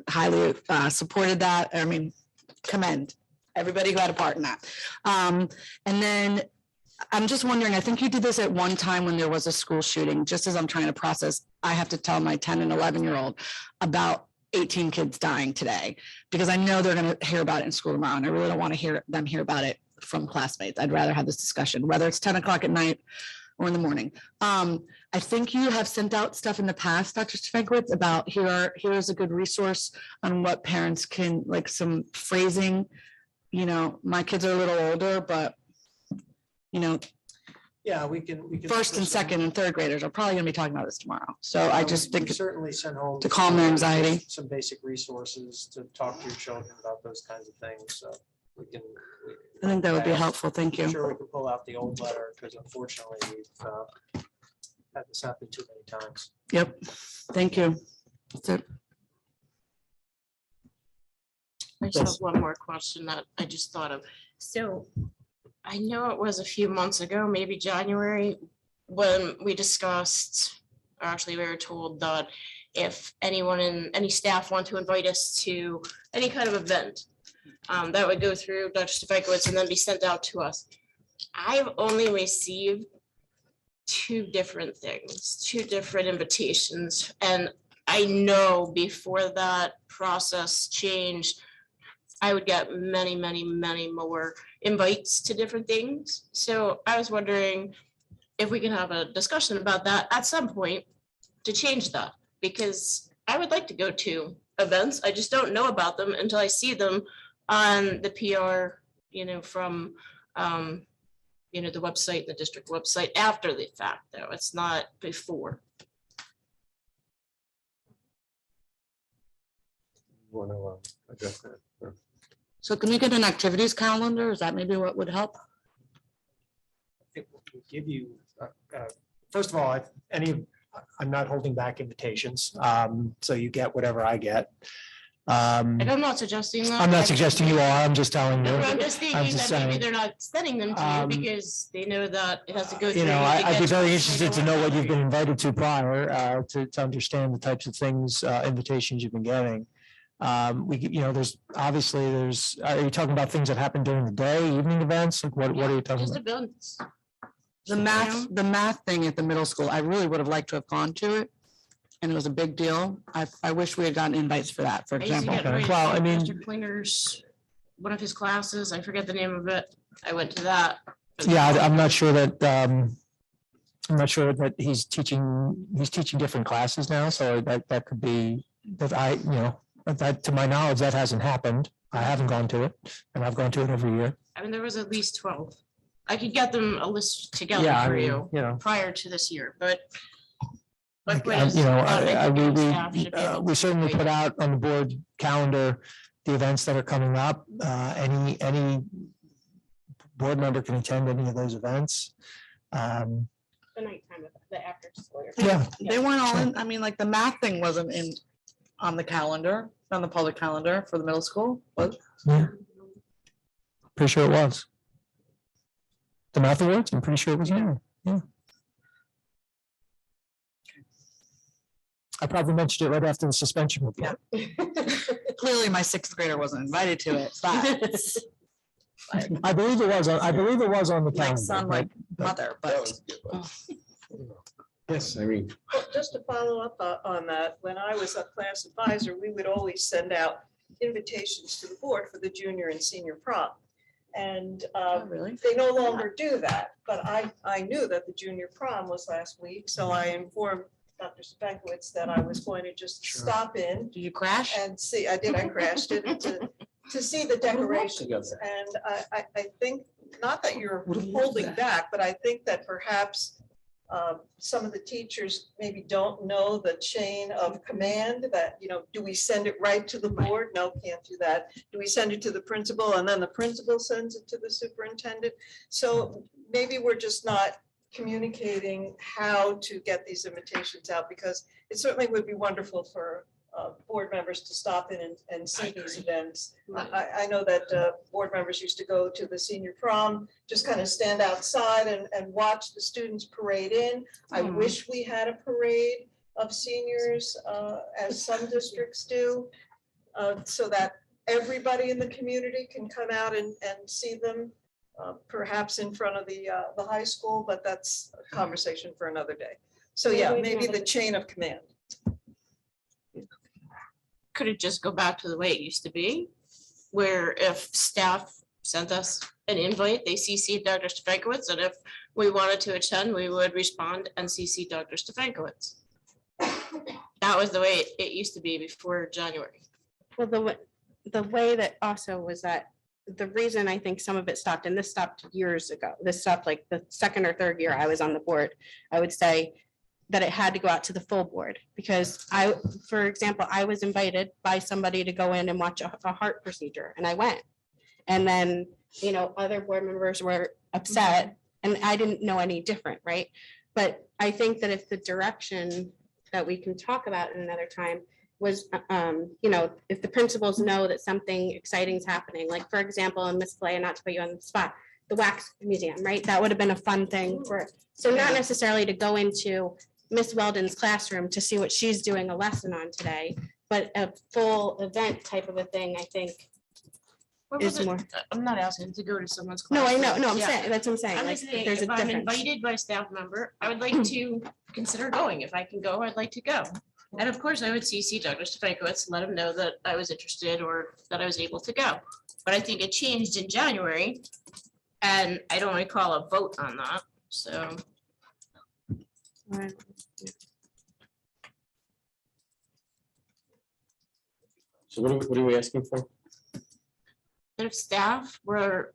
highly supported that. I mean, commend everybody who had a part in that. And then I'm just wondering, I think you did this at one time when there was a school shooting, just as I'm trying to process, I have to tell my 10 and 11-year-old about 18 kids dying today, because I know they're gonna hear about it in school tomorrow, and I really don't want to hear about it from classmates. I'd rather have this discussion, whether it's 10 o'clock at night or in the morning. I think you have sent out stuff in the past, Dr. Stefanowitz, about here's a good resource on what parents can, like some phrasing. You know, my kids are a little older, but you know, Yeah, we can. first and second and third graders are probably gonna be talking about this tomorrow. So I just think Certainly send home. to calm their anxiety. Some basic resources to talk to your children about those kinds of things, so we can. I think that would be helpful. Thank you. I'm sure we can pull out the old letter, because unfortunately, we've had this happen too many times. Yep, thank you. That's it. I just have one more question that I just thought of. So I know it was a few months ago, maybe January, when we discussed, or actually we were told that if anyone in any staff want to invite us to any kind of event, that would go through Dr. Stefanowitz and then be sent out to us. I've only received two different things, two different invitations. And I know before that process changed, I would get many, many, many more invites to different things. So I was wondering if we can have a discussion about that at some point to change that, because I would like to go to events. I just don't know about them until I see them on the PR, from, the website, the district website after the fact, though. It's not before. Want to address that? Sure. So can we get an activities calendar? Is that maybe what would help? It will give you, first of all, I'm not holding back invitations, so you get whatever I get. And I'm not suggesting that. I'm not suggesting you are, I'm just telling you. No, I'm just thinking that maybe saying. they're not sending them to you because they know that it has to go through. to I'd get be to very us. interested to know what you've been invited to prior, to understand the types of things, invitations you've been getting. There's, are you talking about things that happen during the day, evening events? Like what are you talking Just about? events. The math thing at the middle school, I really would have liked to have gone to it. And it was a big deal. I wish we had gotten invites for that, for I used to example. get invited Well, to I mean- Mr. Klinger's, one of his classes, I forget the name of it. I went to that. Yeah, I'm not sure that, he's teaching different classes now, so that could be, that to my knowledge, that hasn't happened. I haven't gone to it, and I've gone to it every year. I mean, there was at least 12. I could get them a list together Yeah, I for mean, you prior to this year, but. We certainly put out on the board calendar the events that are coming up. Any board member can attend any of those events. The nighttime, the after school. Yeah. They weren't all in, I mean, like the math thing wasn't on the calendar, on the public calendar for the middle school, but Yeah. Pretty sure it was. The math awards, I'm pretty sure it was there, yeah. I probably mentioned it right after the suspension report. clearly my sixth grader wasn't invited to it, but I believe it was, on the like calendar. son, like mother, but. Yes, Irene. Well, just to follow up on that, when I was a class advisor, we would always send out invitations to the board for the junior and senior prom. And really? they no longer do that, but I knew that the junior prom was last week, so I informed Dr. Stefanowitz that I was going to just stop in. Did you crash? And see, I crashed it, to see the decorations. And I think, not that you're holding back, but I think that perhaps some of the teachers maybe don't know the chain of command that, do we send it right to the board? No, can't do that. Do we send it to the principal and then the principal sends it to the superintendent? So maybe we're just not communicating how to get these invitations out, because it certainly would be wonderful for board members to stop in and see these events. I know that board members used to go to the senior prom, just kind of stand outside and watch the students parade in. I wish we had a parade of seniors, as some districts do, so that everybody in the community can come out and see them, perhaps in front of the high school, but that's a conversation for another day. So yeah, maybe the chain of command. could it just go back to the way it used to be? Where if staff sent us an invite, they CC Dr. Stefankowitz, and if we wanted to attend, we would respond and CC Dr. Stefankowitz. That was the way it used to be before January. Well, the way that also was that the reason I think some of it stopped, and this stopped years ago, this stopped like the second or third year I was on the board, I would say that it had to go out to the full board because for example, I was invited by somebody to go in and watch a heart procedure and I went. And then, other board members were upset and I didn't know any different, right? But I think that if the direction that we can talk about in another time was, if the principals know that something exciting is happening, like for example, in Miss Play, not to put you on the spot, the Wax Museum, right? That would have been a fun thing so not necessarily to go into Miss Weldon's classroom to see what she's doing a lesson on today, but a full event type of a thing, I think. Is more. I'm not asking to go to someone's. No, I know, class. no, I'm Yeah. saying, that's what I'm saying. I'm like, just saying, there's a if I'm difference. invited by a staff member, I would like to consider going. If I can go, I'd like to go. And of course, I would CC Dr. Stefankowitz, let him know that I was interested or that I was able to go. But I think it changed in January. And I don't recall a vote on that, so. So what are we asking for? That if staff were,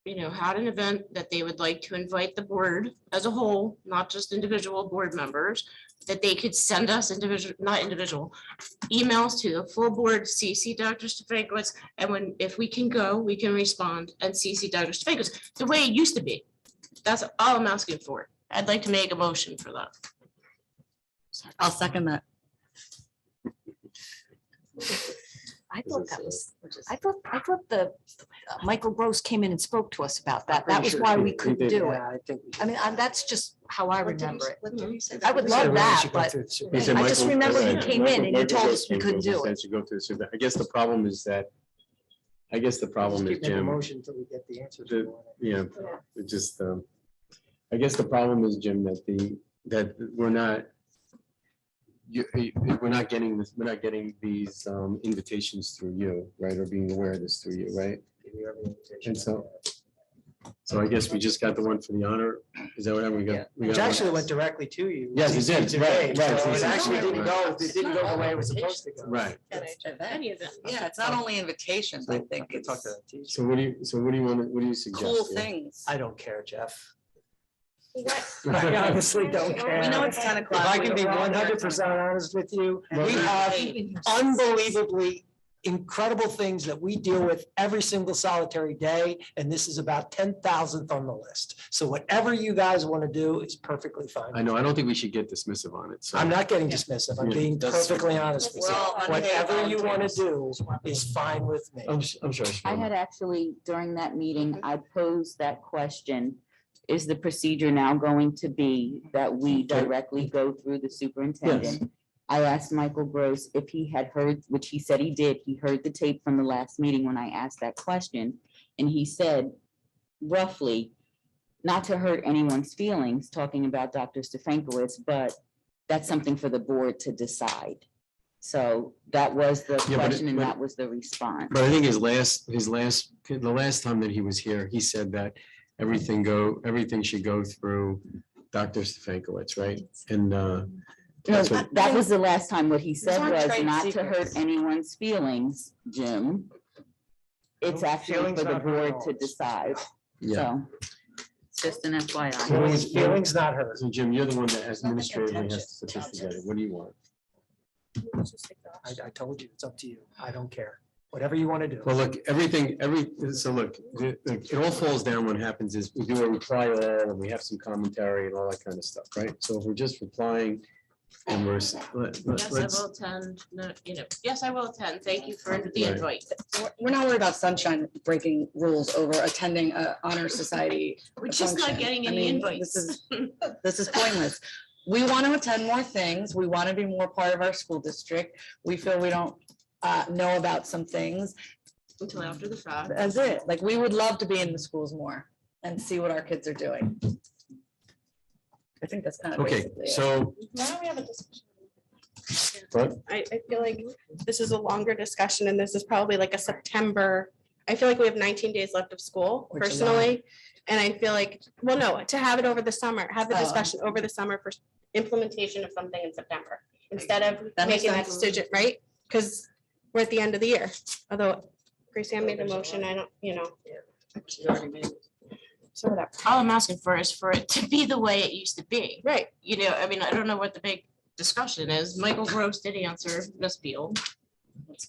had an event that they would like to invite the board as a whole, not just individual board members, that they could send us emails to the full board, CC Dr. Stefankowitz, and if we can go, we can respond and CC Dr. Stefankowitz, the way it used to be. That's all I'm asking for. I'd like to make a motion for that. I'll second that. I thought that was, I thought the Michael Gross came in and spoke to us about that. That was why we couldn't do it. I mean, that's just how I remember it. I would love that, but I just remember he came in and he told us we couldn't do it. I guess the problem is that, Jim. Motion until we get the answers. Yeah, it just, I guess the problem is, Jim, that we're not getting this, we're not getting these invitations through you, right? Or being aware of this through you, right? And so I guess we just got the one for the honor. Is that what we got? We Which got one? actually went directly to you. Yes, it did. Right, right. So it actually didn't go the way it was supposed to go. Right. Yeah, it's not only invitations, I think it's So what do you suggest? cool yeah? things. I don't care, Jeff. What? I honestly don't care. We know it's 10 If o'clock. I can be 100% honest with you, we have unbelievably incredible things that we deal with every single solitary day, and this is about 10,000th on the list. So whatever you guys want to do is perfectly fine. I know, I don't think we should get dismissive on it. So I'm not getting dismissive. I'm Yeah, being that's- perfectly honest with you. Well, on Whatever you want to volunteers. do is fine with me. I'm sure. I had actually, during that meeting, I posed that question. Is the procedure now going to be that we directly go through the superintendent? I asked Michael Gross if he had heard, which he said he did. He heard the tape from the last meeting when I asked that question. And he said roughly, not to hurt anyone's feelings, talking about Dr. Stefankowitz, but that's something for the board to decide. So that was the Yeah, but it- question and but- that was the response. But I think the last time that he was here, he said that everything should go through Dr. Stefankowitz, right? And No, that's what, that was the last time. What he said on was trade not to hurt secrets. anyone's feelings, Jim. It's No, actually feelings for the not hurt board to ours. decide. yeah. So it's just an FYI. Feelings not hurt. So Jim, you're the one that has administratively has to put this together. What do you want? I told you, it's up to you. I don't care. Whatever you want to do. Well, look, it all falls down. What happens is we do a reply all and we have some commentary and all that kind of stuff, right? So if we're just replying and Yes, I will attend. No, yes, I will attend. Thank you for the Right. invite. We're not worried about Sunshine breaking rules over attending a honor society. We're just not function. getting I any mean, invites. This is pointless. We want to attend more things. We want to be more part of our school district. We feel we don't know about some things. Until after the fact. That's it. Like, we would love to be in the schools more and see what our kids are doing. I think that's kind of Okay, basically it. so Why don't we have a discussion? But I feel like this is a longer discussion and this is probably like a September. I feel like we have 19 days left of school Which is personally. And I feel like, well, no, to have it over the summer, have the Oh. discussion over the summer for implementation of something in September. Instead of That makes making that sense. decision, right? Because we're at the end of the year. Although Gracie, I made the motion, I don't, so whatever. All I'm asking for is for it to be the way it used to be. Right. I mean, I don't know what the big discussion is. Michael Gross did answer Ms. Beal.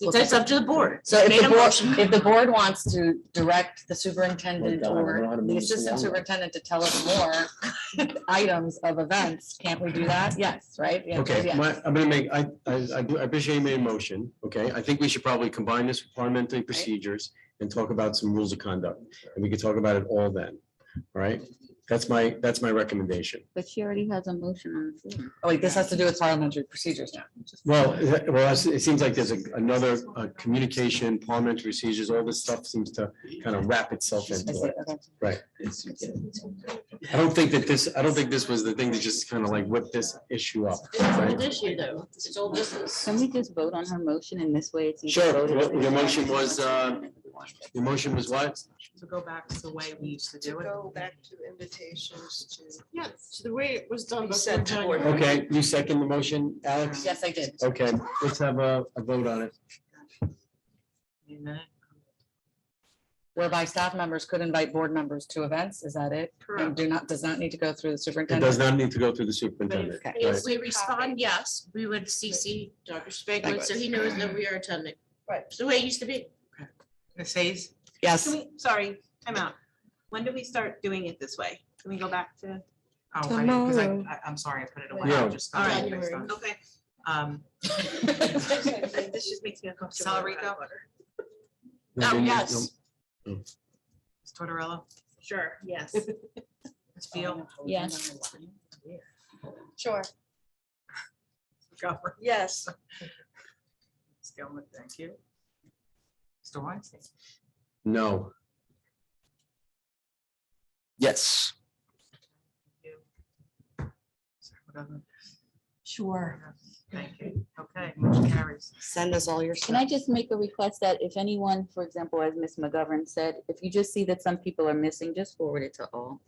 It's up to the board. So if Made the a board, motion. if the board wants to direct the superintendent Oh, God, I don't know how or to the move this assistant along. superintendent to tell us more items of events, can't we do that? Yes, right? The answer is okay, yes. I'm gonna make, I appreciate you made a motion, okay? I think we should probably combine this with parliamentary procedures and talk about some rules of conduct. And we can talk about it all then, all right? That's my recommendation. But she already has a motion on the floor. Oh, wait, this has to do with parliamentary procedures now. Well, it seems like there's another communication, parliamentary procedures, all this stuff seems to kind of wrap itself I into see, it, okay. right? I don't think this was the thing to just kind of like whip this issue up, It's an right? issue though. It's all business. Can we just vote on her motion and this way it's. either Sure, voted or- your motion was what? To go back to the way we used to do it. Go back to invitations to. Yes, the way it was done Be before sent to board. January. Okay, you second the motion, Alex? Yes, I did. Okay, let's have a vote on it. Whereby staff members could invite board members to events, is that it? And does not need to go through the It superintendent? does not need to go through the superintendent. Okay. right? If we respond, yes, we would CC Dr. Spangler, so he knows that we are attending. Right. It's the way it used to be. Ms. Hayes? Yes. Sorry, time out. When do we start doing it this way? Can we go back to? Oh, I know, because Tomorrow. I'm sorry, I put it away. Yeah. I just All got right. it based on, Okay. This just makes me uncomfortable. Salarico? No, Oh, no, no, yes. no. Ms. Tortorella? Sure, yes. Ms. Beal? Yes. Sure. Gilbert? Yes, Ms. Gilman, thank you. Mr. Weinstein? No. Yes. Whatever. Sure. Thank you. Okay, motion carries. Send us all your Can I stuff. just make a request that if anyone, for example, as Ms. McGovern said, if you just see that some people are missing, just forward it to all.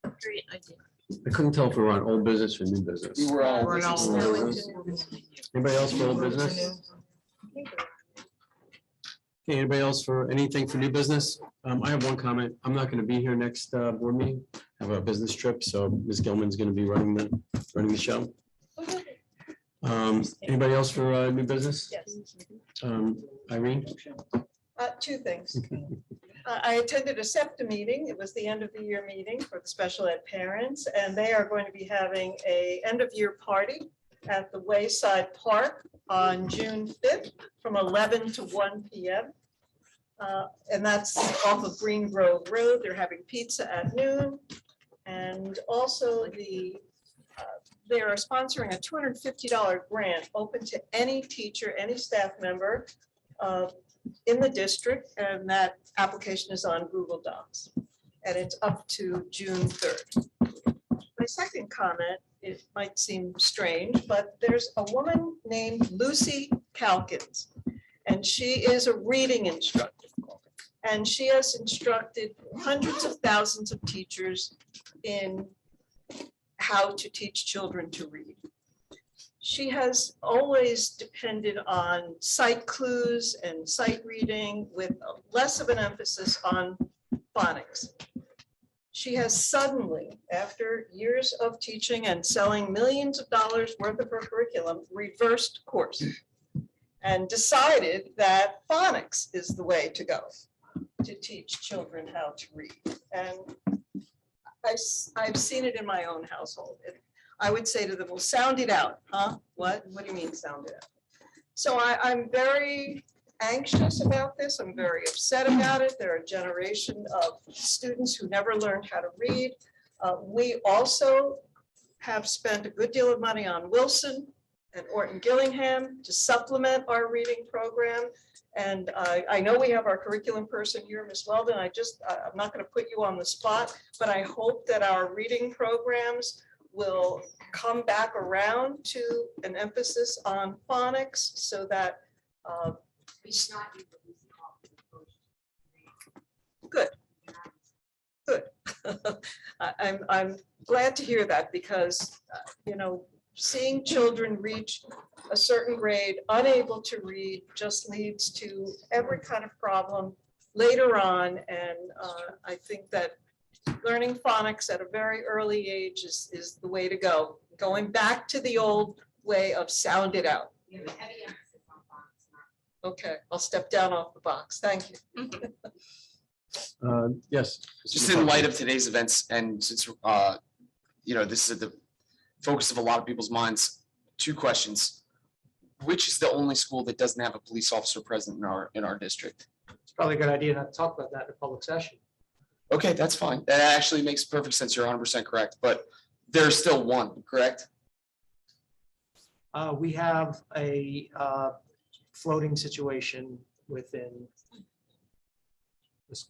Great idea. I couldn't tell if we were on old business or new business. We were all. We're all- Anybody else for old business? Okay, anybody else for anything for new business? I have one comment. I'm not gonna be here next board meeting. I have a business trip, so Ms. Gilman's gonna be running the show. Anybody else for new business? yes. Irene? Two things. I attended a SEPTA meeting. It was the end of the year meeting for the special ed parents, and they are going to be having a end of year party at the Wayside Park on June 5th from 11 to 1 p.m. And that's off of Green Grove Road. They're having pizza at noon. And also they are sponsoring a $250 grant open to any teacher, any staff member in the district, and that application is on Google Docs. And it's up to June 3rd. My second comment, it might seem strange, but there's a woman named Lucy Calkins, and she is a reading instructor. And she has instructed hundreds of thousands of teachers in how to teach children to read. She has always depended on sight clues and sight reading with less of an emphasis on phonics. She has suddenly, after years of teaching and selling millions of dollars worth of her curriculum, reversed course and decided that phonics is the way to go to teach children how to read. And I've seen it in my own household. I would say to them, well, sound it out, huh? What do you mean sound it out? So I'm very anxious about this. I'm very upset about it. There are a generation of students who never learned how to read. We also have spent a good deal of money on Wilson and Orton Gillingham to supplement our reading program. And I know we have our curriculum person here, Ms. Weldon. I'm not going to put you on the spot, but I hope that our reading programs will come back around to an emphasis on phonics so that good. Good. I'm glad to hear that because, seeing children reach a certain grade, unable to read, just leads to every kind of problem later on. And I think that learning phonics at a very early age is the way to go. Going back to the old way of sound it out. Okay, I'll step down off the box. Thank you. Yes. Just in light of today's events, and since, this is the focus of a lot of people's minds, 2 questions. Which is the only school that doesn't have a police officer present in our district? It's probably a good idea not to talk about that in a public session. Okay, that's fine. That actually makes perfect sense. You're 100% correct, but there's still one, correct? We have a floating situation within this.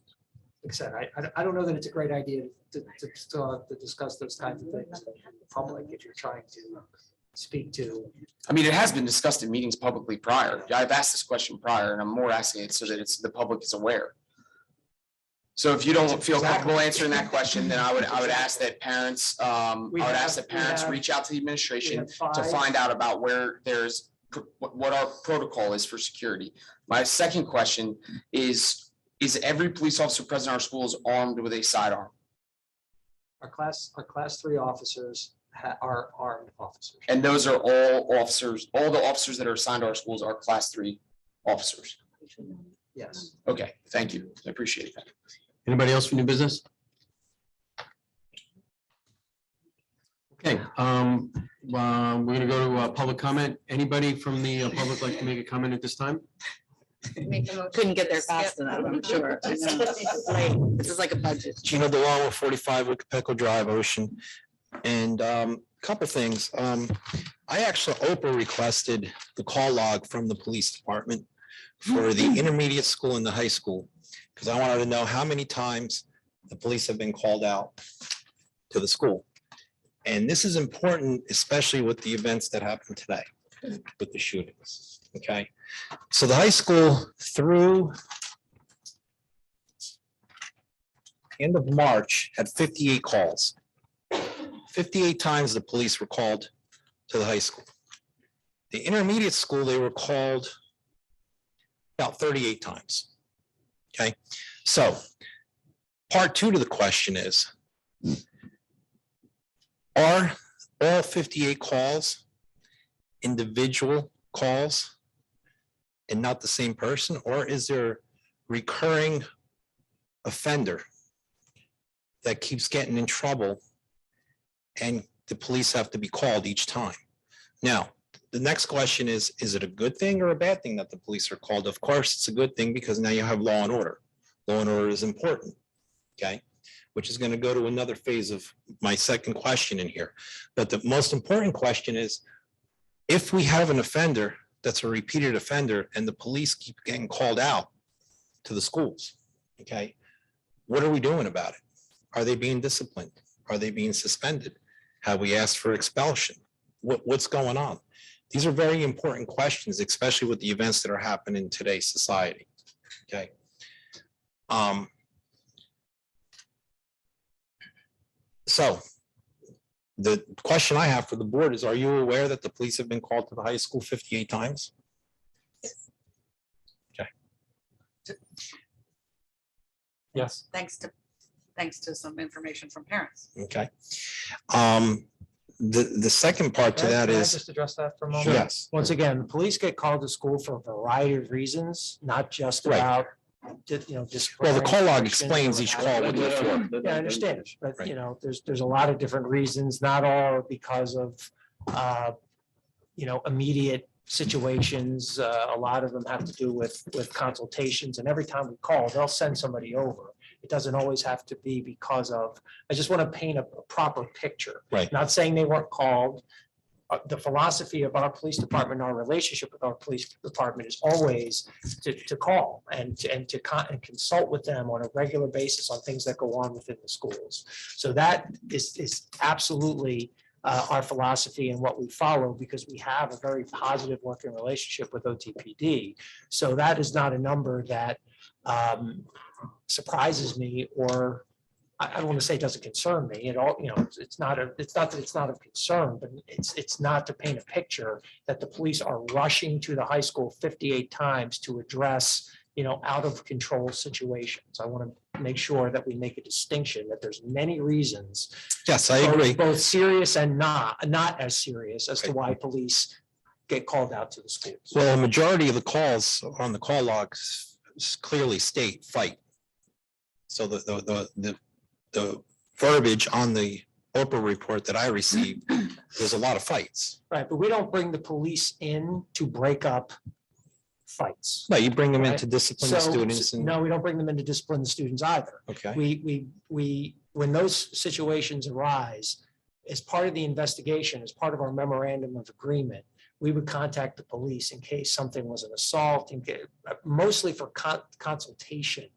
Like I said, I don't know that it's a great idea to discuss those kinds of things in public if you're trying to speak to. I mean, it has been discussed in meetings publicly prior. I've asked this question prior, and I'm more asking it so that the public is aware. So if you don't feel comfortable answering that question, then I would ask that parents, reach out to the administration to find out about where what our protocol is for security. My second question is every police officer present in our schools armed with a sidearm? Our class 3 officers are armed officers. And those are all officers, all the officers that are assigned to our schools are class 3 officers. Yes. Okay, thank you. I appreciate that. Anybody else for new business? Okay, we're gonna go to public comment. Anybody from the public like to make a comment at this time? Couldn't get there fast enough, I'm sure. I know. This is like a budget. Gino DeLong, 45 Wicapeco Drive, Ocean. And couple things. Oprah requested the call log from the police department for the intermediate school and the high school, because I wanted to know how many times the police have been called out to the school. And this is important, especially with the events that happened today with the shootings. Okay, so the high school through end of March had 58 calls. 58 times the police were called to the high school. The intermediate school, they were called about 38 times. Okay, so part 2 to the question is, are all 58 calls individual calls and not the same person, or is there recurring offender that keeps getting in trouble and the police have to be called each time? Now, the next question is it a good thing or a bad thing that the police are called? Of course, it's a good thing because now you have law and order. Law and order is important, okay? Which is going to go to another phase of my second question in here. But the most important question is, if we have an offender that's a repeated offender and the police keep getting called out to the schools, okay, what are we doing about it? Are they being disciplined? Are they being suspended? Have we asked for expulsion? What's going on? These are very important questions, especially with the events that are happening in today's society, okay? So the question I have for the board is, are you aware that the police have been called to the high school 58 times? Okay. Yes. Thanks to some information from parents. Okay. The second part to that Can I is, just address that for a moment? yes, Once again, police get called to school for a variety of reasons, not just Right. about, well, the call log explains each call what they're for. Yeah, I understand, but Right. there's a lot of different reasons, not all are because of, immediate situations. A lot of them have to do with consultations, and every time we call, they'll send somebody over. It doesn't always have to be because of, I just want to paint a proper picture. Right. Not saying they weren't called. The philosophy of our police department, our relationship with our police department is always to call and consult with them on a regular basis on things that go on within the schools. So that is absolutely our philosophy and what we follow, because we have a very positive working relationship with OTPD. So that is not a number that surprises me, or I don't want to say it doesn't concern me at all. It's not that it's not of concern, but it's not to paint a picture that the police are rushing to the high school 58 times to address, out of control situations. I want to make sure that we make a distinction that there's many reasons. Yes, I agree. Both serious and not as serious as to why police get called out to the schools. Well, a majority of the calls on the call logs clearly state fight. So the verbiage on the Oprah report that I received, there's a lot of fights. Right, but we don't bring the police in to break up fights. No, you bring them in Right. to discipline the So, students and, no, we don't bring them in to discipline the students either. okay. When those situations arise, as part of the investigation, as part of our memorandum of agreement, we would contact the police in case something was an assault, mostly for consultation.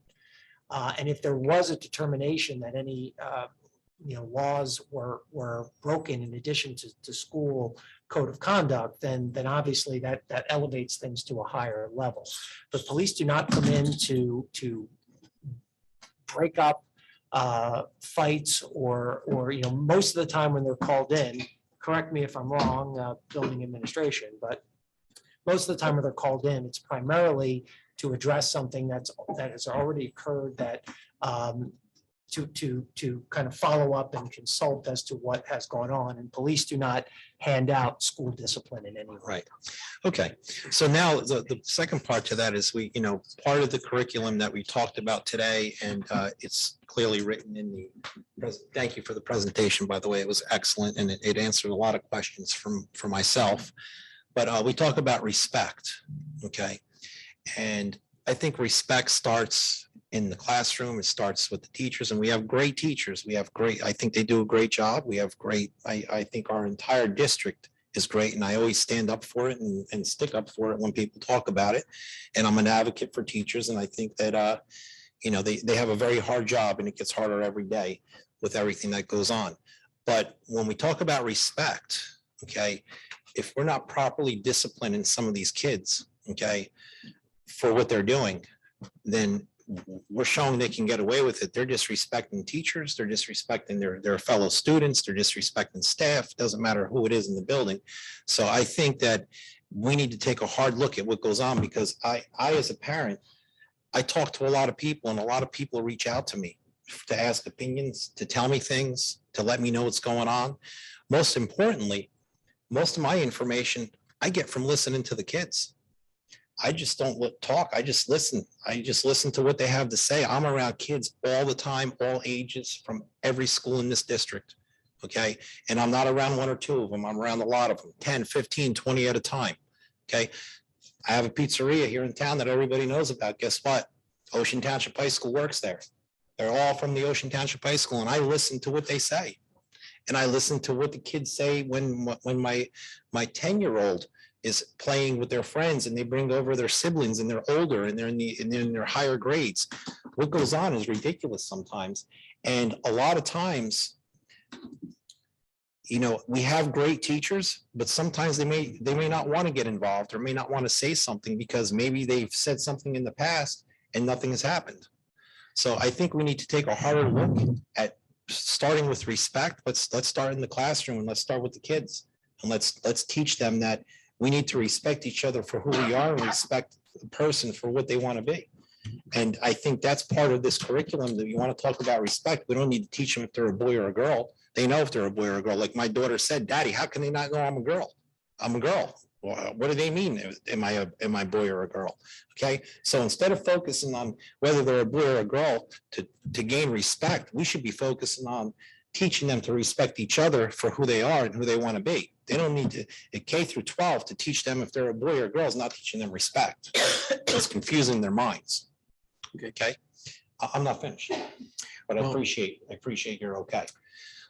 And if there was a determination that any laws were broken in addition to school code of conduct, then obviously that elevates things to a higher level. But police do not come in to break up fights or most of the time when they're called in, correct me if I'm wrong, building administration, but most of the time when they're called in, it's primarily to address something that has already occurred, that to kind of follow up and consult as to what has gone on. And police do not hand out school discipline in any way. Right. Okay. So now the second part to that is part of the curriculum that we talked about today, and it's clearly written in the, thank you for the presentation, by the way, it was excellent. And it answered a lot of questions for myself, but we talk about respect. Okay. And I think respect starts in the classroom. It starts with the teachers, and we have great teachers. I think they do a great job. We have great, I think our entire district is great, and I always stand up for it and stick up for it when people talk about it. And I'm an advocate for teachers, and I think that, they have a very hard job, and it gets harder every day with everything that goes on. But when we talk about respect, okay, if we're not properly disciplining some of these kids, okay, for what they're doing, then we're showing they can get away with it. They're disrespecting teachers, they're disrespecting their fellow students, they're disrespecting staff, doesn't matter who it is in the building. So I think that we need to take a hard look at what goes on, because I as a parent, I talk to a lot of people, and a lot of people reach out to me to ask opinions, to tell me things, to let me know what's going on. Most importantly, most of my information I get from listening to the kids. I just don't talk. I just listen. I just listen to what they have to say. I'm around kids all the time, all ages, from every school in this district. Okay. And I'm not around one or two of them. I'm around a lot of them, 10, 15, 20 at a time. Okay. I have a pizzeria here in town that everybody knows about. Guess what? Ocean Township High School works there. They're all from the Ocean Township High School, and I listen to what they say. And I listen to what the kids say when my 10-year-old is playing with their friends, and they bring over their siblings, and they're older, and they're in their higher grades. What goes on is ridiculous sometimes. And a lot of times, we have great teachers, but sometimes they may not want to get involved, or may not want to say something because maybe they've said something in the past and nothing has happened. So I think we need to take a harder look at starting with respect. Let's start in the classroom, and let's start with the kids, and let's teach them that we need to respect each other for who we are, and respect the person for what they want to be. And I think that's part of this curriculum, that you want to talk about respect. We don't need to teach them if they're a boy or a girl. They know if they're a boy or a girl. Like my daughter said, "Daddy, how can they not know I'm a girl? I'm a girl." Well, what do they mean? Am I a boy or a girl? Okay. So instead of focusing on whether they're a boy or a girl to gain respect, we should be focusing on teaching them to respect each other for who they are and who they want to be. They don't need to, at K through 12, to teach them if they're a boy or a girl is not teaching them respect. It's confusing their minds. Okay. I'm not finished, but I appreciate you're okay.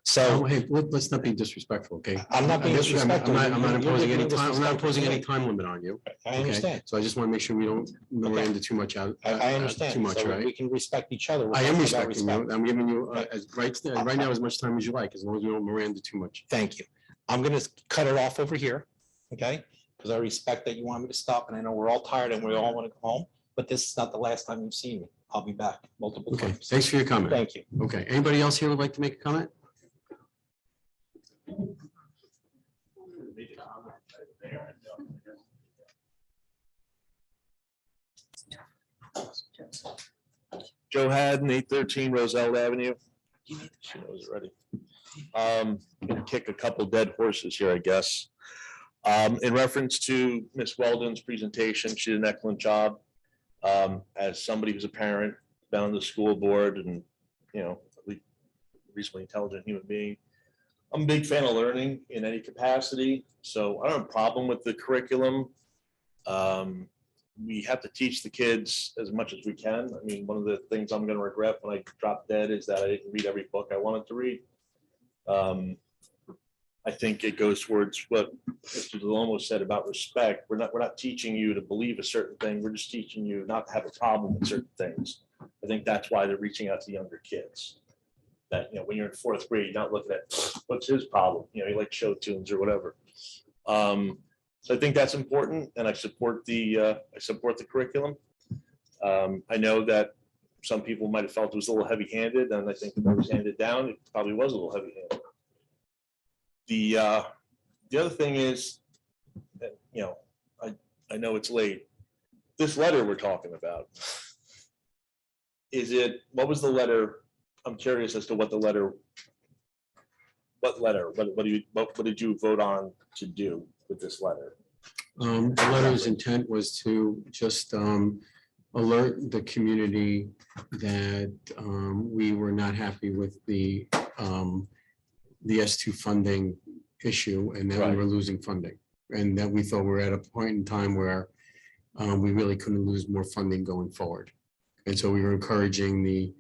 So hey, let's not be disrespectful, okay? I'm not being disrespectful. I'm not imposing any time. I'm not imposing any disrespectful. time limit on you. I okay? understand. So I just want to make sure we don't Miranda too much out. I understand. Too much, So right? we can respect each other. We're I am talking about respecting you. respect. I'm giving you right now as much time as you like, as long as you don't Miranda too much. Thank you. I'm gonna cut it off over here, okay? Because I respect that you want me to stop, and I know we're all tired and we all want to go home, but this is not the last time you've seen me. I'll be back multiple Okay, times. thanks for your comment. Thank you. Okay, anybody else here would like to make a comment? Joe Hadden, 813 Roselle Avenue. She knows already. I'm gonna kick a couple dead horses here, I guess. In reference to Ms. Weldon's presentation, she did an excellent job. As somebody who's a parent, been on the school board and, reasonably intelligent human being, I'm a big fan of learning in any capacity, so I don't have a problem with the curriculum. We have to teach the kids as much as we can. I mean, one of the things I'm gonna regret when I drop dead is that I didn't read every book I wanted to read. I think it goes towards what Mr. Delomo said about respect. We're not teaching you to believe a certain thing. We're just teaching you not to have a problem with certain things. I think that's why they're reaching out to younger kids. That, when you're in fourth grade, you're not looking at what's his problem, you like show tunes or whatever. So I think that's important, and I support the curriculum. I know that some people might have felt it was a little heavy-handed, and I think if it was handed down, it probably was a little heavy-handed. The other thing is, that, I know it's late. This letter we're talking about, what was the letter? I'm curious as to what the letter. What did you vote on to do with this letter? The letter's intent was to just alert the community that we were not happy with the S2 funding issue and that we were losing funding. And that we thought we were at a point in time where we really couldn't lose more funding going forward. And so we were encouraging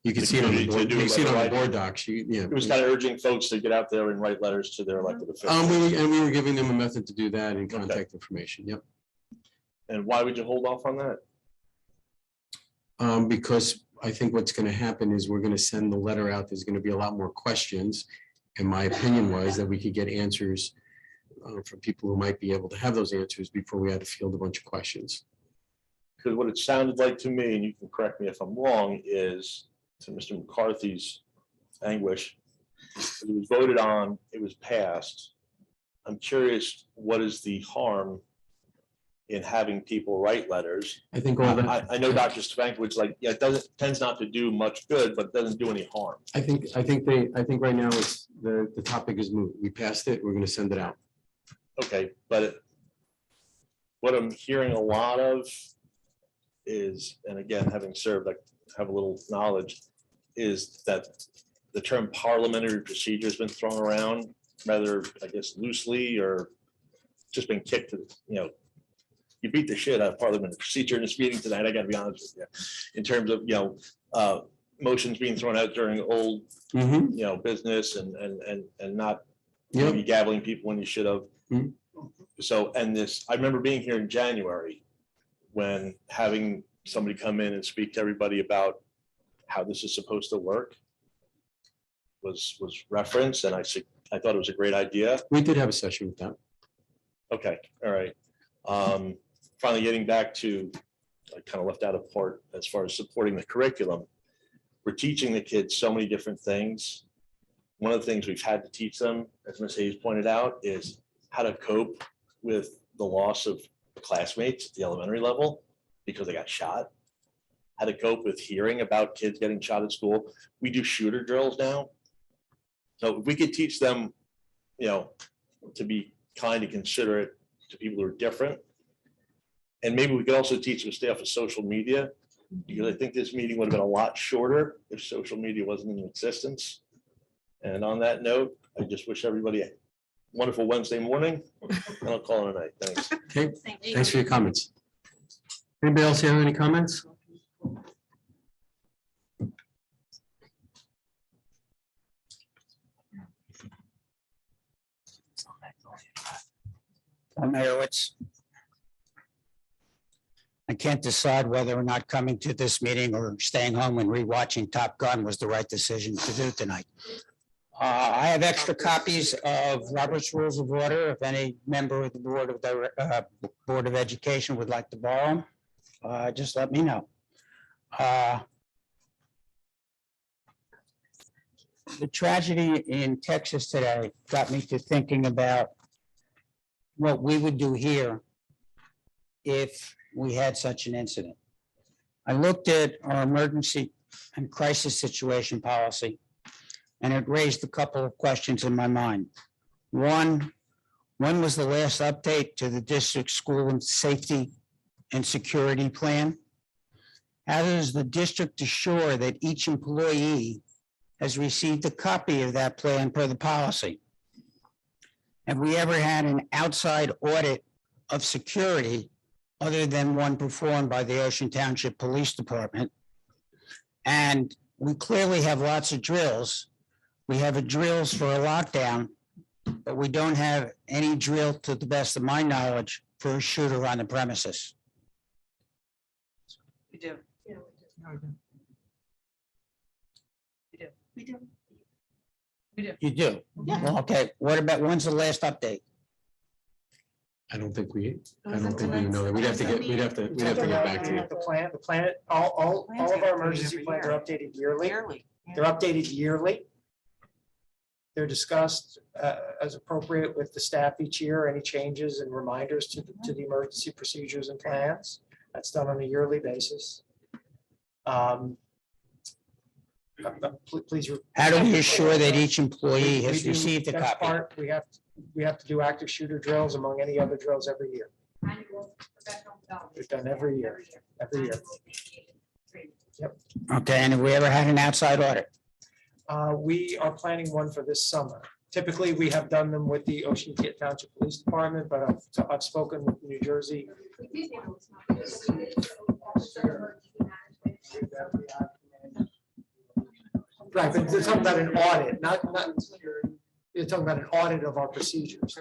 you can see it on the board, you can see it on the board docs. It was kind of urging folks to get out there and write letters to their elected officials. We were giving them a method to do that and contact information. Yep. And why would you hold off on that? Because I think what's going to happen is we're going to send the letter out. There's going to be a lot more questions. And my opinion was that we could get answers from people who might be able to have those answers before we had to field a bunch of questions. Because what it sounded like to me, and you can correct me if I'm wrong, is to Mr. McCarthy's anguish. It was voted on, it was passed. I'm curious, what is the harm in having people write letters? I think all that. I know Dr. Stankiewicz, it tends not to do much good, but it doesn't do any harm. I think right now it's the topic is moved. We passed it. We're going to send it out. Okay, but what I'm hearing a lot of is, and again, having served, I have a little knowledge, is that the term parliamentary procedure has been thrown around rather, I guess, loosely, or just been kicked to, you beat the shit out of parliamentary procedure in this meeting tonight, I gotta be honest with you, in terms of, motions being thrown out during old, business and not maybe gabbling people when you should have. So, and this, I remember being here in January when having somebody come in and speak to everybody about how this is supposed to work was referenced, and I thought it was a great idea. We did have a session with that. Okay, all right. Finally getting back to, I kind of left out a part as far as supporting the curriculum. We're teaching the kids so many different things. One of the things we've had to teach them, as Ms. Hayes pointed out, is how to cope with the loss of classmates at the elementary level because they got shot. How to cope with hearing about kids getting shot at school. We do shooter drills now. So if we could teach them, to be kind and considerate to people who are different. And maybe we could also teach them to stay off of social media, because I think this meeting would have been a lot shorter if social media wasn't in existence. And on that note, I just wish everybody a wonderful Wednesday morning, and I'll call it a night. Thanks. Okay, thanks for your comments. Anybody else have any comments? Meyerowitz. I can't decide whether or not coming to this meeting or staying home and rewatching Top Gun was the right decision to do tonight. I have extra copies of Robert's Rules of Order. If any member of the Board of Education would like to borrow them, just let me know. The tragedy in Texas today got me to thinking about what we would do here if we had such an incident. I looked at our emergency and crisis situation policy, and it raised a couple of questions in my mind. One, when was the last update to the district school and safety and security plan? How does the district assure that each employee has received a copy of that plan per the policy? Have we ever had an outside audit of security other than one performed by the Ocean Township Police Department? And we clearly have lots of drills. We have a drills for a lockdown, but we don't have any drill, to the best of my knowledge, for a shooter on the premises. We do. We do. You do? Well, okay, what about, when's the last update? I don't think we know that. We'd have to get back to you. The plan, all of our emergency plans are updated yearly. They're updated yearly. They're discussed as appropriate with the staff each year, any changes and reminders to the emergency procedures and plans. That's done on a yearly basis. Please. How do we assure that each employee has received a That's copy? part, we have to do active shooter drills among any other drills every year. We've done every year. Yep. Okay, and have we ever had an outside audit? We are planning one for this summer. Typically, we have done them with the Ocean Township Police Department, but I've spoken with New Jersey. Right, but they're talking about an audit, not, you're talking about an audit of our procedures.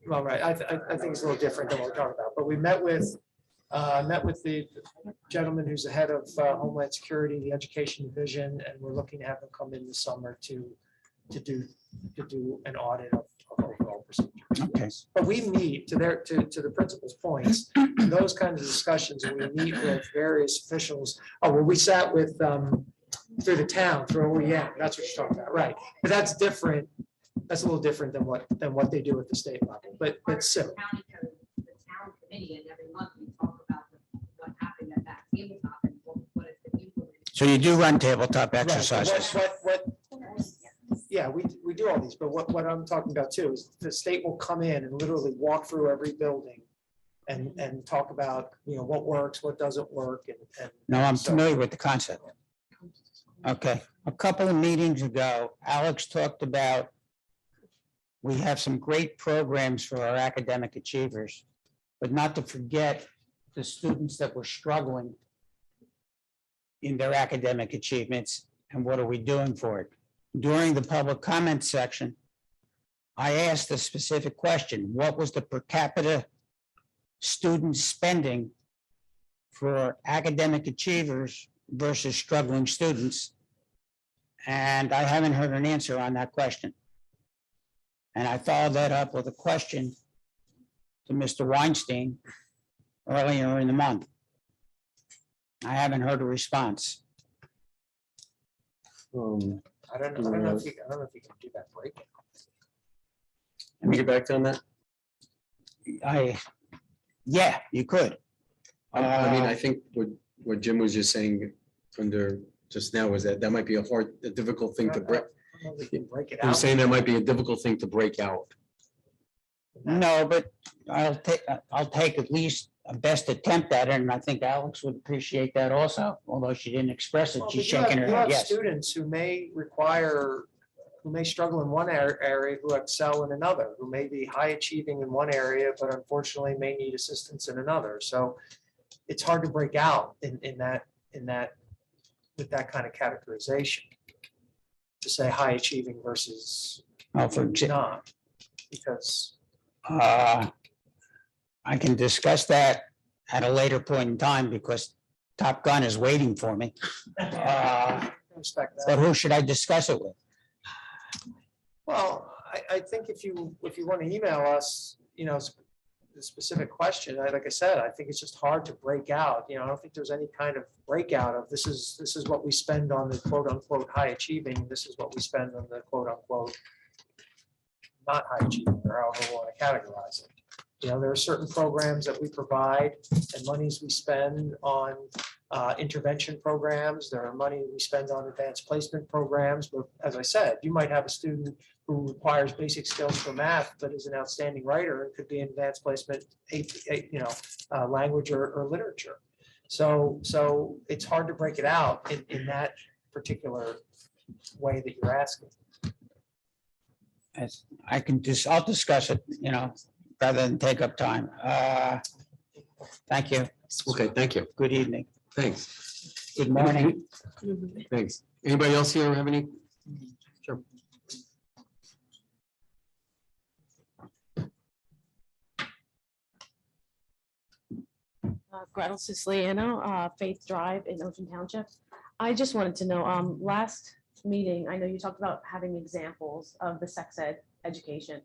Well, right, I think it's a little different than what we're talking about, but we met with the gentleman who's the head of Homeland Security, the Education Division, and we're looking to have him come in this summer to do an audit of overall procedures. Okay. But we meet, to the principal's points, those kinds of discussions, and we meet with various officials. Oh, well, we sat with through the town, through OEM, that's what you're talking about, right? But that's different. That's a little different than what they do at the state level, but still. So you do run tabletop exercises? Yeah, we do all these, but what I'm talking about too is the state will come in and literally walk through every building and talk about, what works, what doesn't work, and. No, I'm familiar with the concept. Okay, a couple of meetings ago, Alex talked about we have some great programs for our academic achievers, but not to forget the students that were struggling in their academic achievements, and what are we doing for it? During the public comment section, I asked a specific question: what was the per capita student spending for academic achievers versus struggling students? And I haven't heard an answer on that question. And I followed that up with a question to Mr. Weinstein earlier in the month. I haven't heard a response. I don't know if you can do that break. Let me get back to on that. Yeah, you could. I mean, I think what Jim was just saying just now was that might be a difficult thing to break. I'm saying that might be a difficult thing to break out. No, but I'll take at least a best attempt at it, and I think Alex would appreciate that also, although she didn't express it, she's shaking her You head, have yes. students who may struggle in one area who excel in another, who may be high achieving in one area, but unfortunately may need assistance in another. So it's hard to break out in that with that kind of categorization, to say high achieving versus not, because. I can discuss that at a later point in time, because Top Gun is waiting for me. Respect But that. who should I discuss it with? Well, I think if you want to email us, the specific question, like I said, I think it's just hard to break out, I don't think there's any kind of breakout of this is what we spend on the quote unquote high achieving, this is what we spend on the quote unquote not high achieving, or however we want to categorize it. There are certain programs that we provide and monies we spend on intervention programs. There are money we spend on advanced placement programs. But as I said, you might have a student who requires basic skills for math, but is an outstanding writer. It could be an advanced placement, language or literature. So it's hard to break it out in that particular way that you're asking. I'll discuss it, rather than take up time. Thank you. Okay, thank you. Good evening. Thanks. Good morning. Thanks. Anybody else here have any? Sure. Gretel Siciliano, Faith Drive in Ocean Township. I just wanted to know, last meeting, I know you talked about having examples of the sex ed education.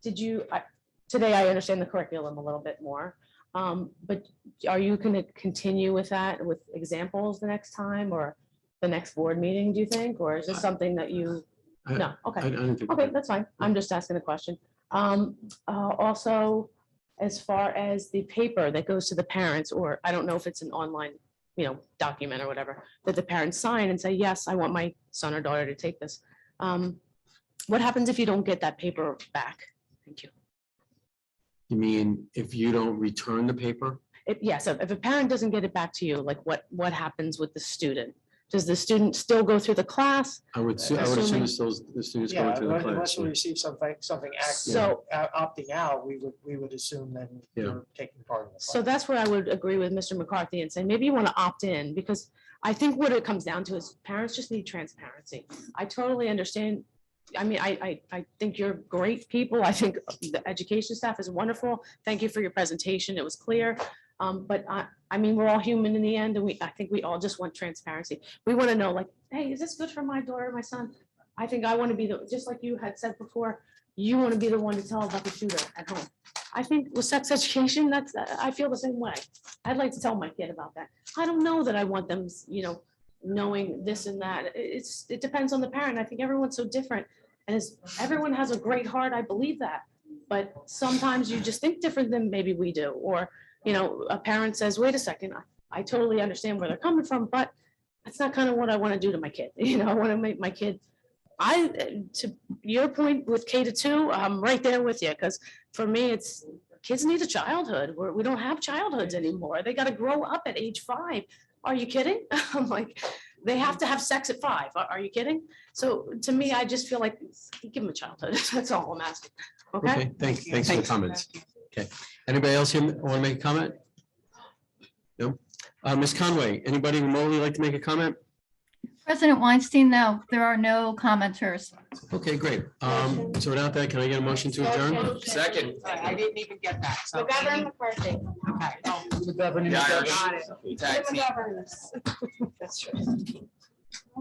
Today I understand the curriculum a little bit more, but are you going to continue with that with examples the next time or the next board meeting, do you think? Or is this something that you, no, okay. I don't think. Okay, that's fine. I'm just asking a question. Also, as far as the paper that goes to the parents, or I don't know if it's an online, document or whatever, that the parents sign and say, yes, I want my son or daughter to take this. What happens if you don't get that paper back? Thank you. You mean if you don't return the paper? Yes, if a parent doesn't get it back to you, like what happens with the student? Does the student still go through the class? I would assume Assuming- the students Yeah, going through the unless class. we receive something active, So- opting out, we would assume that Yeah. you're taking part in the So class. that's where I would agree with Mr. McCarthy and say, maybe you want to opt in, because I think what it comes down to is parents just need transparency. I totally understand. I mean, I think you're great people. I think the education staff is wonderful. Thank you for your presentation. It was clear. But I mean, we're all human in the end, and I think we all just want transparency. We want to know, like, hey, is this good for my daughter or my son? I think I want to be just like you had said before, you want to be the one to tell about the shooter at home. I think with sex education, I feel the same way. I'd like to tell my kid about that. I don't know that I want them, knowing this and that. It depends on the parent. I think everyone's so different. And everyone has a great heart. I believe that. But sometimes you just think different than maybe we do. Or, a parent says, wait a second, I totally understand where they're coming from, but that's not kind of what I want to do to my kid. I want to make my kid, to your point with K-2, I'm right there with you. Because for me, kids need a childhood. We don't have childhoods anymore. They got to grow up at age 5. Are you kidding? I'm like, they have to have sex at 5. Are you kidding? So to me, I just feel like give them a childhood. That's all I'm asking. Okay. Okay, thanks for the comments. Okay, anybody else here want to make a comment? No? Ms. Conway, anybody remotely like to make a comment? President Weinstein, no, there are no commenters. Okay, great. So without that, can I get a motion to adjourn? Second. I didn't even get that. So. McGovern McCarthy. Okay. The governor. Yeah, Got it. Tag team. That's true.